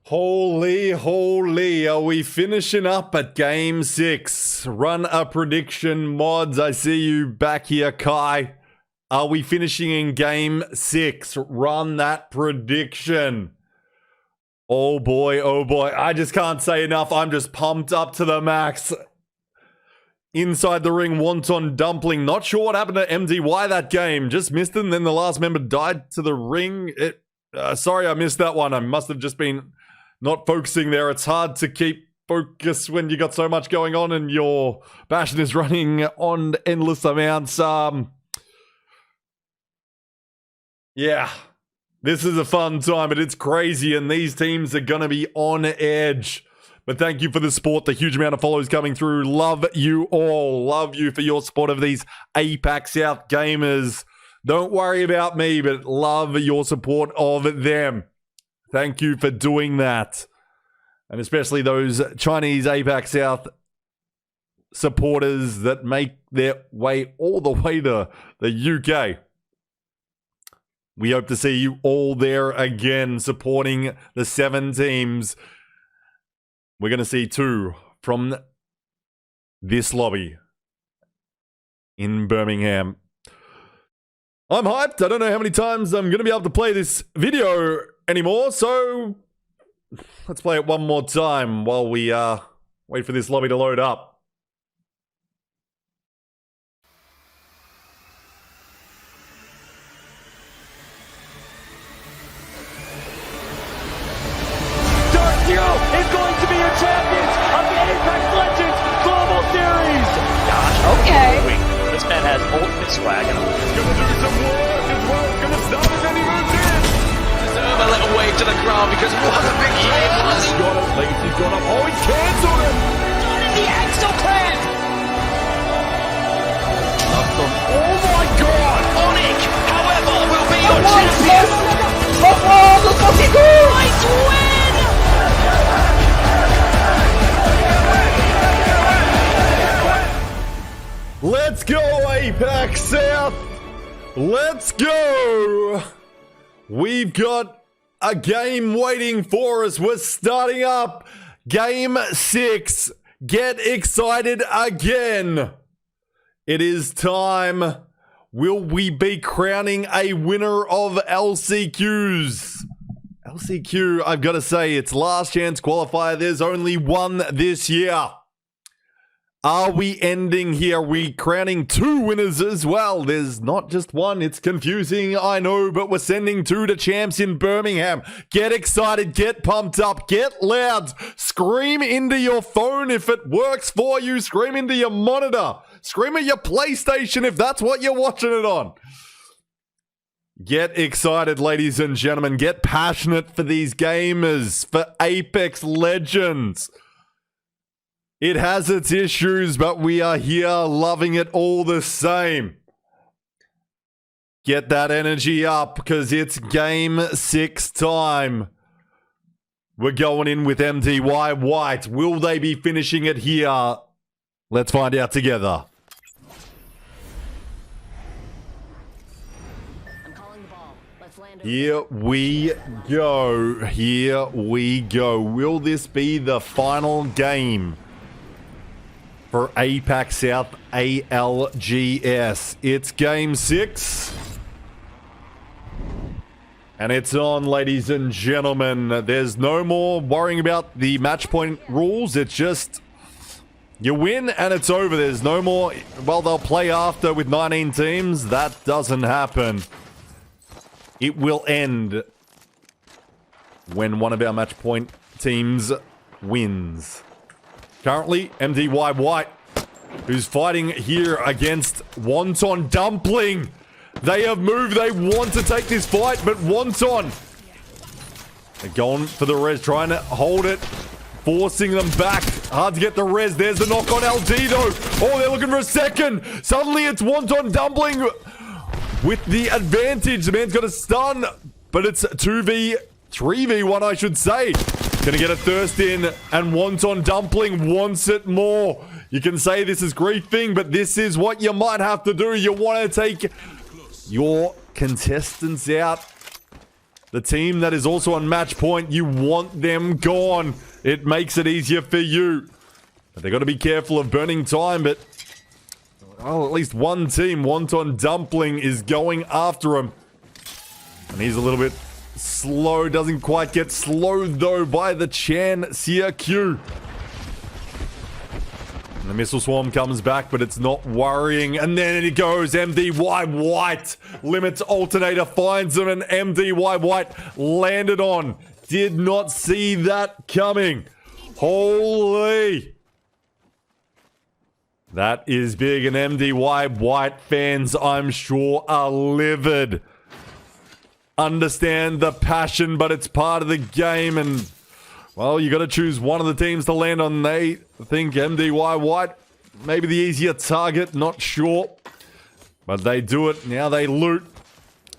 Holy, holy, are we finishing up at game 6? Run a prediction, mods. I see you back here, Kai. Are we finishing in game 6? Run that prediction. Oh boy, I just can't say enough. I'm just pumped up to the max. Inside the ring, Wonton Dumpling. Not sure what happened to MDY that game. Just missed it, and then the last member died to the ring. Sorry, I missed that one. I must have just been not focusing there. It's hard to keep focus when you got so much going on and your passion is running on endless amounts. Yeah, this is a fun time, but it's crazy, and these teams are going to be on edge. But thank you for the support, the huge amount of follows coming through. Love you all. Love you for your support of these APAC South gamers. Don't worry about me, but love your support of them. Thank you for doing that. And especially those Chinese APAC South supporters that make their way all the way to the UK. We hope to see you all there again supporting the 7 teams. We're going to see 2 from this lobby in Birmingham. I'm hyped. I don't know how many times I'm going to be able to play this video anymore, so let's play it one more time while we wait for this lobby to load up. Is going to be your champions of the Apex Legends Global Series. Gosh, Okay. This man has ultimate swag in him. Gonna do some work as well. Gonna start as any moves in. Deserve a little wave to the crowd because what a big year it was. He's got it. Legacy's got it. Oh, he cancelled it. The Axel clan! Oh my god. Onyx, however, will be your champion. Nice win! Let's go, APAC South! Let's go! We've got a game waiting for us. We're starting up game 6. Get excited again. It is time. Will we be crowning a winner of LCQs? LCQ, I've got to say, it's last chance qualifier. There's only one this year. Are we ending here? Are we crowning 2 winners as well? There's not just one. It's confusing, I know, but we're sending 2 to champs in Birmingham. Get excited, get pumped up, get loud. Scream into your phone if it works for you. Scream into your monitor. Scream at your PlayStation if that's what you're watching it on. Get excited, ladies and gentlemen. Get passionate for these gamers, for Apex Legends. It has its issues, but we are here loving it all the same. Get that energy up because it's game 6 time. We're going in with MDY White. Will they be finishing it here? Let's find out together. I'm calling the ball. Let's land. Here we go. Here we go. Will this be the final game for APAC South ALGS? It's game 6. And it's on, ladies and gentlemen. There's no more worrying about the match point rules. It's just you win and it's over. There's no more, well, they'll play after with 19 teams. That doesn't happen. It will end when one of our match point teams wins. Currently, MDY White, who's fighting here against Wonton Dumpling. They have moved. They want to take this fight, but Wonton, they're going for the res, trying to hold it, forcing them back. Hard to get the res. There's the knock on LD, though. Oh, they're looking for a second. Suddenly, it's Wonton Dumpling with the advantage. The man's got a stun, but it's 3v1, I should say. Gonna get a thirst in, and Wonton Dumpling wants it more. You can say this is griefing, but this is what you might have to do. You want to take your contestants out The team that is also on match point, you want them gone. It makes it easier for you. But they've got to be careful of burning time, but... well, at least one team, Wonton Dumpling, is going after him. And he's a little bit slow. Doesn't quite get slowed, though, by the LCQ. And the missile swarm comes back, but it's not worrying. And then it goes. MDY White. Limits alternator finds him, and MDY White landed on. Did not see that coming. Holy... that is big, and MDY White fans, I'm sure, are livid. Understand the passion, but it's part of the game, and, well, you got to choose one of the teams to land on. They think MDY White, maybe the easier target, not sure. But they do it. Now they loot,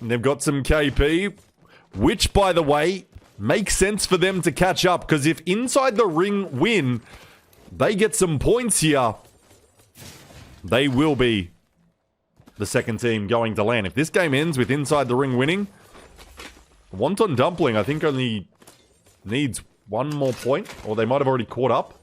and they've got some KP, which, by the way, makes sense for them to catch up, because if Inside the Ring win, they get some points here. They will be the second team going to land. If this game ends with Inside the Ring winning, Wonton Dumpling, I think, only needs one more point. Or they might have already caught up.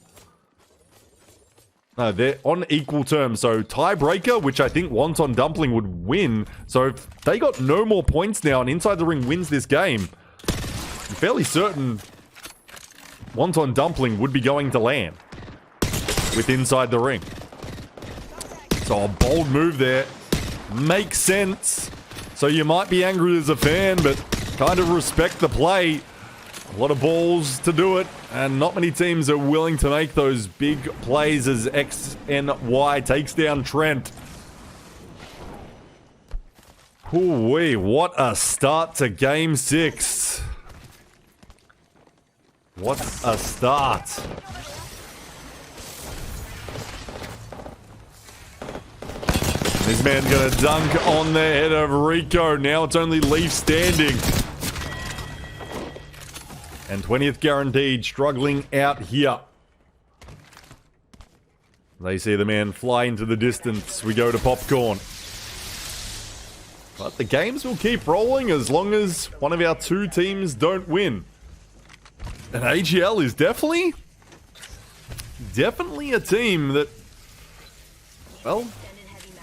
No, they're on equal terms. So, tiebreaker, which I think Wonton Dumpling would win. So, if they got no more points now and Inside the Ring wins this game, I'm fairly certain Wonton Dumpling would be going to land with Inside the Ring. So a bold move there. Makes sense. So you might be angry as a fan, but kind of respect the play. A lot of balls to do it, and not many teams are willing to make those big plays as XNY takes down Trent. Ooh-wee, what a start to Game 6. What a start. This man's gonna dunk on the head of Rico. Now it's only Leaf standing. And 20th guaranteed, struggling out here. They see the man fly into the distance. We go to popcorn. But the games will keep rolling as long as one of our two teams don't win. And AGL is definitely a team that, well,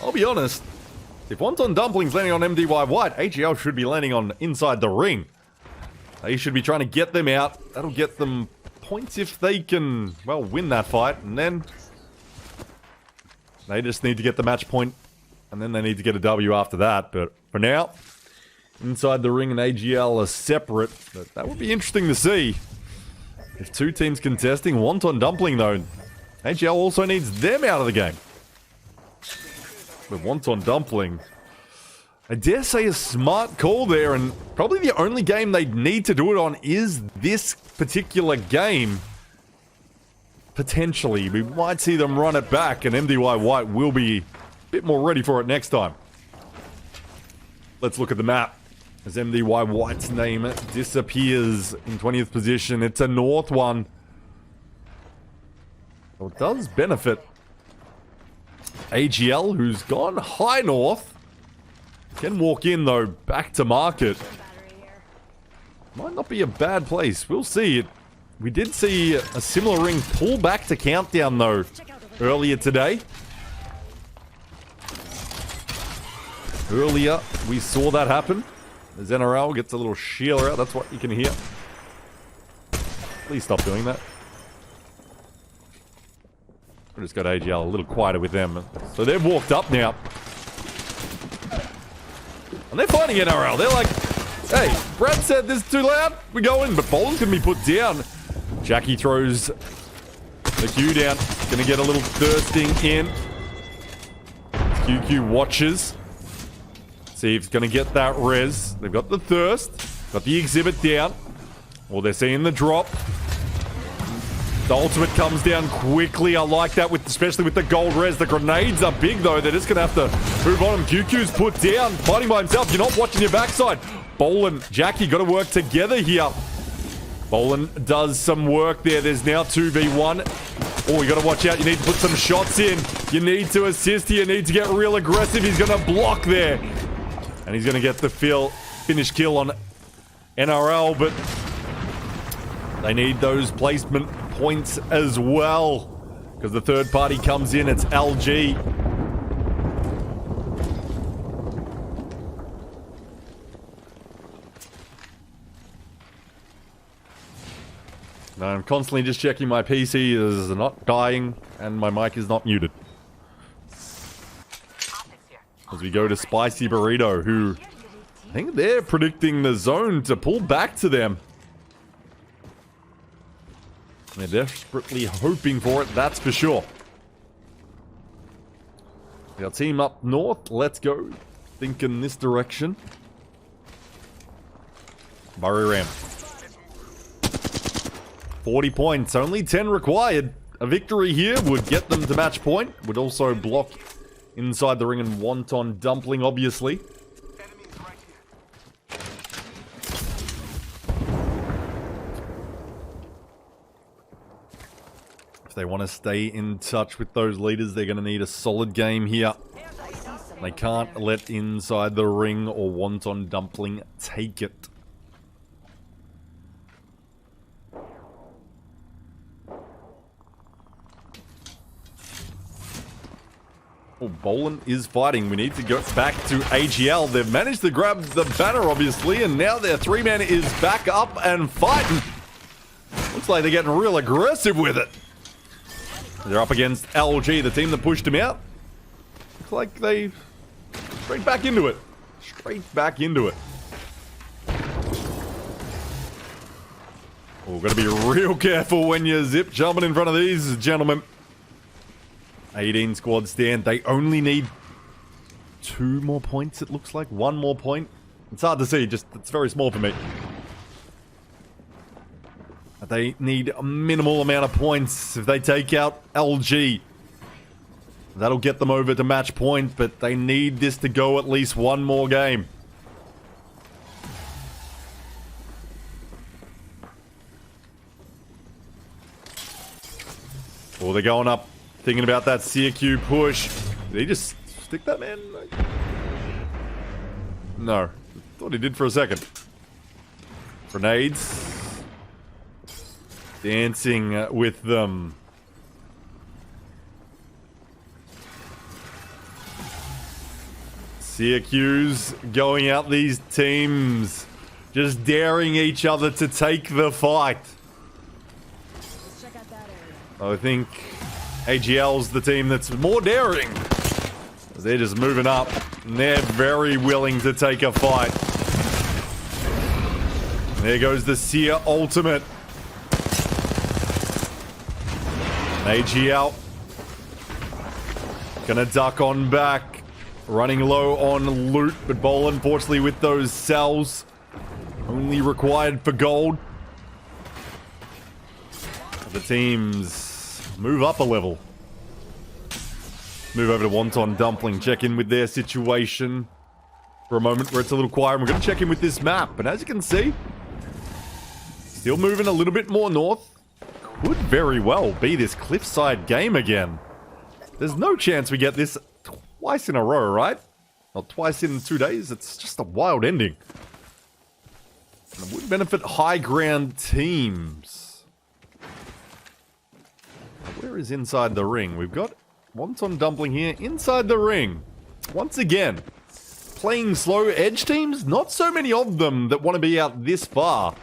I'll be honest, if Wonton Dumpling's landing on MDY White, AGL should be landing on Inside the Ring. They should be trying to get them out. That'll get them points if they can, well, win that fight. And then they just need to get the match point. And then they need to get a W after that. But for now, Inside the Ring and AGL are separate. But that would be interesting to see. If two teams contesting, Wonton Dumpling though, AGL also needs them out of the game. But Wonton Dumpling, I dare say a smart call there, and probably the only game they need to do it on is this particular game. Potentially, we might see them run it back, and MDY White will be a bit more ready for it next time. Let's look at the map. As MDY White's name disappears in 20th position, it's a north one. Well, it does benefit AGL, who's gone high north. Can walk in, though, back to market. Might not be a bad place. We'll see it. We did see a similar ring pull back to countdown, though, earlier today. Earlier, we saw that happen. As NRL gets a little shealer out. That's what you can hear. Please stop doing that. We'll just got AGL a little quieter with them. So they've walked up now. And they're fighting NRL. They're like, hey, Brad said this is too loud. We go in. But Boland's going to be put down. Jackie throws the Q down. Going to get a little thirsting in. QQ watches. See if he's going to get that res. They've got the thirst. Got the exhibit down. Well, they're seeing the drop. The ultimate comes down quickly. I like that, especially with the gold res. The grenades are big, though. They're just going to have to move on him. QQ's put down, fighting by himself. You're not watching your backside. Boland, Jackie, got to work together here. Boland does some work there. There's now 2v1. Oh, you got to watch out. You need to put some shots in. You need to assist here. You need to get real aggressive. He's going to block there. And he's going to get the finish kill on NRL, but they need those placement points as well. Because the third party comes in, it's LG. Now I'm constantly just checking my PC is not dying and my mic is not muted. As we go to Spicy Burrito, who I think they're predicting the zone to pull back to them. They're desperately hoping for it, that's for sure. Our team up north, let's go. Think in this direction. Murray Ram. 40 points, only 10 required. A victory here would get them to match point. Would also block inside the ring and wonton dumpling, obviously. If they want to stay in touch with those leaders, they're going to need a solid game here. They can't let inside the ring or wonton dumpling take it. Oh, Bolin is fighting. We need to go back to AGL. They've managed to grab the banner, obviously, and now their three-man is back up and fighting. Looks like they're getting real aggressive with it. They're up against LG, the team that pushed him out. Looks like they straight back into it. Straight back into it. Oh, gotta be real careful when you're zip jumping in front of these gentlemen. 18 squad stand. They only need 2 more points, it looks like. 1 more point. It's hard to see, just it's very small for me. They need a minimal amount of points. If they take out LG, that'll get them over to match point, but they need this to go at least 1 more game. Oh, they're going up. Thinking about that CQ push. Did he just stick that man? No. Thought he did for a second. Grenades. Dancing with them. CQ's going out these teams. Just daring each other to take the fight. Let's check out that area. I think AGL's the team that's more daring. They're just moving up. And they're very willing to take a fight. There goes the Seer ultimate. AGL gonna duck on back. Running low on loot, but Bowl unfortunately with those cells. Only required for gold. The teams move up a level. Move over to Wonton Dumpling, check in with their situation for a moment where it's a little quiet. We're going to check in with this map, and as you can see, still moving a little bit more north. Could very well be this cliffside game again. There's no chance we get this twice in a row, right? Not twice in 2 days. It's just a wild ending. And it would benefit high ground teams. Where is inside the ring? We've got Wonton Dumpling here inside the ring. Once again, playing slow edge teams. Not so many of them that want to be out this far.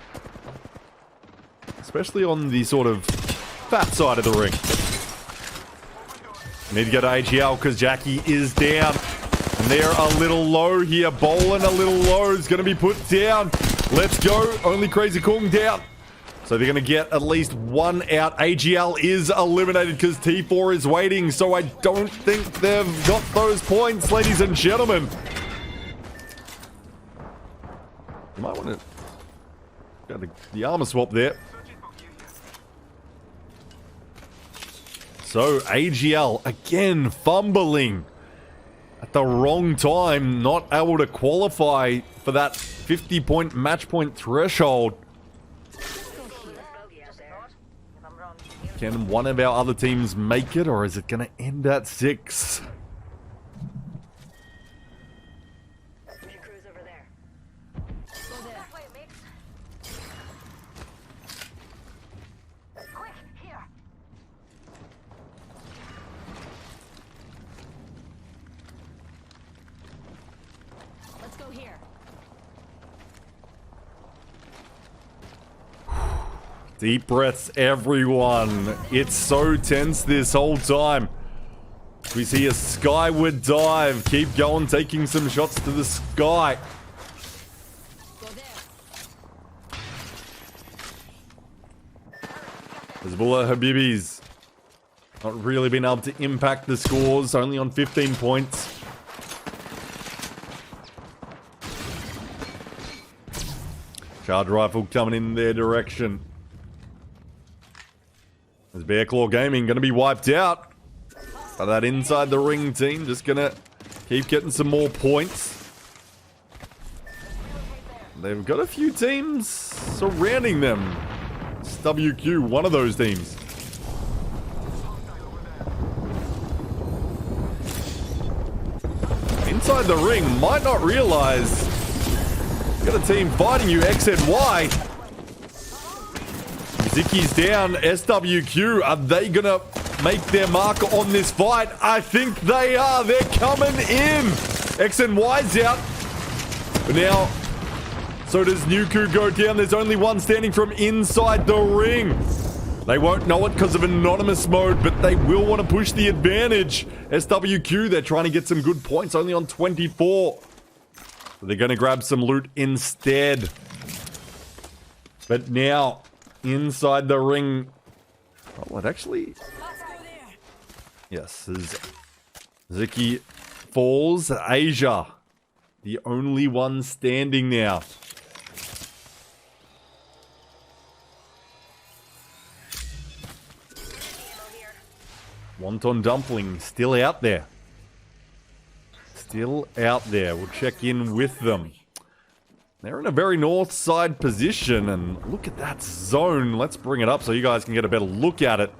Especially on the sort of fat side of the ring. Need to go to AGL because Jackie is down. And they're a little low here. Bolin a little low is going to be put down. Let's go. Only Crazy Kung down. So they're going to get at least 1 out. AGL is eliminated because T4 is waiting. So I don't think they've got those points, ladies and gentlemen. You might want to get the armor swap there. So AGL again fumbling at the wrong time, not able to qualify for that 50-point match point threshold. Can one of our other teams make it, or is it going to end at 6? Deep breaths, everyone. It's so tense this whole time. We see a skyward dive. Keep going, taking some shots to the sky. Go there. Hezbollah Habibis. Not really been able to impact the scores, only on 15 points. Charge rifle coming in their direction. As Bear Claw Gaming going to be wiped out. But that inside the ring team just going to keep getting some more points. They've got a few teams surrounding them. It's WQ, one of those teams. Inside the ring, might not realize. Got a team fighting you, X and Y. Zicky's down, SWQ. Are they gonna make their mark on this fight? I think they are. They're coming in. X and Y's out. But now, so does Nuku go down. There's only one standing from inside the ring. They won't know it because of anonymous mode, but they will want to push the advantage. SWQ, they're trying to get some good points, only on 24. So they're going to grab some loot instead. But now, inside the ring. Oh, what actually? Let's go there. Yes, as Zicky falls. Asia, the only one standing now. Wonton Dumpling still out there. Still out there. We'll check in with them. They're in a very north side position, and look at that zone. Let's bring it up so you guys can get a better look at it.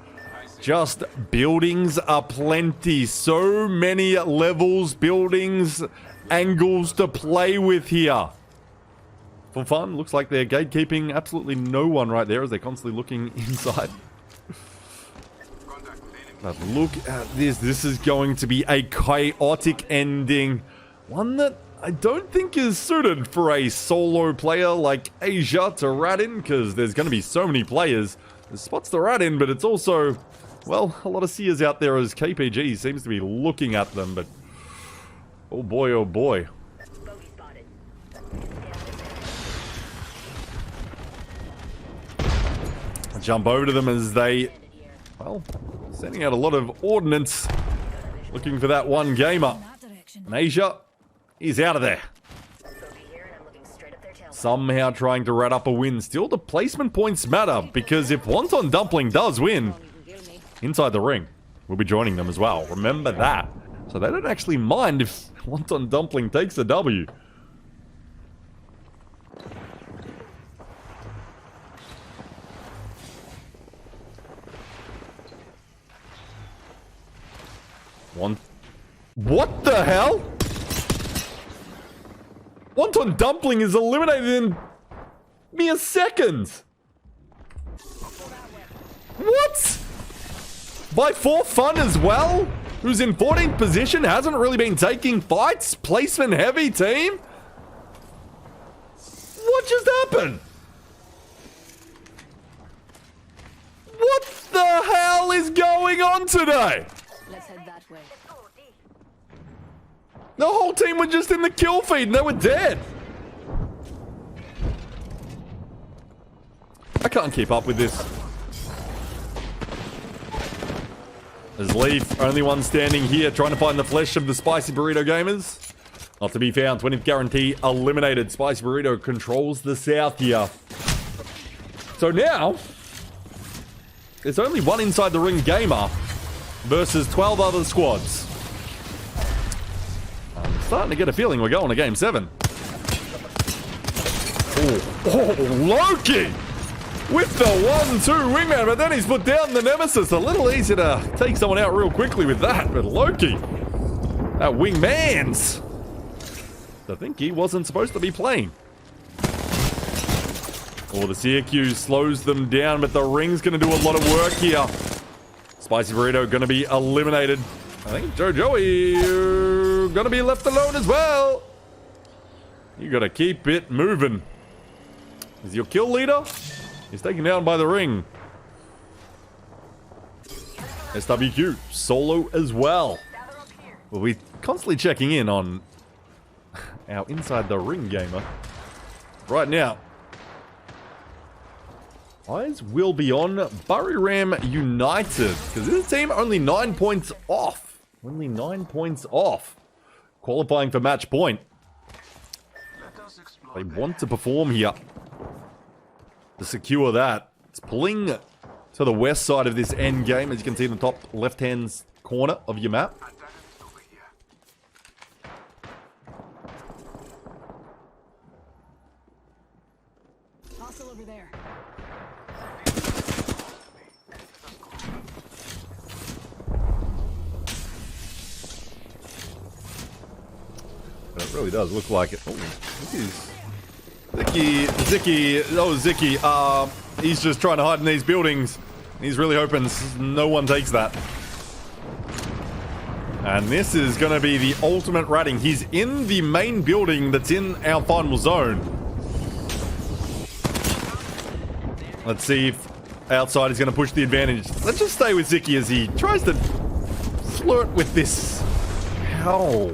Just buildings aplenty. So many levels, buildings, angles to play with here. For fun, looks like they're gatekeeping absolutely no one right there as they're constantly looking inside. But look at this. This is going to be a chaotic ending. One that I don't think is suited for a solo player like Asia to rat in, because there's going to be so many players. There's spots to rat in, but it's also, well, a lot of seers out there as KPG seems to be looking at them, but oh boy, oh boy. I'll jump over to them as they, well, sending out a lot of ordnance, looking for that one gamer. In that direction. And Asia is out of there. Somehow trying to rat up a win. Still, the placement points matter, because if Wonton Dumpling does win, inside the ring, we'll be joining them as well. Remember that. So they don't actually mind if Wonton Dumpling takes a W. What the hell? Wonton Dumpling is eliminated in mere seconds. What? By For Fun as well? Who's in 14th position, hasn't really been taking fights? Placement heavy team? What just happened? What the hell is going on today? Let's head that way. The whole team were just in the kill feed and they were dead. I can't keep up with this. There's Leaf, only one standing here, trying to find the flesh of the Spicy Burrito gamers. Not to be found, 20th guarantee eliminated. Spicy Burrito controls the south here. So now, there's only one inside the ring gamer versus 12 other squads. I'm starting to get a feeling we're going to game 7. Oh, Loki! With the 1-2 wingman, but then he's put down the Nemesis. A little easier to take someone out real quickly with that, but Loki, that wingman's, I think he wasn't supposed to be playing. Oh, the CQ slows them down, but the ring's going to do a lot of work here. Spicy Burrito going to be eliminated. I think Joey going to be left alone as well. You got to keep it moving. Is your kill leader? He's taken down by the ring. SWQ, solo as well. We'll be constantly checking in on our inside the ring gamer. Right now, eyes will be on Buriram United, because this team only 9 points off. Only 9 points off. Qualifying for match point. They want to perform here to secure that. It's pulling to the west side of this end game, as you can see in the top left-hand corner of your map. Hostile over there. But it really does look like it. Oh, this is Zicky. He's just trying to hide in these buildings. He's really hoping no one takes that. And this is going to be the ultimate ratting. He's in the main building that's in our final zone. Let's see if outside is going to push the advantage. Let's just stay with Zicky as he tries to flirt with this. How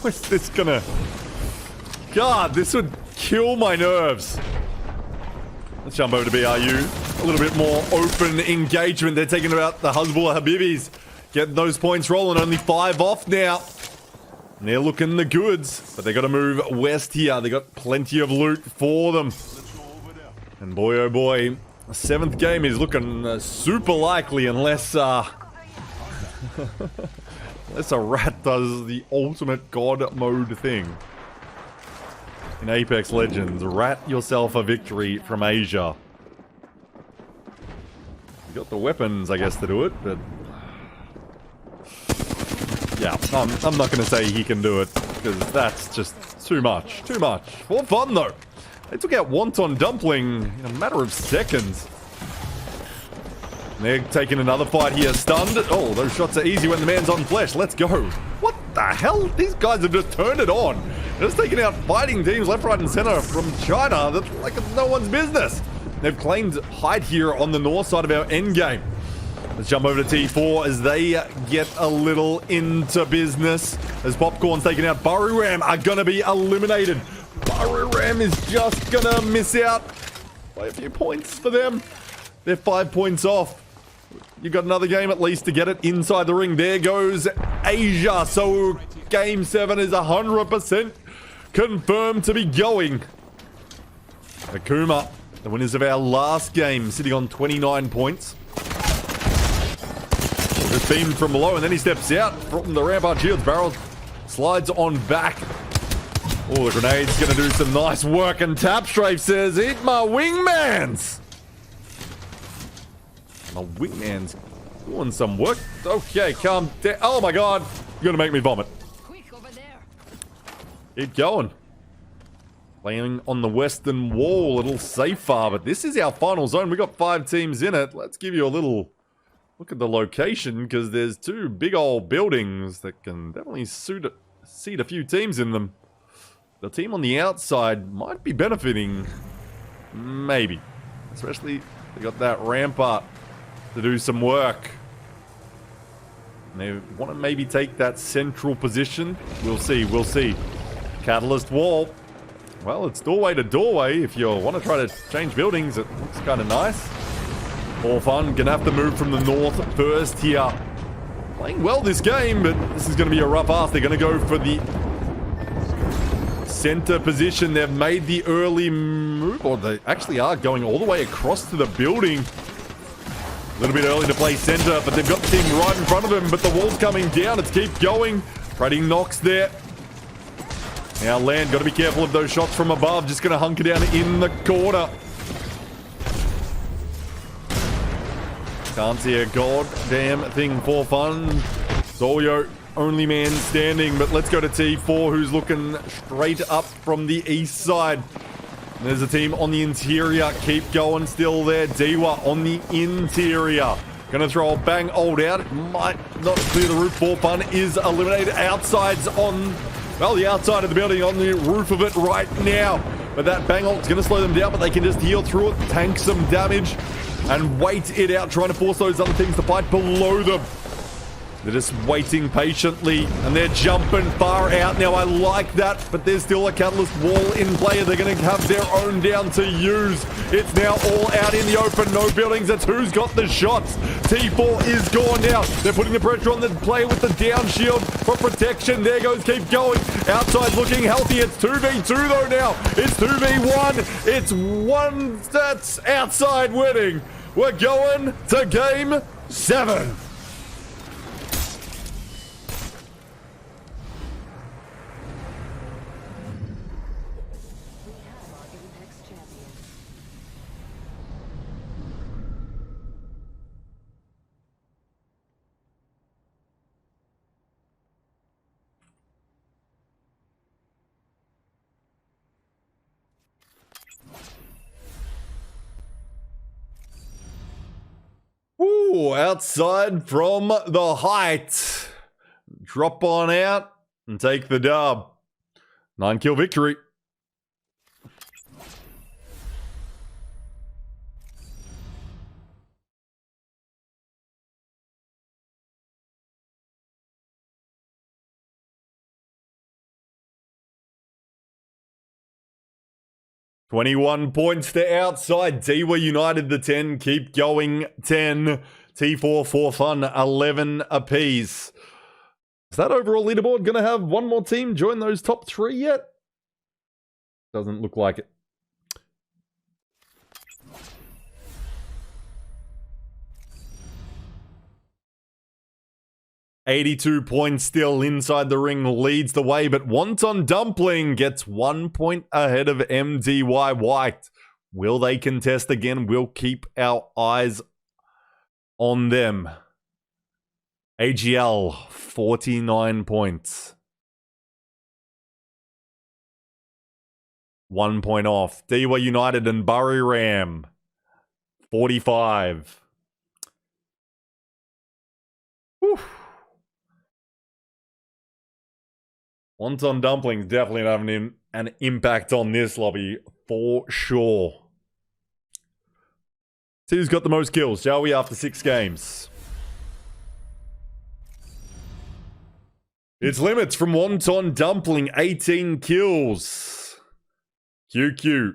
is this going to... God, this would kill my nerves. Let's jump over to BRU. A little bit more open engagement. They're taking about the Hezbollah Habibis. Getting those points rolling. Only 5 off now. And they're looking the goods. But they got to move west here. They got plenty of loot for them. And boy, oh boy, the 7th game is looking super likely unless unless a rat does the ultimate god mode thing. In Apex Legends, rat yourself a victory from Asia. You got the weapons, I guess, to do it, but... yeah, I'm not going to say he can do it, because that's just too much. Too much. For fun, though. They took out Wonton Dumpling in a matter of seconds. They're taking another fight here, stunned. Oh, those shots are easy when the man's on flesh. Let's go. What the hell? These guys have just turned it on. They're just taking out fighting teams left, right, and center from China. That's like no one's business. They've claimed height here on the north side of our endgame. Let's jump over to T4 as they get a little into business. As Popcorn's taking out Buriram are going to be eliminated. Buriram is just going to miss out by a few points for them. They're 5 points off. You got another game at least to get it inside the ring. There goes Asia. So game 7 is 100% confirmed to be going. Akuma, the winners of our last game, sitting on 29 points. Just beamed from below, and then he steps out from the Rampart Shields. Barrel slides on back. Oh, the grenade's going to do some nice work, and Tapstrafe says, "Eat my wingmans." My wingman's doing some work. Okay, calm down. Oh my god, you're going to make me vomit. Quick over there. Keep going. Playing on the western wall, a little safer, but this is our final zone. We got 5 teams in it. Let's give you a little look at the location, because there's 2 big old buildings that can definitely seat a few teams in them. The team on the outside might be benefiting, maybe. Especially, they got that rampart to do some work. And they want to maybe take that central position. We'll see, we'll see. Catalyst wall. Well, it's doorway to doorway. If you want to try to change buildings, it looks kind of nice. All fun. Gonna have to move from the north first here. Playing well this game, but this is going to be a rough ask. They're going to go for the center position. They've made the early move, or they actually are going all the way across to the building. A little bit early to play center, but they've got the team right in front of them. But the wall's coming down. It's keep going. Trading knocks there. Now land. Got to be careful of those shots from above. Just going to hunker down in the corner. Can't see a goddamn thing for fun. Zolio, only man standing. But let's go to T4, who's looking straight up from the east side. There's a team on the interior. Keep going still there. Dewa on the interior. Gonna throw a bang old out. It might not clear the roof. For fun is eliminated. Outside's on, well, the outside of the building, on the roof of it right now. But that bang ult's going to slow them down, but they can just heal through it, tank some damage, and wait it out, trying to force those other teams to fight below them. They're just waiting patiently, and they're jumping far out now. I like that, but there's still a Catalyst wall in play. They're going to have their own down to use. It's now all out in the open. No buildings. It's who's got the shots. T4 is gone now. They're putting the pressure on the player with the down shield for protection. There goes, keep going. Outside looking healthy. It's 2v2 though now. It's 2v1. It's one that's outside winning. We're going to game 7. Ooh, outside from the height. Drop on out and take the dub. 9-kill victory. $21 points to outside. T-Were United the 10. Keep going 10. T4 for fun 11 apiece. Is that overall leaderboard going to have one more team join those top 3 yet? Doesn't look like it. $82 points still inside the ring, leads the way, but Wonton Dumpling gets 1 point ahead of MDY White. Will they contest again? We'll keep our eyes on them. AGL, 49 points. 1 point off. Dewar United and Buriram, 45. Whew. Wonton Dumplings definitely having an impact on this lobby for sure. See who's got the most kills, shall we, after 6 games? It's Limits from Wonton Dumpling, 18 kills. QQ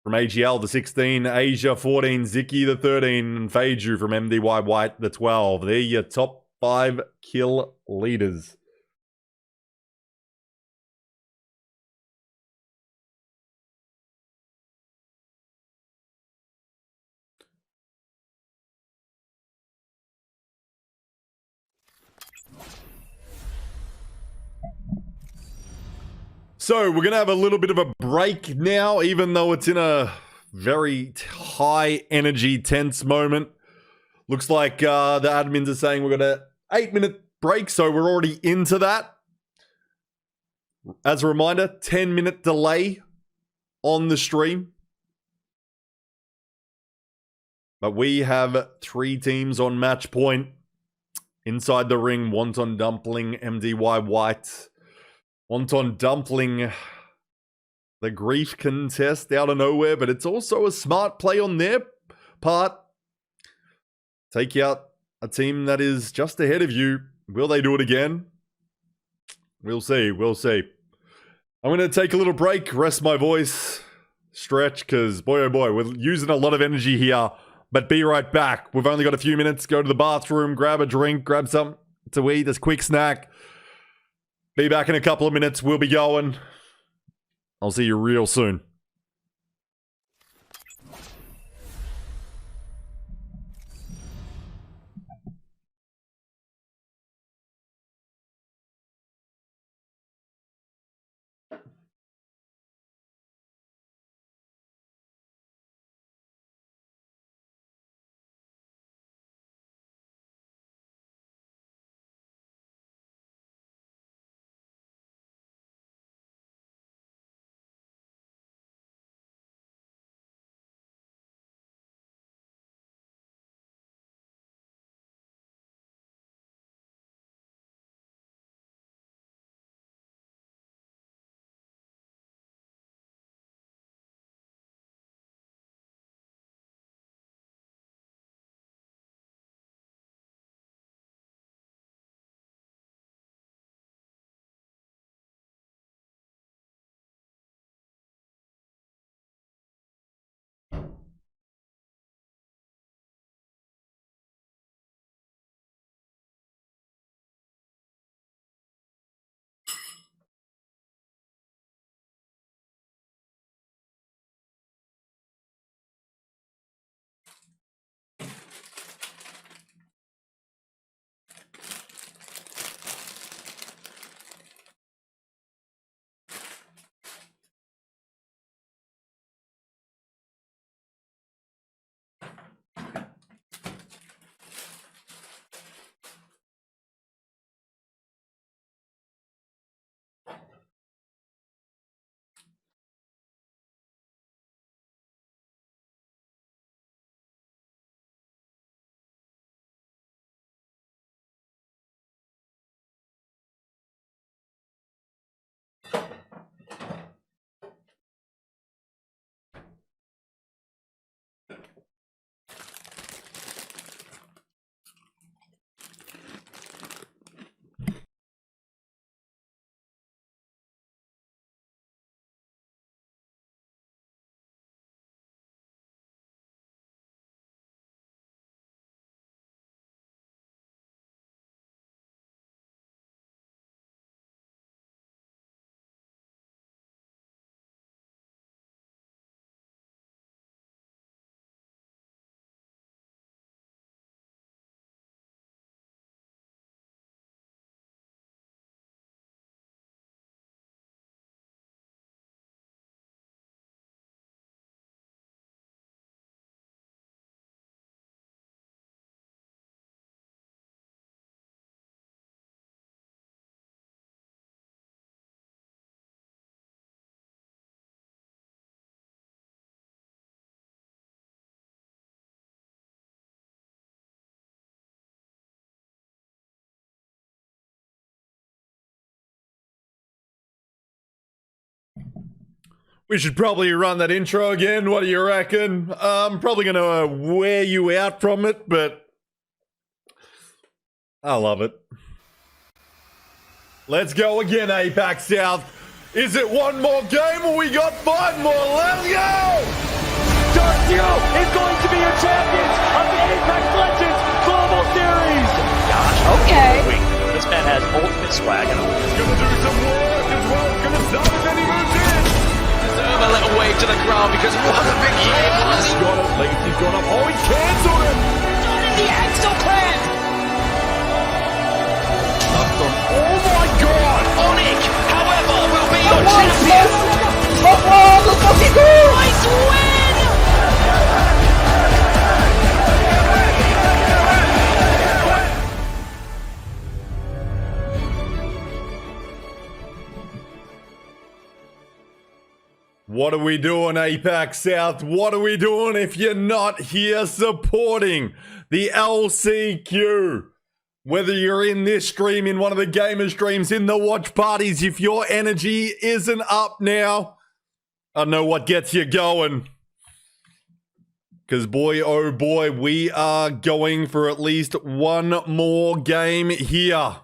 from AGL, the 16. Asia, 14. Ziki, the 13. And Feiju from MDY White, the 12. They're your top 5 kill leaders. So, we're going to have a little bit of a break now, even though it's in a very high energy, tense moment. Looks like the admins are saying we're going to 8-minute break, so we're already into that. As a reminder, 10-minute delay on the stream. But we have 3 teams on match point. Inside the ring, Wonton Dumpling, MDY White. Wonton Dumpling, the grief contest out of nowhere, but it's also a smart play on their part. Take out a team that is just ahead of you. Will they do it again? We'll see, we'll see. I'm going to take a little break, rest my voice, stretch, because boy oh boy, we're using a lot of energy here. But be right back. We've only got a few minutes. Go to the bathroom, grab a drink, grab something to eat, a quick snack. Be back in a couple of minutes. We'll be going. I'll see you real soon. We should probably run that intro again. What do you reckon? I'm probably going to wear you out from it, but I love it. Let's go again, APAC South. Is it one more game or we got 5 more? Let's go! Dark Zero is going to be your champions of the Apex Legends Global Series. Gosh, Okay. Wait, this man has ultimate swag and It's going to do some work as well. It's going to start with any moves in. Deserve a little wave to the ground because what a big year it was. He's got it. Lacey's got up. Oh, he cancelled it. The Axel Clan! Oh my god! Onyx, however, will be your champion. Nice win! What are we doing, APAC South? What are we doing if you're not here supporting the LCQ? Whether you're in this stream, in one of the gamer streams, in the watch parties, if your energy isn't up now, I know what gets you going. Because boy, oh boy, we are going for at least one more game here.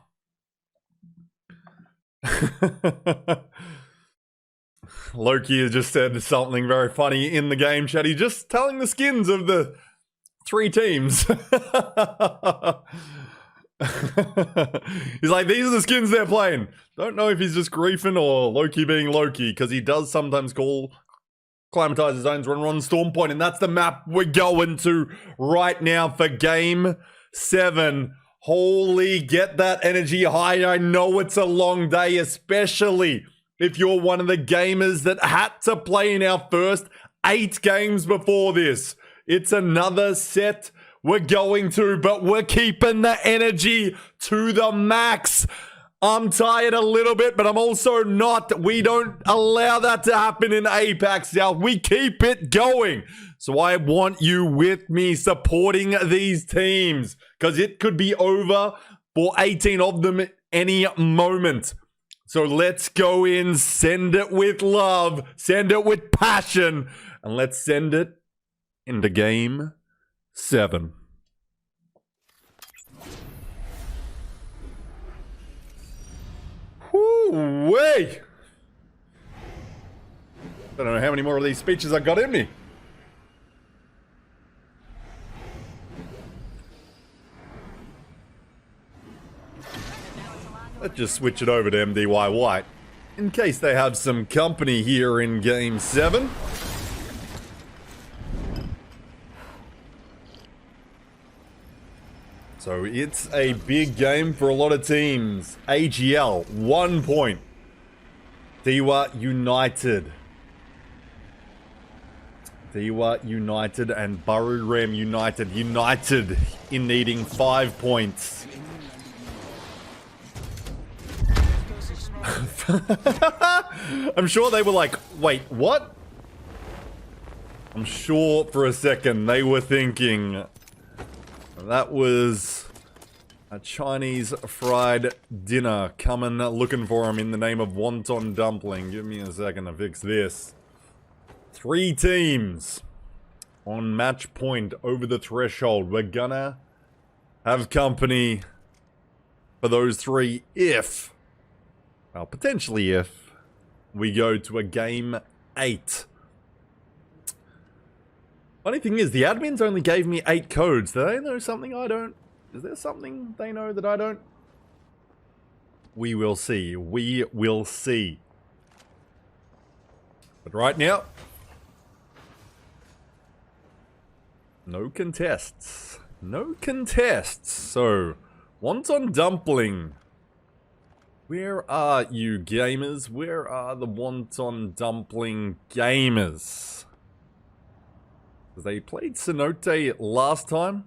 Loki has just said something very funny in the game chat. He's just telling the skins of the 3 teams. He's like, these are the skins they're playing. Don't know if he's just griefing or Loki being Loki, because he does sometimes call Climatizer Zones when we're on Storm Point, and that's the map we're going to right now for Game 7. Holy, get that energy high. I know it's a long day, especially if you're one of the gamers that had to play in our first 8 games before this. It's another set we're going to, but we're keeping the energy to the max. I'm tired a little bit, but I'm also not. We don't allow that to happen in APAC South. We keep it going. So I want you with me supporting these teams, because it could be over for 18 of them any moment. So let's go in, send it with love, send it with passion, and let's send it into Game 7. Whoo-wee! Don't know how many more of these speeches I got in me. Let's just switch it over to MDY White, in case they have some company here in Game 7. So it's a big game for a lot of teams. AGL, 1 point. Dewa United. Dewa United and Baruram United. United in needing 5 points. I'm sure they were like, wait, what? I'm sure for a second they were thinking that was a Chinese fried dinner coming looking for him in the name of wonton dumpling. Give me a second to fix this. 3 teams on match point over the threshold. We're gonna have company for those 3 if, well, potentially if, we go to a Game 8. Funny thing is, the admins only gave me 8 codes. Do they know something I don't? Is there something they know that I don't? We will see. We will see. But right now, no contests. No contests. So, wonton dumpling. Where are you, gamers? Where are the wonton dumpling gamers? Because they played Cenote last time.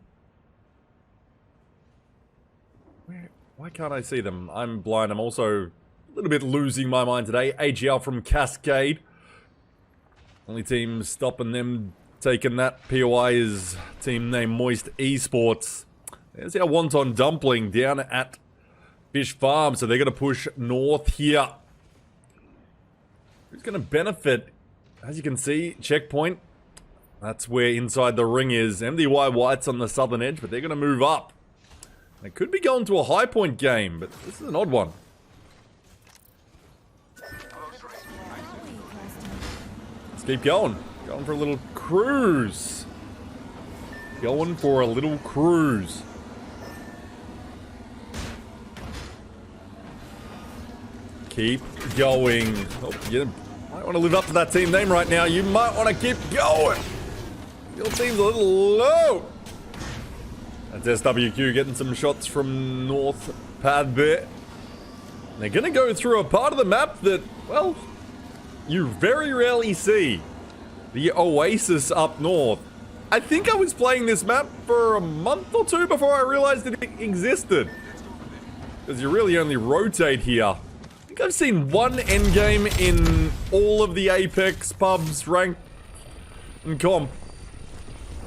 Why can't I see them? I'm blind. I'm also a little bit losing my mind today. AGL from Cascade. Only team stopping them taking that POI is team name Moist Esports. There's our wonton dumpling down at Fish Farm. So they're going to push north here. Who's going to benefit as you can see, checkpoint. That's where inside the ring is. MDY White's on the southern edge, but they're going to move up. They could be going to a high point game, but this is an odd one. Let's keep going. Going for a little cruise. Going for a little cruise. Keep going. Oh, you might want to live up to that team name right now. You might want to keep going. Your team's a little low. That's SWQ getting some shots from North Pad there. They're going to go through a part of the map that, well, you very rarely see. The Oasis up north. I think I was playing this map for a month or two before I realized it existed. Because you really only rotate here. I think I've seen one endgame in all of the Apex pubs, rank, and comp.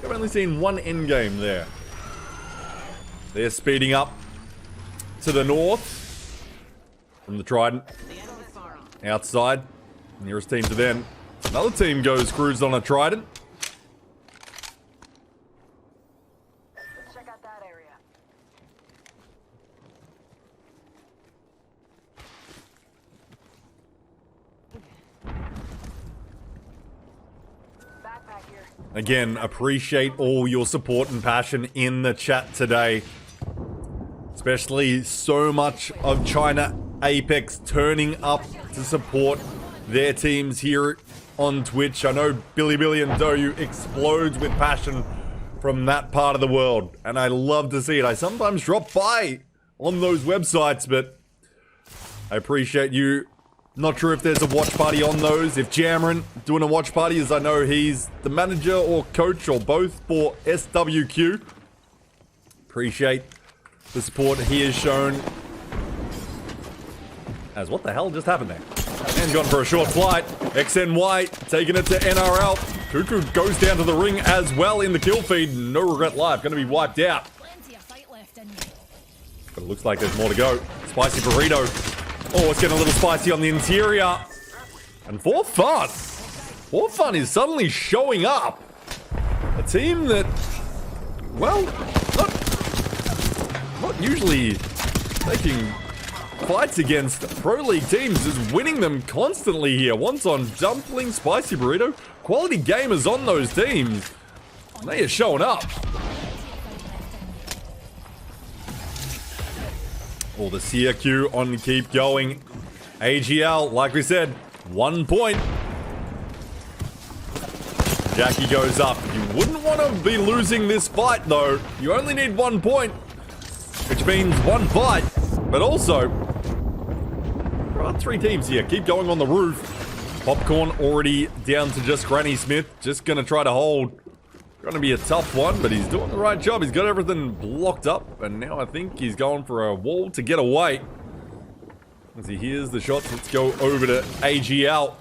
I've only seen one endgame there. They're speeding up to the north from the Trident. Outside, nearest team to them. Another team goes cruised on a Trident. Let's check out that area. Backpack here. Again, appreciate all your support and passion in the chat today. Especially so much of China Apex turning up to support their teams here on Twitch. I know Billy and Doyu explodes with passion from that part of the world, and I love to see it. I sometimes drop by on those websites, but I appreciate you. Not sure if there's a watch party on those. If Jamron doing a watch party, as I know he's the manager or coach or both for SWQ. Appreciate the support he has shown. As what the hell just happened there? And gone for a short flight. XNY taking it to NRL. Cuckoo goes down to the ring as well in the kill feed. No regret live. Going to be wiped out. Plenty of fight left in you. But it looks like there's more to go. Spicy burrito. Oh, it's getting a little spicy on the interior. And For Fun is suddenly showing up. A team that, well, not usually taking fights against Pro League teams, is winning them constantly here. Once on Dumpling, Spicy Burrito. Quality gamers on those teams. They are showing up. Oh, the CRQ on keep going. AGL, like we said, 1 point. Jackie goes up. You wouldn't want to be losing this fight, though. You only need 1 point, which means one fight. But also, there are 3 teams here. Keep going on the roof. Popcorn already down to just Granny Smith. Just going to try to hold. Going to be a tough one, but he's doing the right job. He's got everything blocked up, and now I think he's going for a wall to get away. As he hears the shots, let's go over to AGL.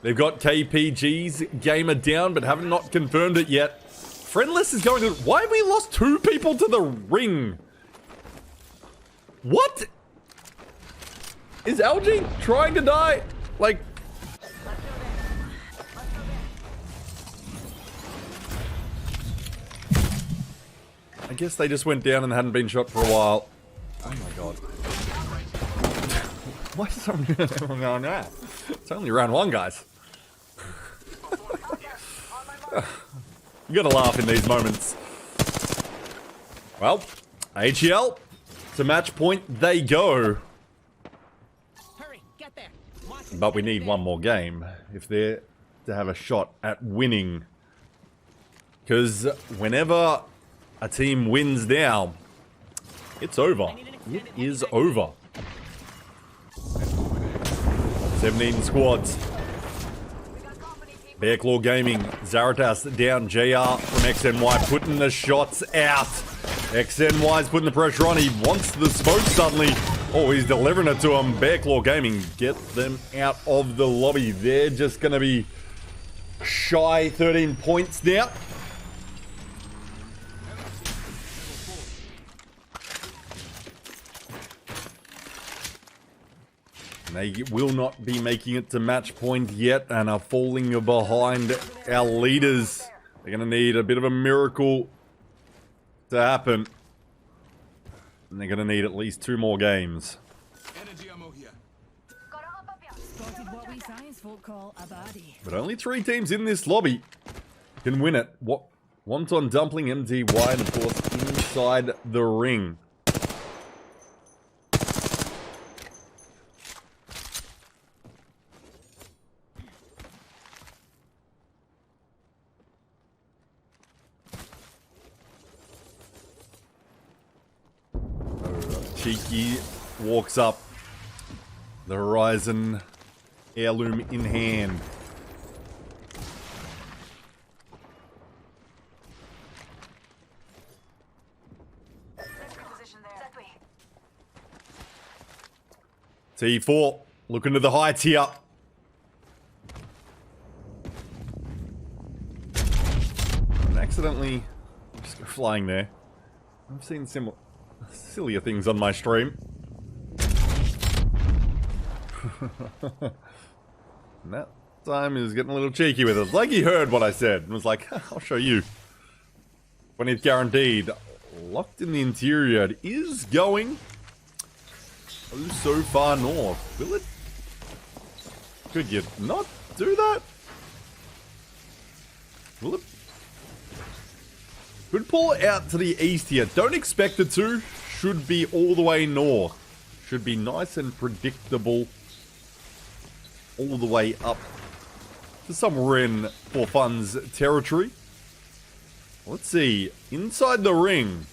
They've got KPG's gamer down, but haven't not confirmed it yet. Friendless is going to... Why have we lost 2 people to the ring? What? Is LG trying to die? Like... I guess they just went down and hadn't been shot for a while. Oh my god. Why is everyone going that? It's only round 1, guys. You gotta laugh in these moments. Well, AGL, to match point they go. Hurry, get there. But we need one more game if they're to have a shot at winning. Because whenever a team wins now, it's over. It is over. 17 squads. Bearclaw Gaming, Zaratas down, JR from XNY putting the shots out. XNY's putting the pressure on. He wants the smoke suddenly. Oh, he's delivering it to him. Bearclaw Gaming, get them out of the lobby. They're just going to be shy 13 points now. They will not be making it to match point yet and are falling behind our leaders. They're going to need a bit of a miracle to happen. And they're going to need at least 2 more games. Spotted what we science folk call a body. But only 3 teams in this lobby can win it. Wonton, Dumpling, MTY, and of course inside the ring. Cheeky walks up, the Horizon heirloom in hand. T4 looking to the heights here. And accidentally just go flying there. I've seen similar sillier things on my stream. And that time he was getting a little cheeky with us. Like he heard what I said and was like, I'll show you. 20th guaranteed. Locked in the interior. It is going so far north. Will it? Could you not do that? Will it? Could pull out to the east here. Don't expect it to. Should be all the way north. Should be nice and predictable. All the way up to somewhere in For Fun's territory. Let's see. Inside the ring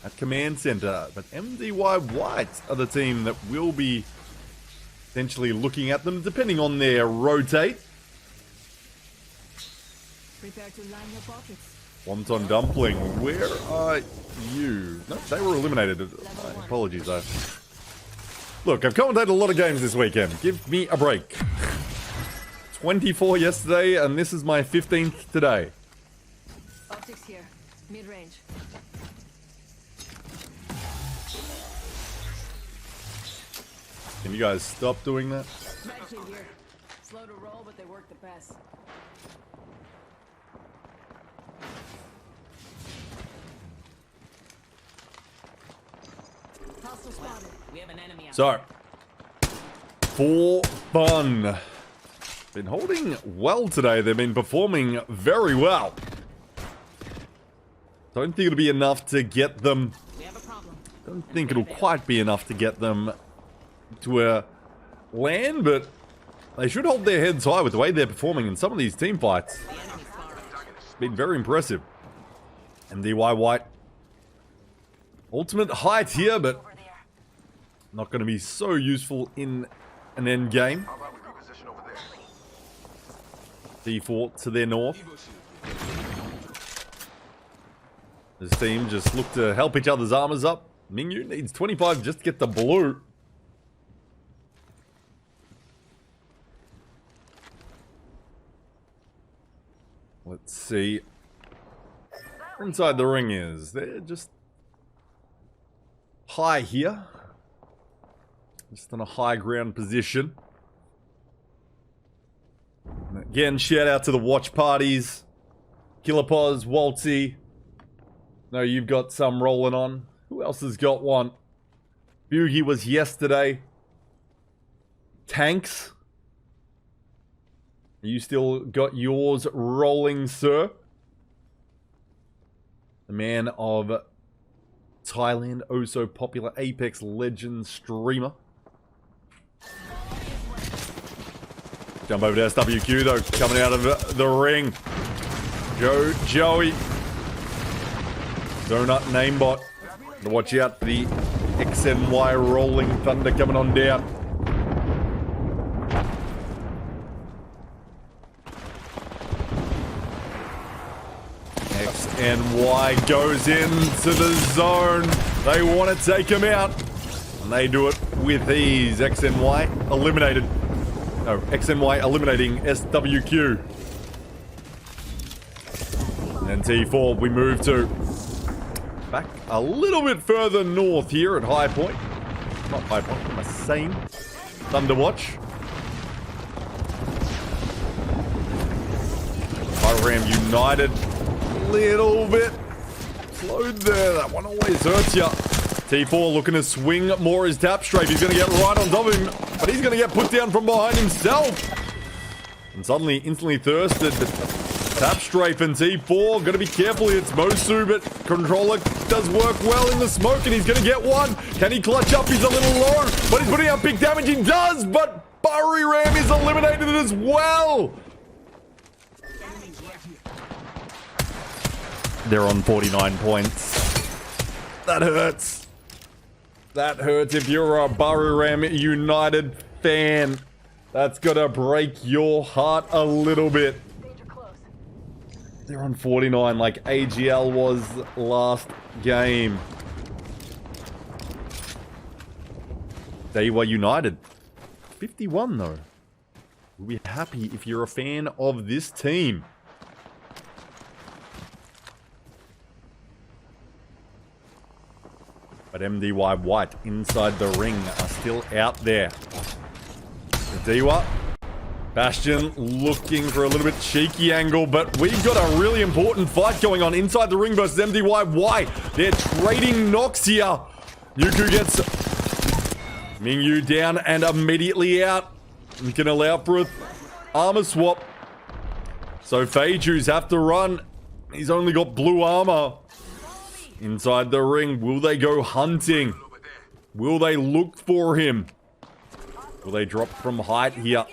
at Command Center. But MDY White are the team that will be potentially looking at them, depending on their rotate. Prepare to line your pockets. Wonton Dumpling, where are you? No, they were eliminated. My apologies, though. Look, I've commentated a lot of games this weekend. Give me a break. 24 yesterday, and this is my 15th today. Optics here. Mid-range. Can you guys stop doing that? Medkit here. Slow to roll, but they work the best. Hostile spotted. We have an enemy out. So, For Fun. Been holding well today. They've been performing very well. Don't think it'll be enough to get them. We have a problem. Don't think it'll quite be enough to get them to a land, but they should hold their heads high with the way they're performing in some of these team fights. It's been very impressive. MDY White. Ultimate height here, but not going to be so useful in an end game. D4 to their north. This team just look to help each other's armors up. Mingyu needs 25 just to get the blue. Let's see. Inside the ring is. They're just high here. Just in a high ground position. And again, shout out to the watch parties. Killapos, Waltzy. No, you've got some rolling on. Who else has got one? Bugie was yesterday. Tanks. You still got yours rolling, sir? The man of Thailand, oh so popular Apex Legends streamer. Jump over to SWQ though, coming out of the ring. Joey. Donut Namebot. Watch out for the XNY Rolling Thunder coming on down. XNY goes into the zone. They want to take him out. And they do it with ease. XNY eliminated. No, XNY eliminating SWQ. And T4 we move to back a little bit further north here at High Point. Not High Point, what am I saying? Thunderwatch. Ram United. Little bit slowed there. That one always hurts ya. T4 looking to swing more his tap strafe. He's going to get right on top of him, but he's going to get put down from behind himself. And suddenly, instantly thirsted. Tap strafe and T4. Got to be careful. It's Mosu, but controller does work well in the smoke, and he's going to get one. Can he clutch up? He's a little low, but he's putting out big damage. He does, but Burry Ram is eliminated as well. They're on 49 points. That hurts. That hurts if you're a Burry United fan. That's gotta break your heart a little bit. They're on 49 like AGL was last game. They were United. 51 though. We'll be happy if you're a fan of this team. But MDY White inside the ring are still out there. Diwa. Bastion looking for a little bit cheeky angle, but we've got a really important fight going on inside the ring versus MDY White. They're trading knocks here. Yuku gets Mingyu down and immediately out. We can allow for an armor swap. So Feiju's have to run. He's only got blue armor. Inside the ring, will they go hunting? Will they look for him? Will they drop from height here?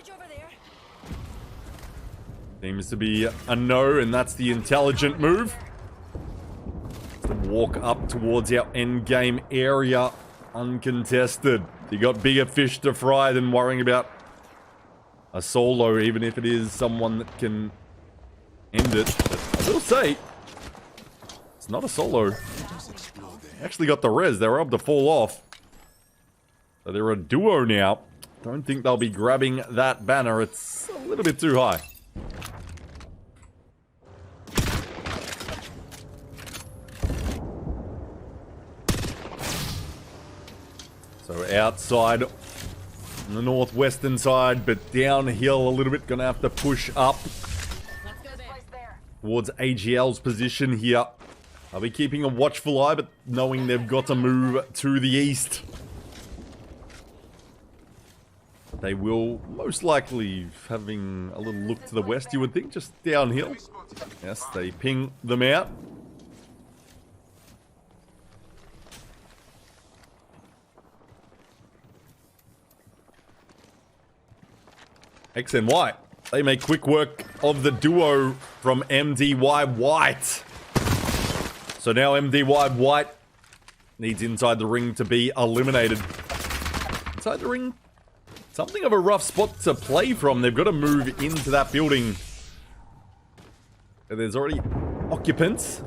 Seems to be a no, and that's the intelligent move. To walk up towards our endgame area uncontested. You got bigger fish to fry than worrying about a solo, even if it is someone that can end it. But I will say, it's not a solo. Actually got the res. They were able to fall off. So they're a duo now. Don't think they'll be grabbing that banner. It's a little bit too high. So outside on the northwestern side, but downhill a little bit. Gonna have to push up towards AGL's position here. I'll be keeping a watchful eye, but knowing they've got to move to the east. They will most likely having a little look to the west, you would think, just downhill. Yes, they ping them out. X and Y. They make quick work of the duo from MDY White. So now MDY White needs inside the ring to be eliminated. Inside the ring, something of a rough spot to play from. They've got to move into that building. There's already occupants.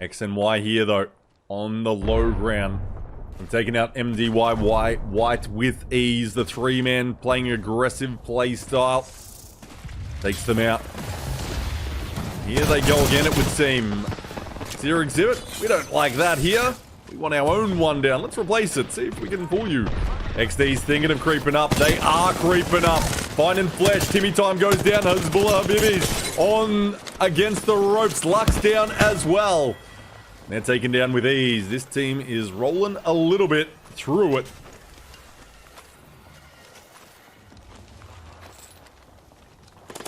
X and Y here though, on the low ground. I'm taking out MDY White with ease. The three-man playing aggressive play style. Takes them out. Here they go again, it would seem. Zero exhibit. We don't like that here. We want our own one down. Let's replace it. See if we can fool you. XD's thinking of creeping up. They are creeping up. Finding flesh. Timmy time goes down. Hezbollah Habibis on against the ropes. Lux down as well. They're taken down with ease. This team is rolling a little bit through it.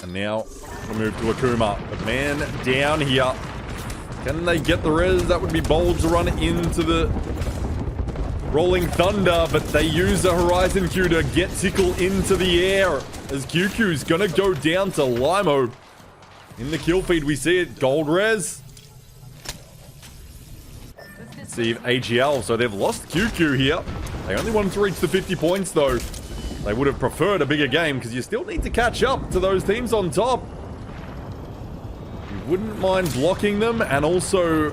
And now we move to Akuma. The man down here. Can they get the res? That would be bold to run into the Rolling Thunder, but they use the Horizon Q to get Tickle into the air. As QQ's gonna go down to Limo. In the kill feed, we see it. Gold res. Let's see if AGL. So they've lost QQ here. They only wanted to reach the 50 points though. They would have preferred a bigger game because you still need to catch up to those teams on top. You wouldn't mind blocking them and also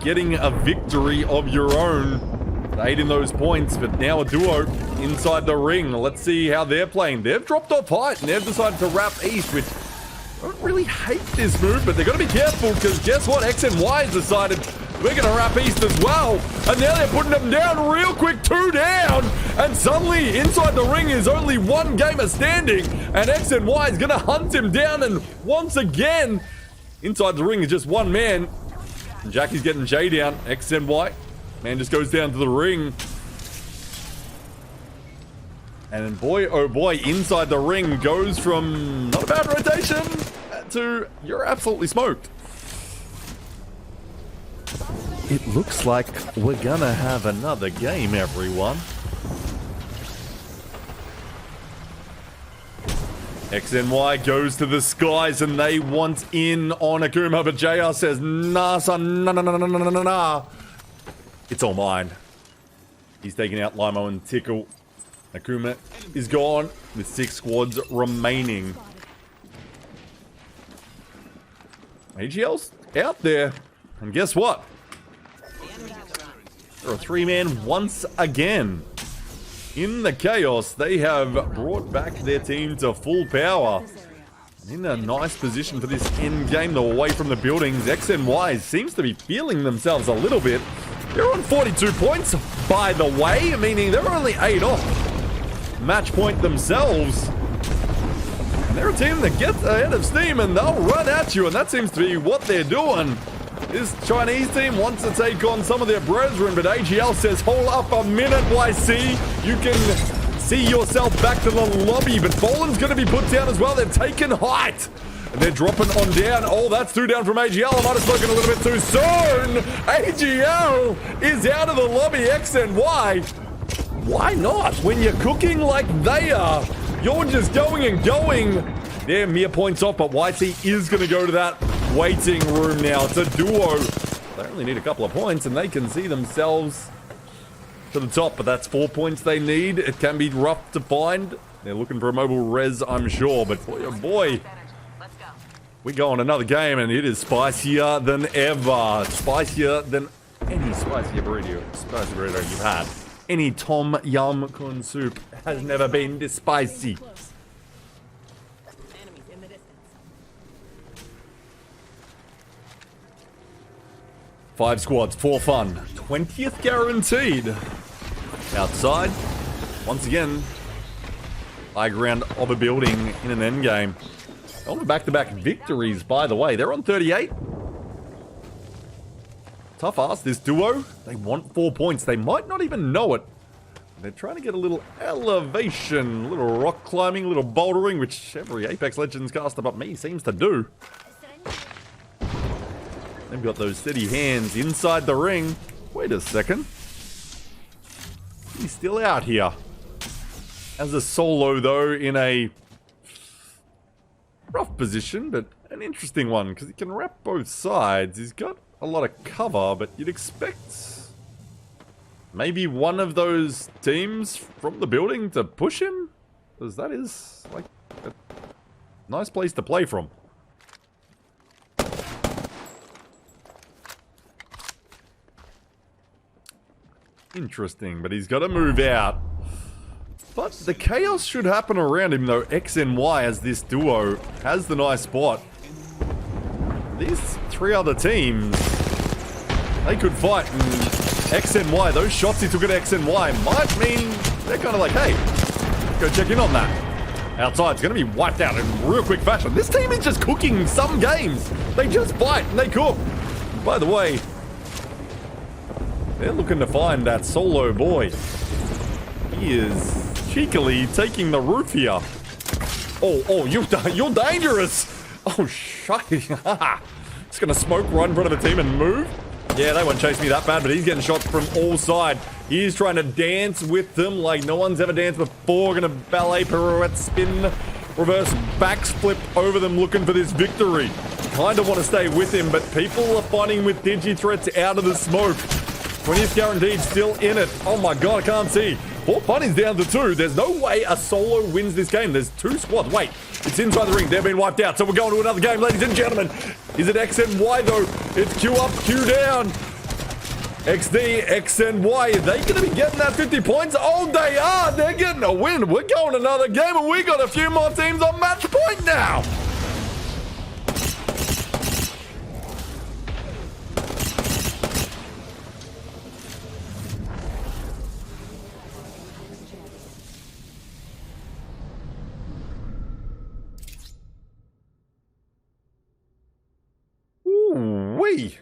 getting a victory of your own. Aid in those points, but now a duo inside the ring. Let's see how they're playing. They've dropped off height and they've decided to wrap east, which I don't really hate this move, but they've got to be careful because guess what? X and Y has decided We're going to wrap East as well. And now they're putting them down real quick. 2 down. And suddenly, inside the ring is only one gamer standing. And X and Y is going to hunt him down. And once again, inside the ring is just one man. And Jackie's getting J down. X and Y. Man just goes down to the ring. And boy, oh boy, inside the ring goes from not a bad rotation to you're absolutely smoked. It looks like we're gonna have another game, everyone. XNY goes to the skies and they want in on Akuma, but JR says, nah, son, nah. It's all mine. He's taking out Limo and Tickle. Akuma is gone with 6 squads remaining. AGL's out there. And guess what? They're a 3-man once again. In the chaos, they have brought back their team to full power. In a nice position for this end game, though, away from the buildings. X and Y seems to be feeling themselves a little bit. They're on 42 points, by the way, meaning they're only 8 off match point themselves. And they're a team that gets ahead of steam and they'll run at you, and that seems to be what they're doing. This Chinese team wants to take on some of their brethren, but AGL says, hold up a minute, YC. You can see yourself back to the lobby, but Boland's going to be put down as well. They're taking height. And they're dropping on down. Oh, that's 2 down from AGL. I might have spoken a little bit too soon. AGL is out of the lobby. X and Y. Why not? When you're cooking like they are, you're just going and going. They're mere points off, but YC is going to go to that waiting room now. It's a duo. They only need a couple of points, and they can see themselves to the top, but that's 4 points they need. It can be rough to find. They're looking for a mobile res, I'm sure, but boy, oh boy. We go on another game, and it is spicier than ever. Spicier than any spicy burrito you've had. Any Tom Yum Kun soup has never been this spicy. Five squads, 4 fun. 20th guaranteed. Outside, once again, high ground of a building in an endgame. On the back-to-back victories, by the way. They're on 38. Tough ass, this duo. They want 4 points. They might not even know it. They're trying to get a little elevation, a little rock climbing, a little bouldering, which every Apex Legends caster but me seems to do. They've got those steady hands inside the ring. Wait a second. He's still out here. As a solo, though, in a rough position, but an interesting one, because he can wrap both sides. He's got a lot of cover, but you'd expect maybe one of those teams from the building to push him, because that is like a nice place to play from. Interesting, but he's got to move out. But the chaos should happen around him, though. X and Y, as this duo has the nice spot. These 3 other teams, they could fight. And X and Y, those shots he took at X and Y might mean they're kind of like, hey, go check in on that. Outside's going to be wiped out in real quick fashion. This team is just cooking some games. They just fight and they cook. By the way, they're looking to find that solo boy. He is cheekily taking the roof here. Oh, you're dangerous. Oh, shit. Just gonna smoke right in front of the team and move. Yeah, they won't chase me that bad, but he's getting shots from all sides. He's trying to dance with them like no one's ever danced before. Gonna ballet pirouette spin, reverse backflip over them looking for this victory. Kind of want to stay with him, but people are fighting with digi threats out of the smoke. 20th guaranteed still in it. Oh my god, I can't see. 4 bunnies down to 2. There's no way a solo wins this game. There's 2 squads. Wait, it's inside the ring. They've been wiped out. So we're going to another game, ladies and gentlemen. Is it X and Y though? It's Q up, Q down. XD, X and Y. Are they going to be getting that 50 points? Oh, they are. They're getting a win. We're going another game and we got a few more teams on match point now. we?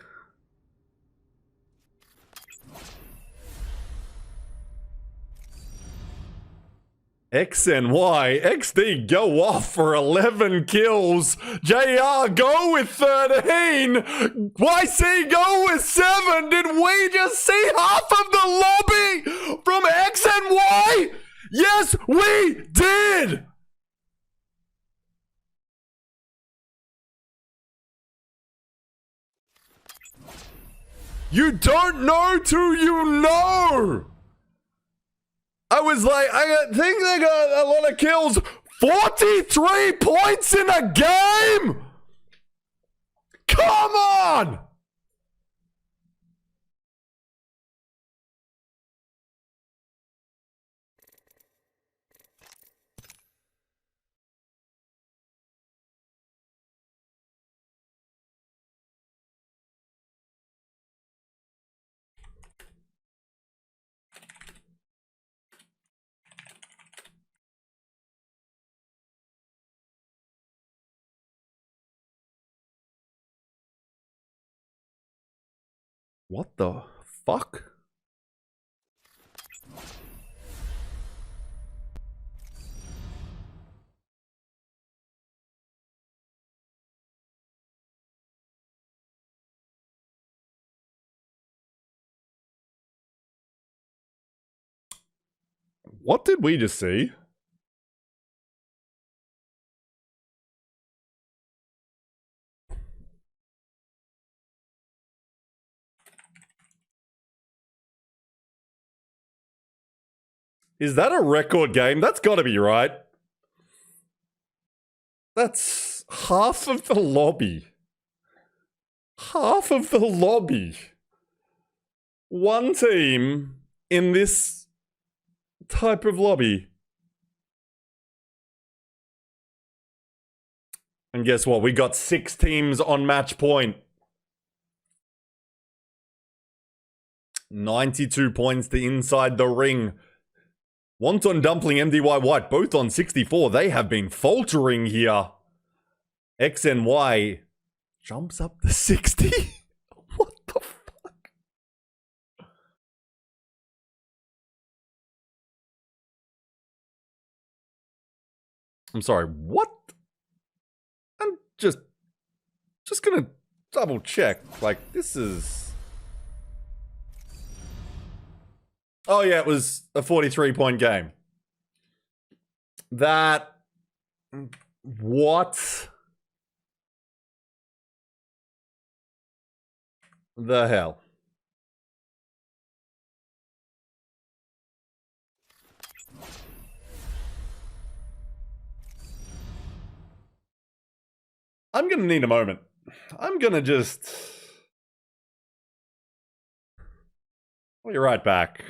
X and Y. XD go off for 11 kills. JR go with 13. YC go with 7. Did we just see half of the lobby from X and Y? Yes, we did. You don't know till you know. I was like, I think they got a lot of kills. 43 points in a game? Come on! What the fuck? What did we just see? Is that a record game? That's got to be right. That's half of the lobby. Half of the lobby. One team in this type of lobby. And guess what? We got 6 teams on match point. 92 points to inside the ring. Wonton Dumpling, MDY White, both on 64. They have been faltering here. X and Y jumps up to 60. What the fuck? I'm sorry, what? I'm just gonna double check. Like, this is... Oh yeah, it was a 43-point game. That... What the hell? I'm gonna need a moment. I'm gonna just... I'll be right back.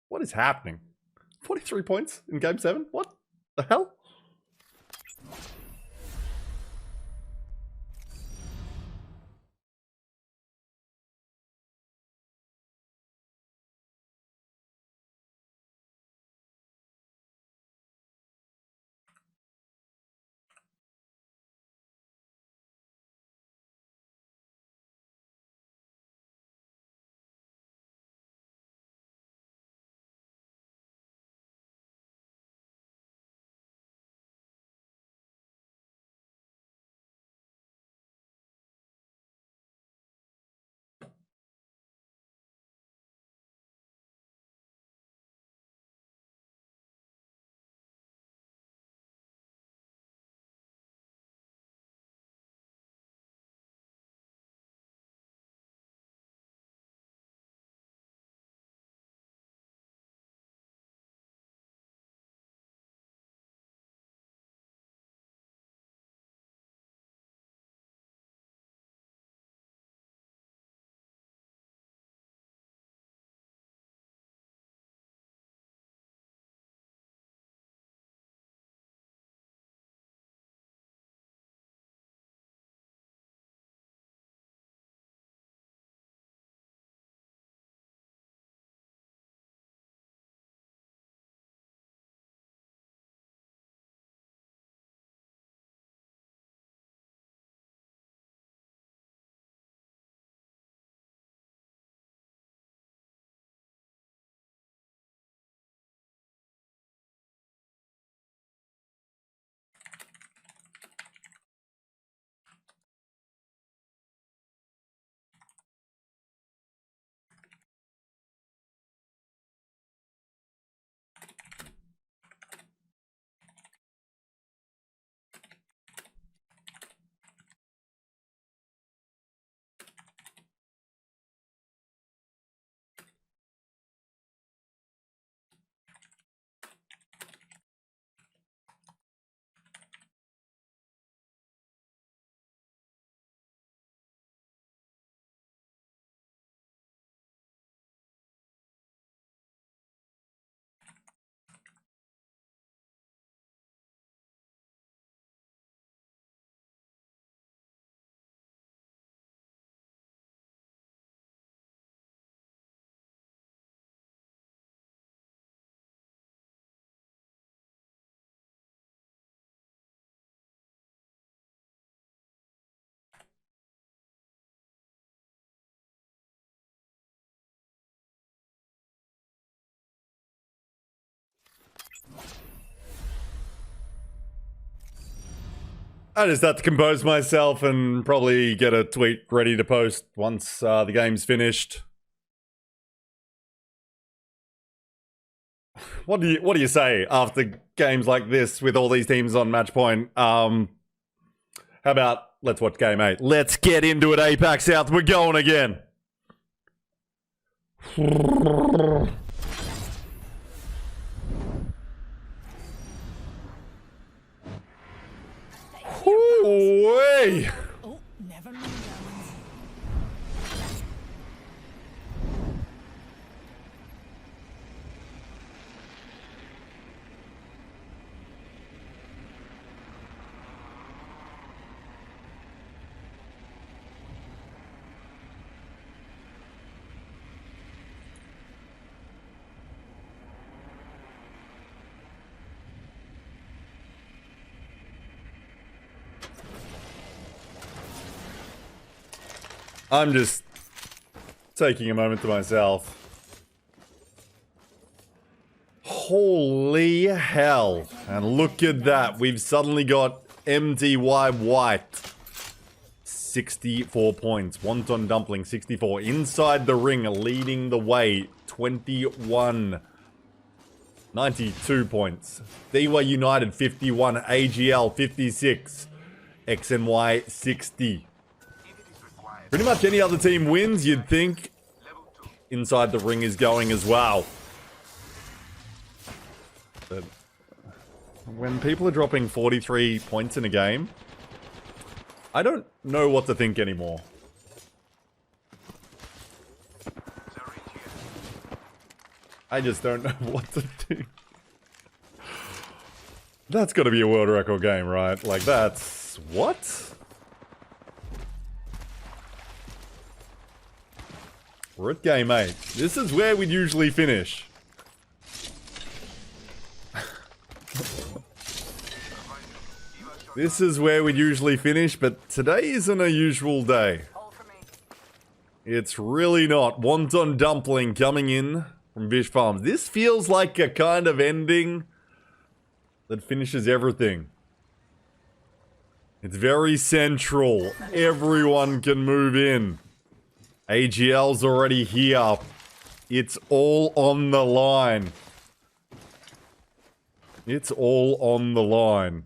What is happening? 43 points in Game 7? What the hell? I just have to compose myself and probably get a tweet ready to post once the game's finished. What do you say after games like this with all these teams on match point? How about let's watch game 8. Let's get into it, APAC South. We're going again. Way. Oh, never mind, darlings. I'm just taking a moment to myself. Holy hell. And look at that. We've suddenly got MTY White. 64 points. Wonton Dumpling, 64. Inside the ring, leading the way. 21. 92 points. DY United, 51. AGL, 56. XNY, 60. Pretty much any other team wins, you'd think inside the ring is going as well. But when people are dropping 43 points in a game, I don't know what to think anymore. I just don't know what to think. That's got to be a world record game, right? Like that's... what? We're at game 8. This is where we'd usually finish. This is where we'd usually finish, but today isn't a usual day. It's really not. Wonton Dumpling coming in from Vish Farms. This feels like a kind of ending that finishes everything. It's very central. Everyone can move in. AGL's already here. It's all on the line. It's all on the line.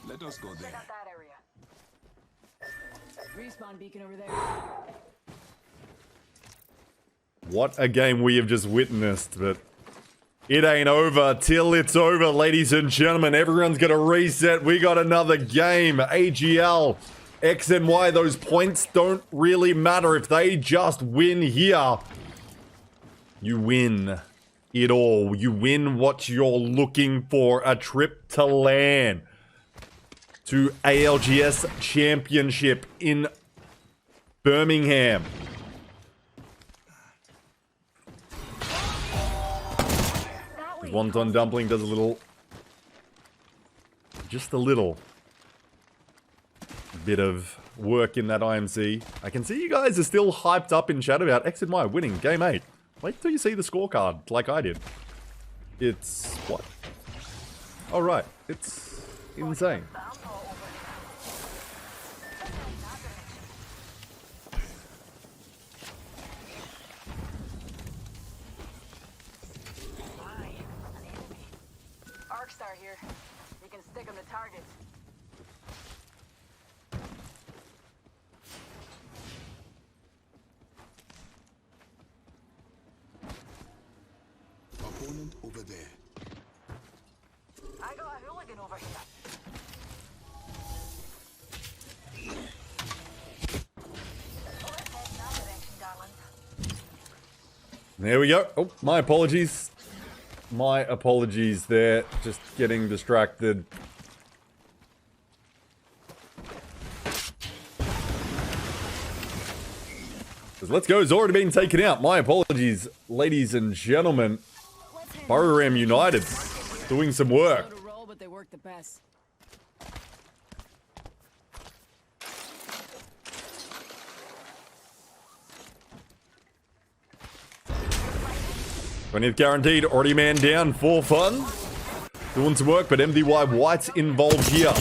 Let us go there. Respawn beacon over there. What a game we have just witnessed, but it ain't over till it's over, ladies and gentlemen. Everyone's gonna reset. We got another game. AGL, X and Y, those points don't really matter. If they just win here, you win it all. You win what you're looking for. A trip to LAN. To ALGS Championship in Birmingham. Wonton Dumpling does a little... just a little bit of work in that IMC. I can see you guys are still hyped up in chat about X and Y winning game 8. Wait till you see the scorecard, like I did. It's... what? Oh, right. It's insane. Here. You can stick them to targets. Opponent over there. I got a hooligan over here. There we go. Oh, my apologies. My apologies there. Just getting distracted. Let's Go's already been taken out. My apologies, ladies and gentlemen. Bororam United doing some work. But they work the best. /20th guaranteed, already man down for fun. Doing some work, but MDY White's involved here.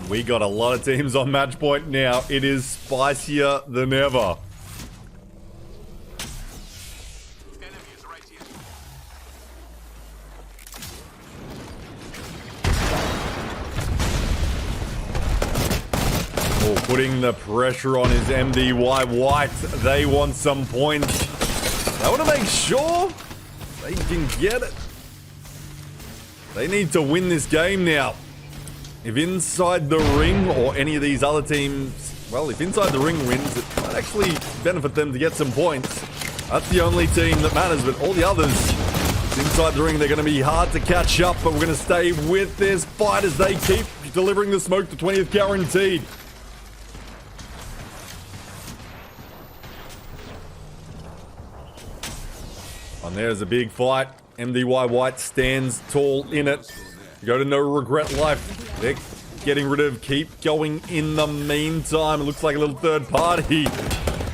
We got a lot of teams on match point now. It is spicier than ever. Oh, putting the pressure on his MDY White. They want some points. They want to make sure they can get it. They need to win this game now. If Inside the Ring or any of these other teams, well, if Inside the Ring wins, it might actually benefit them to get some points. That's the only team that matters, but all the others, Inside the Ring, they're going to be hard to catch up, but we're going to stay with this fight as they keep delivering the smoke to 20th guaranteed. And there's a big fight. MDY White stands tall in it. Go to No Regret Life. They're getting rid of Keep Going in the meantime. It looks like a little third party.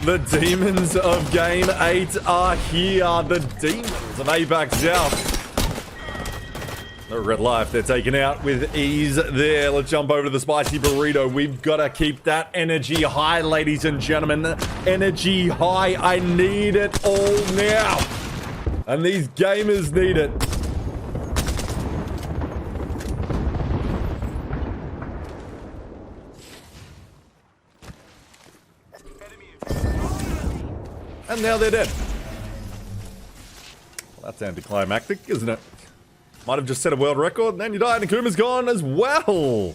The Demons of Game 8 are here. The Demons of APAC South. No Regret Life. They're taken out with ease there. Let's jump over to the Spicy Burrito. We've got to keep that energy high, ladies and gentlemen. Energy high. I need it all now. And these gamers need it. And now they're dead. Well, that's anticlimactic, isn't it? Might have just set a world record, and then you die, and Akuma's gone as well.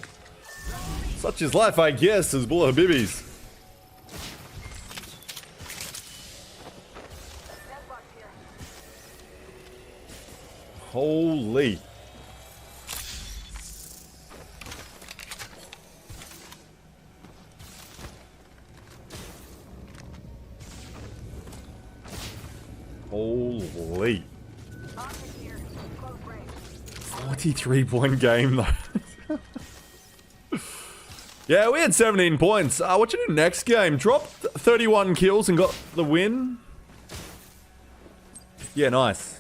Such is life, I guess, as Bulla Habibis. Holy. Holy. 43-point game, though. Yeah, we had 17 points. What you do next game? Dropped 31 kills and got the win? Yeah, nice.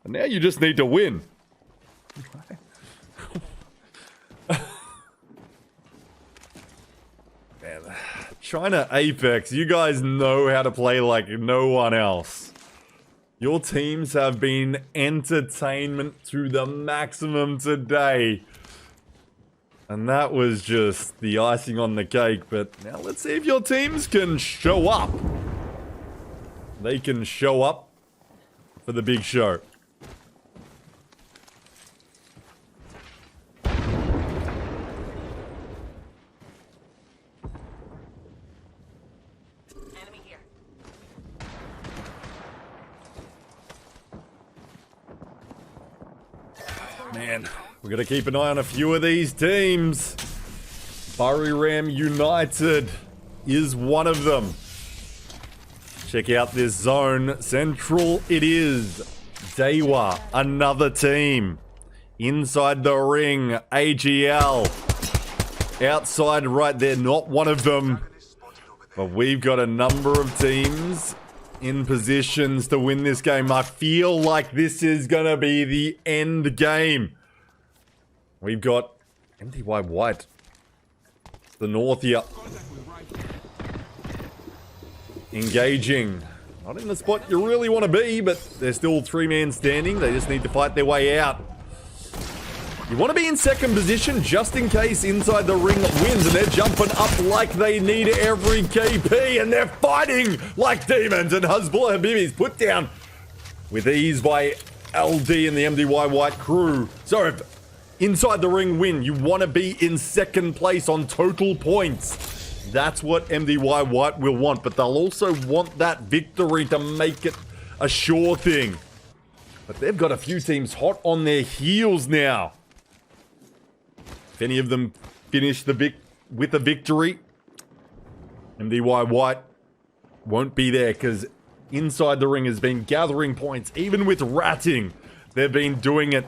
And now you just need to win. Man, China Apex, you guys know how to play like no one else. Your teams have been entertainment to the maximum today. And that was just the icing on the cake. But now let's see if your teams can show up. They can show up for the big show. Man, we're going to keep an eye on a few of these teams. Buriram United is one of them. Check out this zone. Central it is. Dewa, another team. Inside the ring, AGL. Outside right there, not one of them. But we've got a number of teams in positions to win this game. I feel like this is going to be the end game. We've got MDY White. The north here. Engaging. Not in the spot you really want to be, but they're still three-man standing. They just need to fight their way out. You want to be in second position just in case Inside the Ring wins, and they're jumping up like they need every KP, and they're fighting like demons, and Hezbollah Habibis put down with ease by LD and the MDY White crew. So if Inside the Ring win, you want to be in second place on total points. That's what MDY White will want, but they'll also want that victory to make it a sure thing. But they've got a few teams hot on their heels now. If any of them finish with a victory, MDY White won't be there because Inside the Ring has been gathering points. Even with ratting, they've been doing it.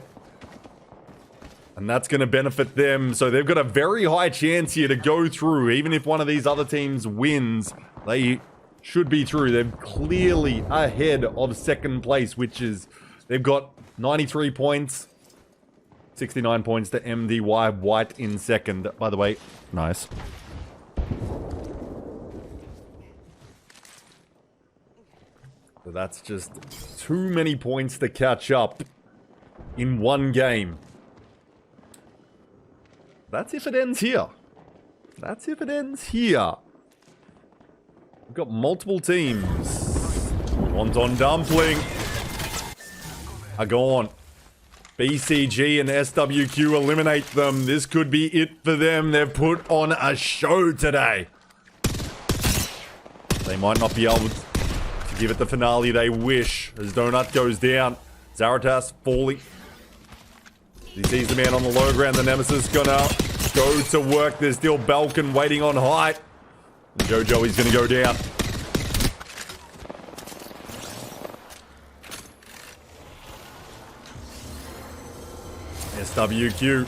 And that's going to benefit them. So they've got a very high chance here to go through. Even if one of these other teams wins, they should be through. They're clearly ahead of second place, which is they've got 93 points. 69 points to MDY White in second. By the way, nice. So that's just too many points to catch up in one game. That's if it ends here. That's if it ends here. We've got multiple teams. Wonton Dumpling are gone. BCG and SWQ eliminate them. This could be it for them. They've put on a show today. They might not be able to give it the finale they wish as Donut goes down. Zaratas falling. He sees the man on the low ground. The Nemesis gonna go to work. There's still Balkan waiting on height. And Jojo is gonna go down. SWQ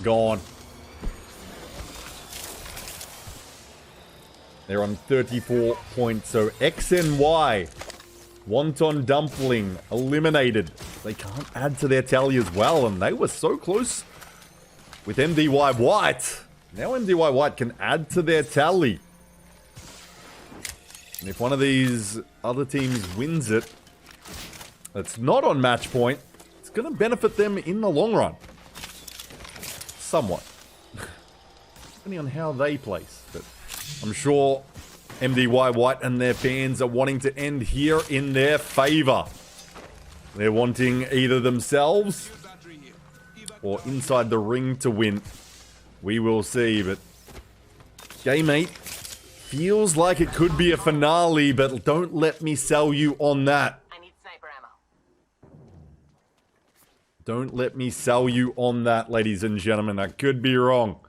gone. They're on 34 points. So XNY, Wonton Dumpling eliminated. They can't add to their tally as well, and they were so close with MDY White. Now MDY White can add to their tally. And if one of these other teams wins it, that's not on match point, it's going to benefit them in the long run. Somewhat. Depending on how they place. But I'm sure MDY White and their fans are wanting to end here in their favor. They're wanting either themselves or inside the ring to win. We will see, but Game 8 feels like it could be a finale, but don't let me sell you on that. I need sniper ammo. Don't let me sell you on that, ladies and gentlemen. I could be wrong.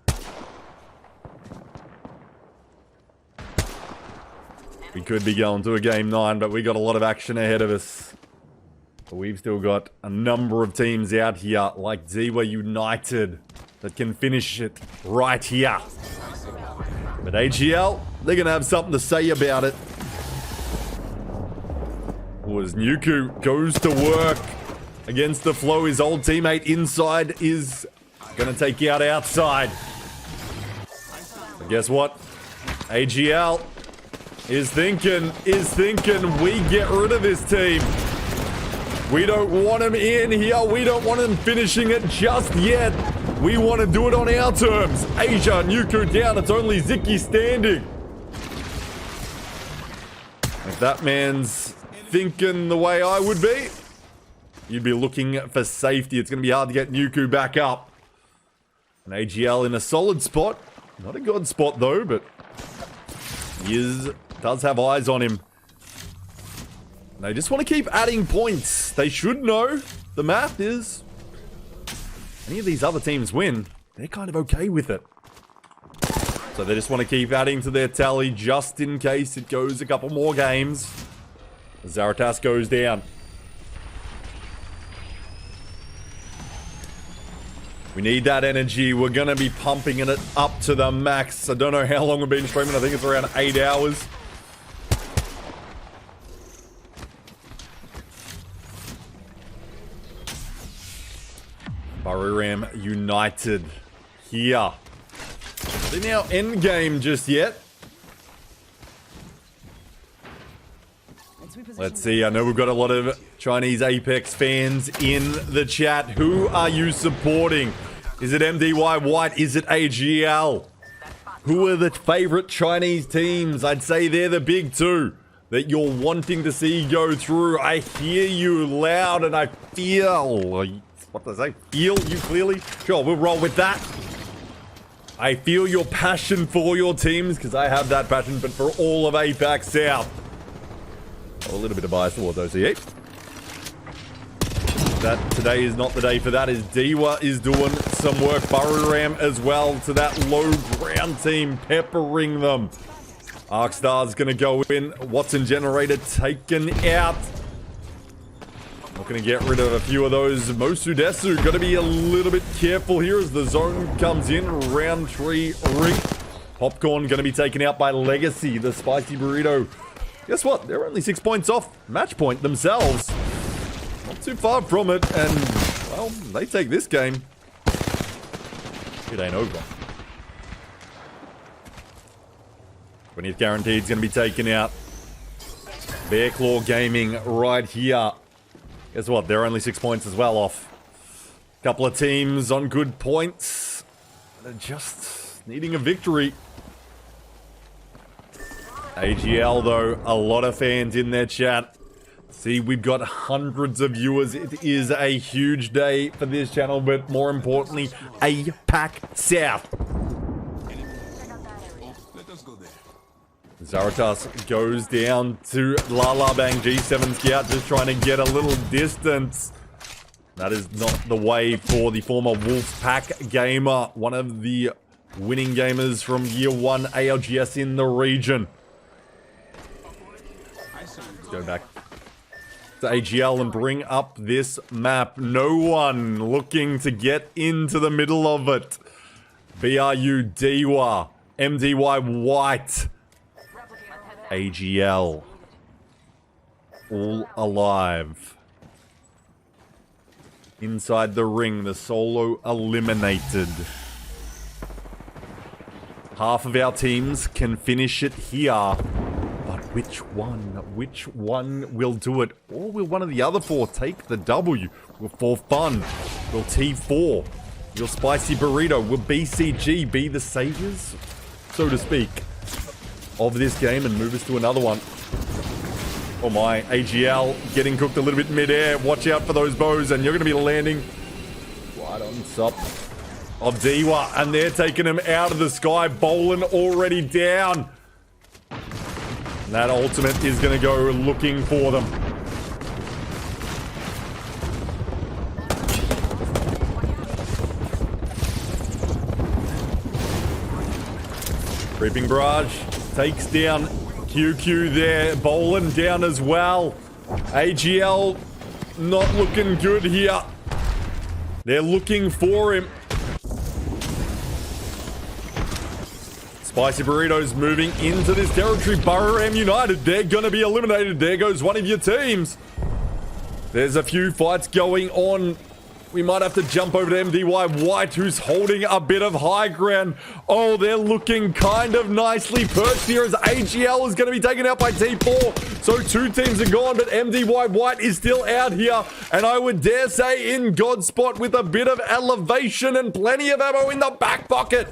We could be going to a Game 9, but we got a lot of action ahead of us. But we've still got a number of teams out here, like Zewa United, that can finish it right here. But AGL, they're going to have something to say about it. As Nuku goes to work against the flow, his old teammate inside is going to take you out outside. But guess what? AGL is thinking, we get rid of this team. We don't want him in here. We don't want him finishing it just yet. We want to do it on our terms. Asia, Nuku down. It's only Ziki standing. If that man's thinking the way I would be, you'd be looking for safety. It's going to be hard to get Nuku back up. And AGL in a solid spot. Not a god spot though, but he does have eyes on him. They just want to keep adding points. They should know. The math is, any of these other teams win, they're kind of okay with it. So they just want to keep adding to their tally just in case it goes a couple more games. Zaratas goes down. We need that energy. We're going to be pumping it up to the max. I don't know how long we've been streaming. I think it's around 8 hours. Buriram United here. They're now endgame just yet. Let's see. I know we've got a lot of Chinese Apex fans in the chat. Who are you supporting? Is it MDY White? Is it AGL? Who are the favorite Chinese teams? I'd say they're the big two that you're wanting to see go through. I hear you loud and I feel... What does I feel you clearly? Sure, we'll roll with that. I feel your passion for your teams, because I have that passion, but for all of APAC South. Oh, a little bit of bias towards OCE. That today is not the day for that, as Dewa is doing some work. Buriram as well to that low ground team, peppering them. Arcstar's going to go in. Watson Generator taken out. Not going to get rid of a few of those. Mosudesu got to be a little bit careful here as the zone comes in. Round 3 ring. Popcorn going to be taken out by Legacy, the spicy burrito. Guess what? They're only 6 points off match point themselves. Not too far from it, and Well, they take this game. It ain't over. 20th guaranteed is going to be taken out. Bear Claw Gaming right here. Guess what? They're only 6 points as well off. Couple of teams on good points. They're just needing a victory. AGL, though, a lot of fans in their chat. See, we've got hundreds of viewers. It is a huge day for this channel, but more importantly, APAC South. Zaratas goes down to La Bang G7 Scout, just trying to get a little distance. That is not the way for the former Wolfpack gamer, one of the winning gamers from year 1 ALGS in the region. Let's go back to AGL and bring up this map. No one looking to get into the middle of it. BRU Dewa, MDY White, AGL, all alive. Inside the ring, the solo eliminated. Half of our teams can finish it here. But which one will do it? Or will one of the other 4 take the W? Will For Fun? Will T4? Will Spicy Burrito? Will BCG be the saviors, so to speak, of this game and move us to another one? Oh my, AGL getting cooked a little bit mid-air. Watch out for those bows, and you're going to be landing right on top of Dewa, and they're taking him out of the sky. Bolin already down. And that ultimate is going to go looking for them. Creeping Barrage takes down QQ there. Bolin down as well. AGL not looking good here. They're looking for him. Spicy Burritos moving into this territory. Burram United, they're going to be eliminated. There goes one of your teams. There's a few fights going on. We might have to jump over to MDY White, who's holding a bit of high ground. Oh, they're looking kind of nicely perched here as AGL is going to be taken out by T4. So 2 teams are gone, but MDY White is still out here. And I would dare say in God spot with a bit of elevation and plenty of ammo in the back pocket.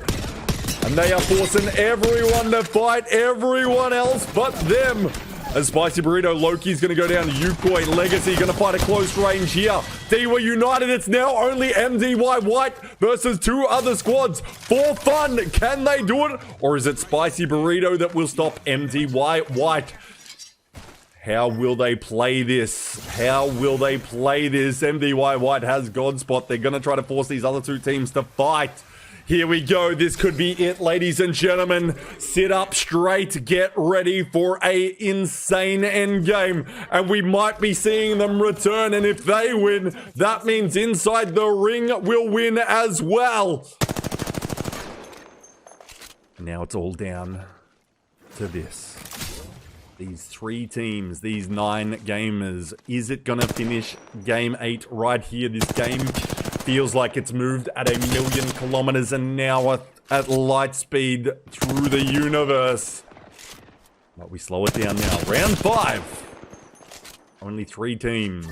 And they are forcing everyone to fight everyone else but them. As Spicy Burrito, Loki's going to go down to Yukoi. Legacy going to fight at close range here. Dewa United, it's now only MDY White versus 2 other squads. For Fun, can they do it? Or is it Spicy Burrito that will stop MDY White? How will they play this? How will they play this? MDY White has Godspot. They're going to try to force these other 2 teams to fight. Here we go. This could be it, ladies and gentlemen. Sit up straight. Get ready for a insane endgame. And we might be seeing them return. And if they win, that means Inside the Ring will win as well. Now it's all down to this. These 3 teams, these 9 gamers. Is it going to finish Game 8 right here? This game feels like it's moved at 1,000,000 kilometers an hour at light speed through the universe. But we slow it down now. Round 5. Only 3 teams.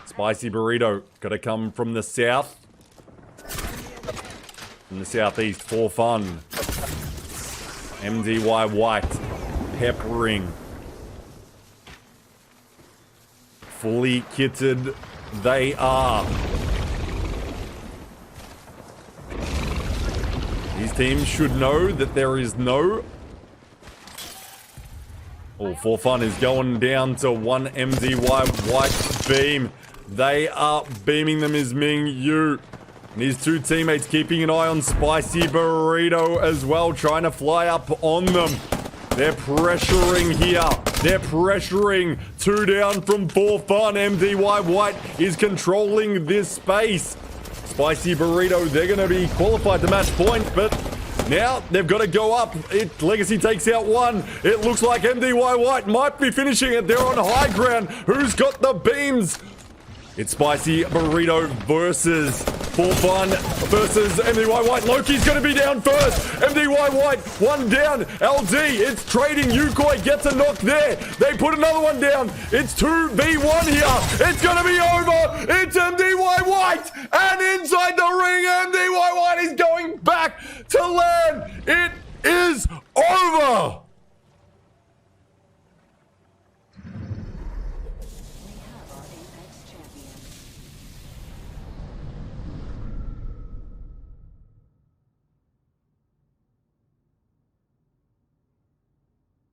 Spicy Burrito got to come from the south. From the southeast. For Fun. MDY White. Peppering. Fully kitted. They are. These teams should know that there is no... Oh, For Fun is going down to 1 MDY White beam. They are beaming them as Ming Yu. And his 2 teammates keeping an eye on Spicy Burrito as well, trying to fly up on them. They're pressuring here. They're pressuring. 2 down from For Fun. MDY White is controlling this space. Spicy Burrito, they're going to be qualified to match point, but now they've got to go up. Legacy takes out 1. It looks like MDY White might be finishing it. They're on high ground. Who's got the beams? It's Spicy Burrito versus For Fun versus MDY White. Loki's going to be down first. MDY White, one down. LD, it's trading. Yukoi gets a knock there. They put another one down. It's 2v1 here. It's going to be over. It's MDY White. And inside the ring, MDY White is going back to land. It is over.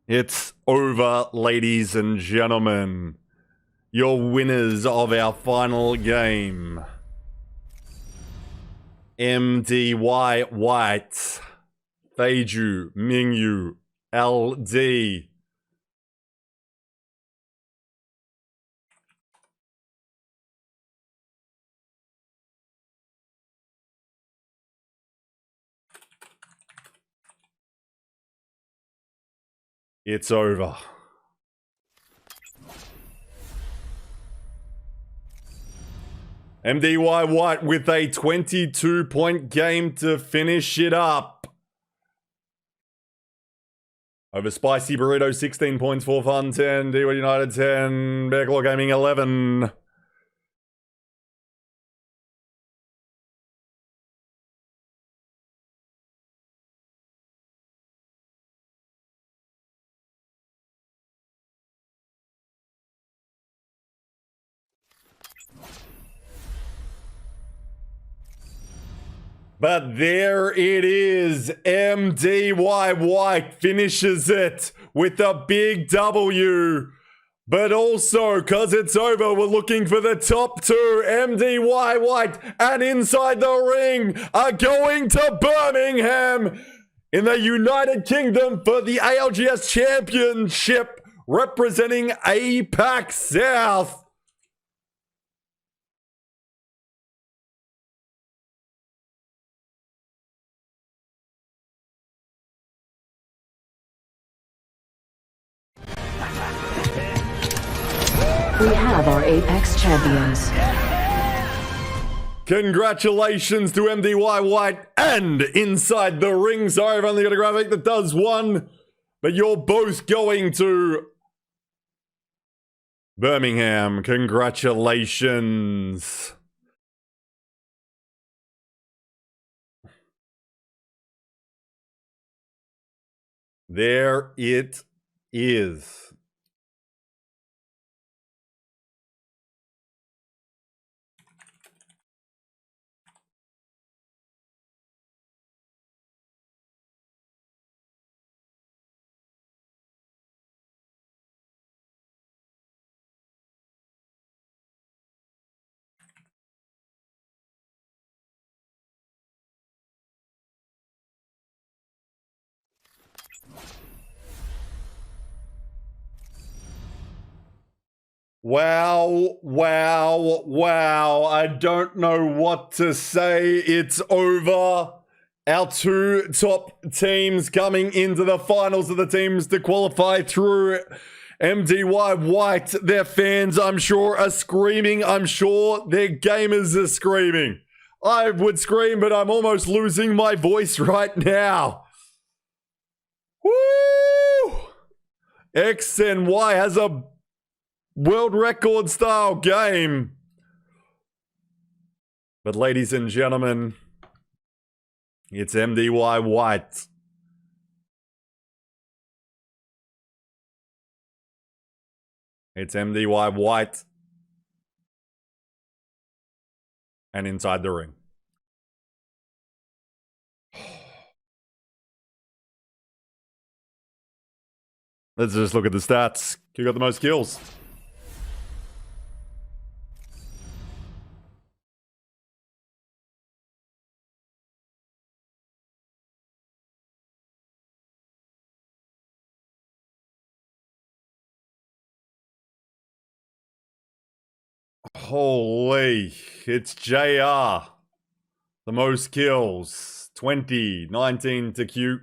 It's over, ladies and gentlemen. Your winners of our final game. MDY White, Feiju, Mingyu, LD. It's over. MDY White with a 22-point game to finish it up. Over Spicy Burrito, 16 points, For Fun 10, D1 United 10, Backlog Gaming 11. But there it is. MDY White finishes it with a big W. But also, because it's over, we're looking for the top two. MDY White and Inside the Ring are going to Birmingham in the United Kingdom for the ALGS Championship representing APAC South. We have our APAC-S champions. Congratulations to MDY White and Inside the Ring. Sorry, I've only got a graphic that does one. But you're both going to Birmingham. Congratulations. There it is. Wow, wow, wow. I don't know what to say. It's over. Our two top teams coming into the finals of the teams to qualify through. MDY White, their fans, I'm sure, are screaming. I'm sure their gamers are screaming. I would scream, but I'm almost losing my voice right now. Woo! X and Y has a world record style game. But ladies and gentlemen, it's MDY White. It's MDY White. And Inside the Ring. Let's just look at the stats. Who got the most kills? Holy, it's JR. The most kills. 20, 19 to Q.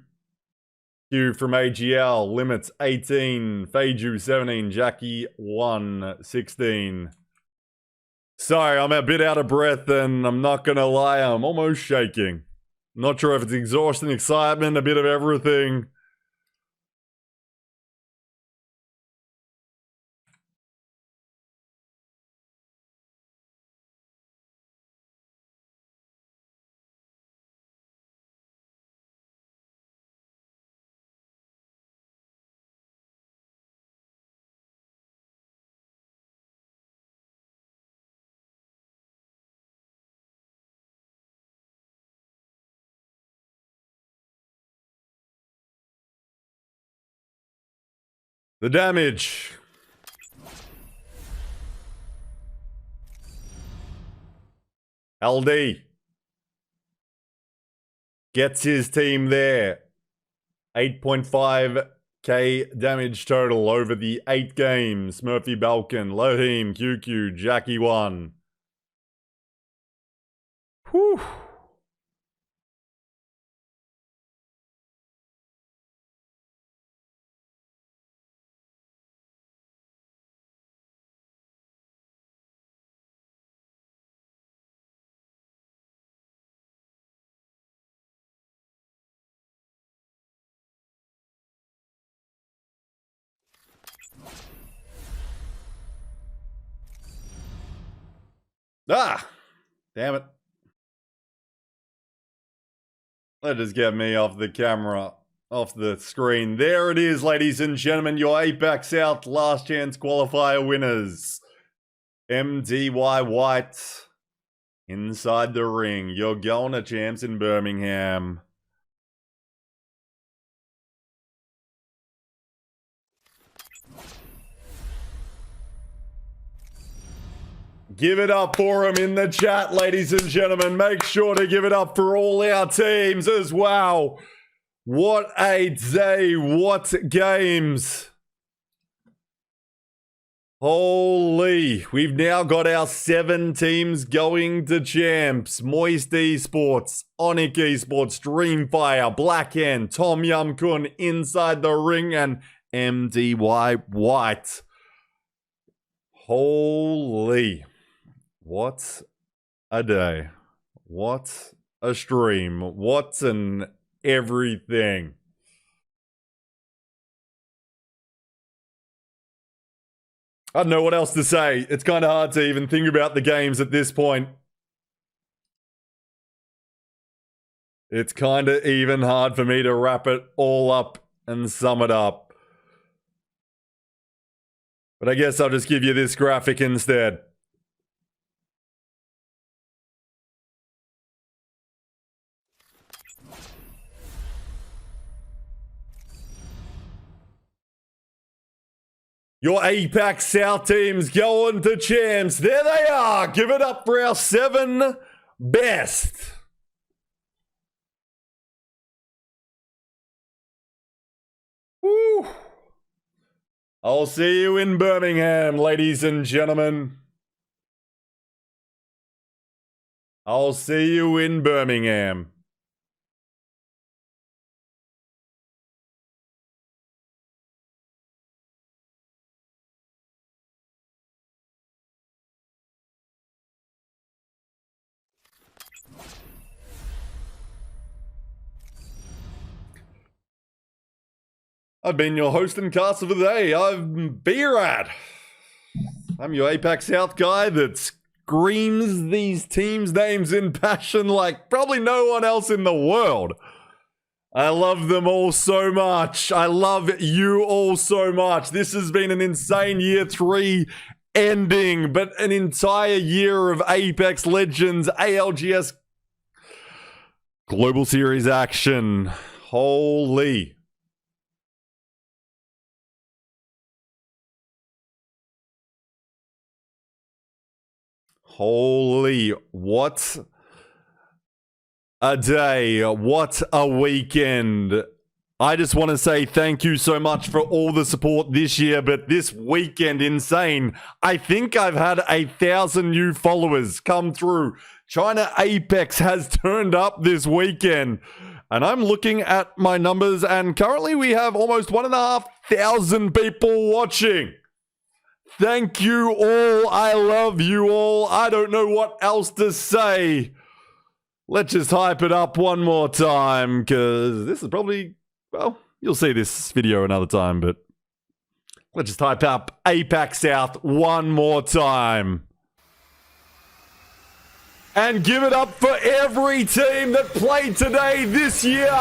Q from AGL. Limits 18. Feiju 17. Jackie 1, 16. Sorry, I'm a bit out of breath and I'm not gonna lie, I'm almost shaking. Not sure if it's exhaustion, excitement, a bit of everything. The damage. LD gets his team there. 8.5k damage total over the 8 games. Murphy Balkan, Lohim, QQ, Jackie 1. Whew. Ah! Damn it. That just get me off the camera, off the screen. There it is, ladies and gentlemen, your APAC South last chance qualifier winners. MDY White inside the ring. You're going to champs in Birmingham. Give it up for him in the chat, ladies and gentlemen. Make sure to give it up for all our teams as well. What a day. What games. Holy. We've now got our 7 teams going to champs. Moist Esports, Onic Esports, Dreamfire, Blackhand, Tom Yum Kun inside the ring, and MDY White. Holy. What a day. What a stream. What's an everything. I don't know what else to say. It's kind of hard to even think about the games at this point. It's kind of even hard for me to wrap it all up and sum it up. But I guess I'll just give you this graphic instead. Your APAC South teams going to champs. There they are. Give it up for our 7 best. Woo. I'll see you in Birmingham, ladies and gentlemen. I'll see you in Birmingham. I've been your host and caster for the day. I'm B-Rat. I'm your APAC South guy that screams these teams' names in passion like probably no one else in the world. I love them all so much. I love you all so much. This has been an insane year 3 ending, but an entire year of Apex Legends, ALGS Global Series action. Holy. Holy, what a day, what a weekend. I just want to say thank you so much for all the support this year, but this weekend, insane. I think I've had 1,000 new followers come through. China Apex has turned up this weekend, and I'm looking at my numbers, and currently we have almost 1,500 people watching. Thank you all. I love you all. I don't know what else to say. Let's just hype it up one more time, because this is probably, well, you'll see this video another time, but let's just hype up APAC South one more time. And give it up for every team that played today this year.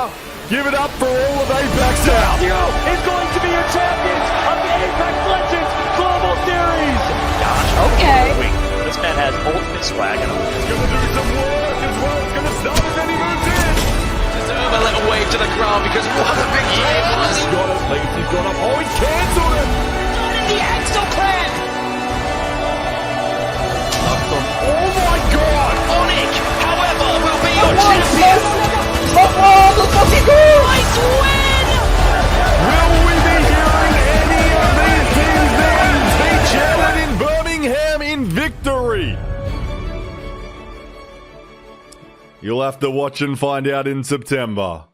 Give it up for all of APAC South. is going to be your champions of the Apex Legends Global Series. Gosh, Okay. This man has ultimate swag in him. It's going to do some work as well. It's going to start as any moves in. Deserve a little wave to the ground because what a big year it was. He's got it. Lacey's got it. Oh, he cancelled it. The Axel Clan! Oh my God. Onyx, however, will be your champion. Nice win! Will we be hearing any of these teams' names featured in Birmingham in victory? You'll have to watch and find out in September.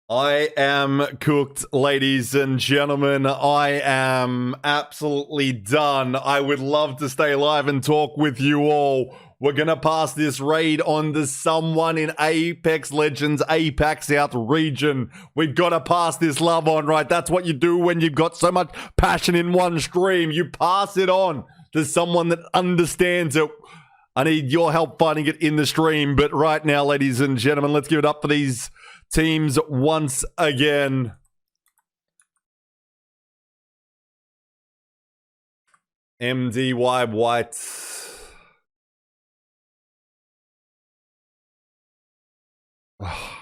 I am cooked, ladies and gentlemen. I am absolutely done. I would love to stay live and talk with you all. We're going to pass this raid on to someone in Apex Legends APAC South region. We've got to pass this love on, right? That's what you do when you've got so much passion in one stream. You pass it on to someone that understands it. I need your help finding it in the stream. But right now, ladies and gentlemen, let's give it up for these teams once again. MDY White.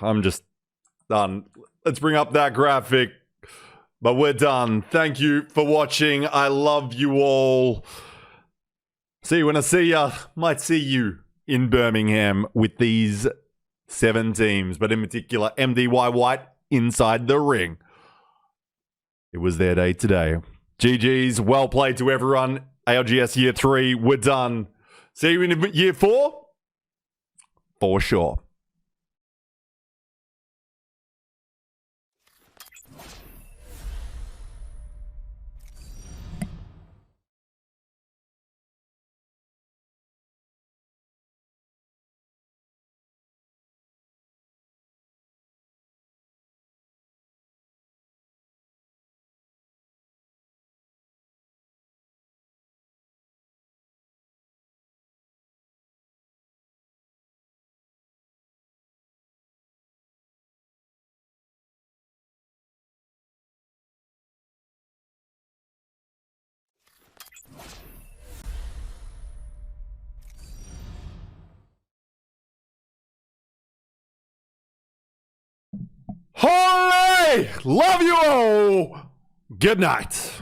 I'm just done. Let's bring up that graphic. But we're done. Thank you for watching. I love you all. See you when I see ya. Might see you in Birmingham with these 7 teams, but in particular, MDY White inside the ring. It was their day today. GG's, well played to everyone. ALGS Year 3, we're done. See you in Year 4? For sure. Holy! Love you all! Good night.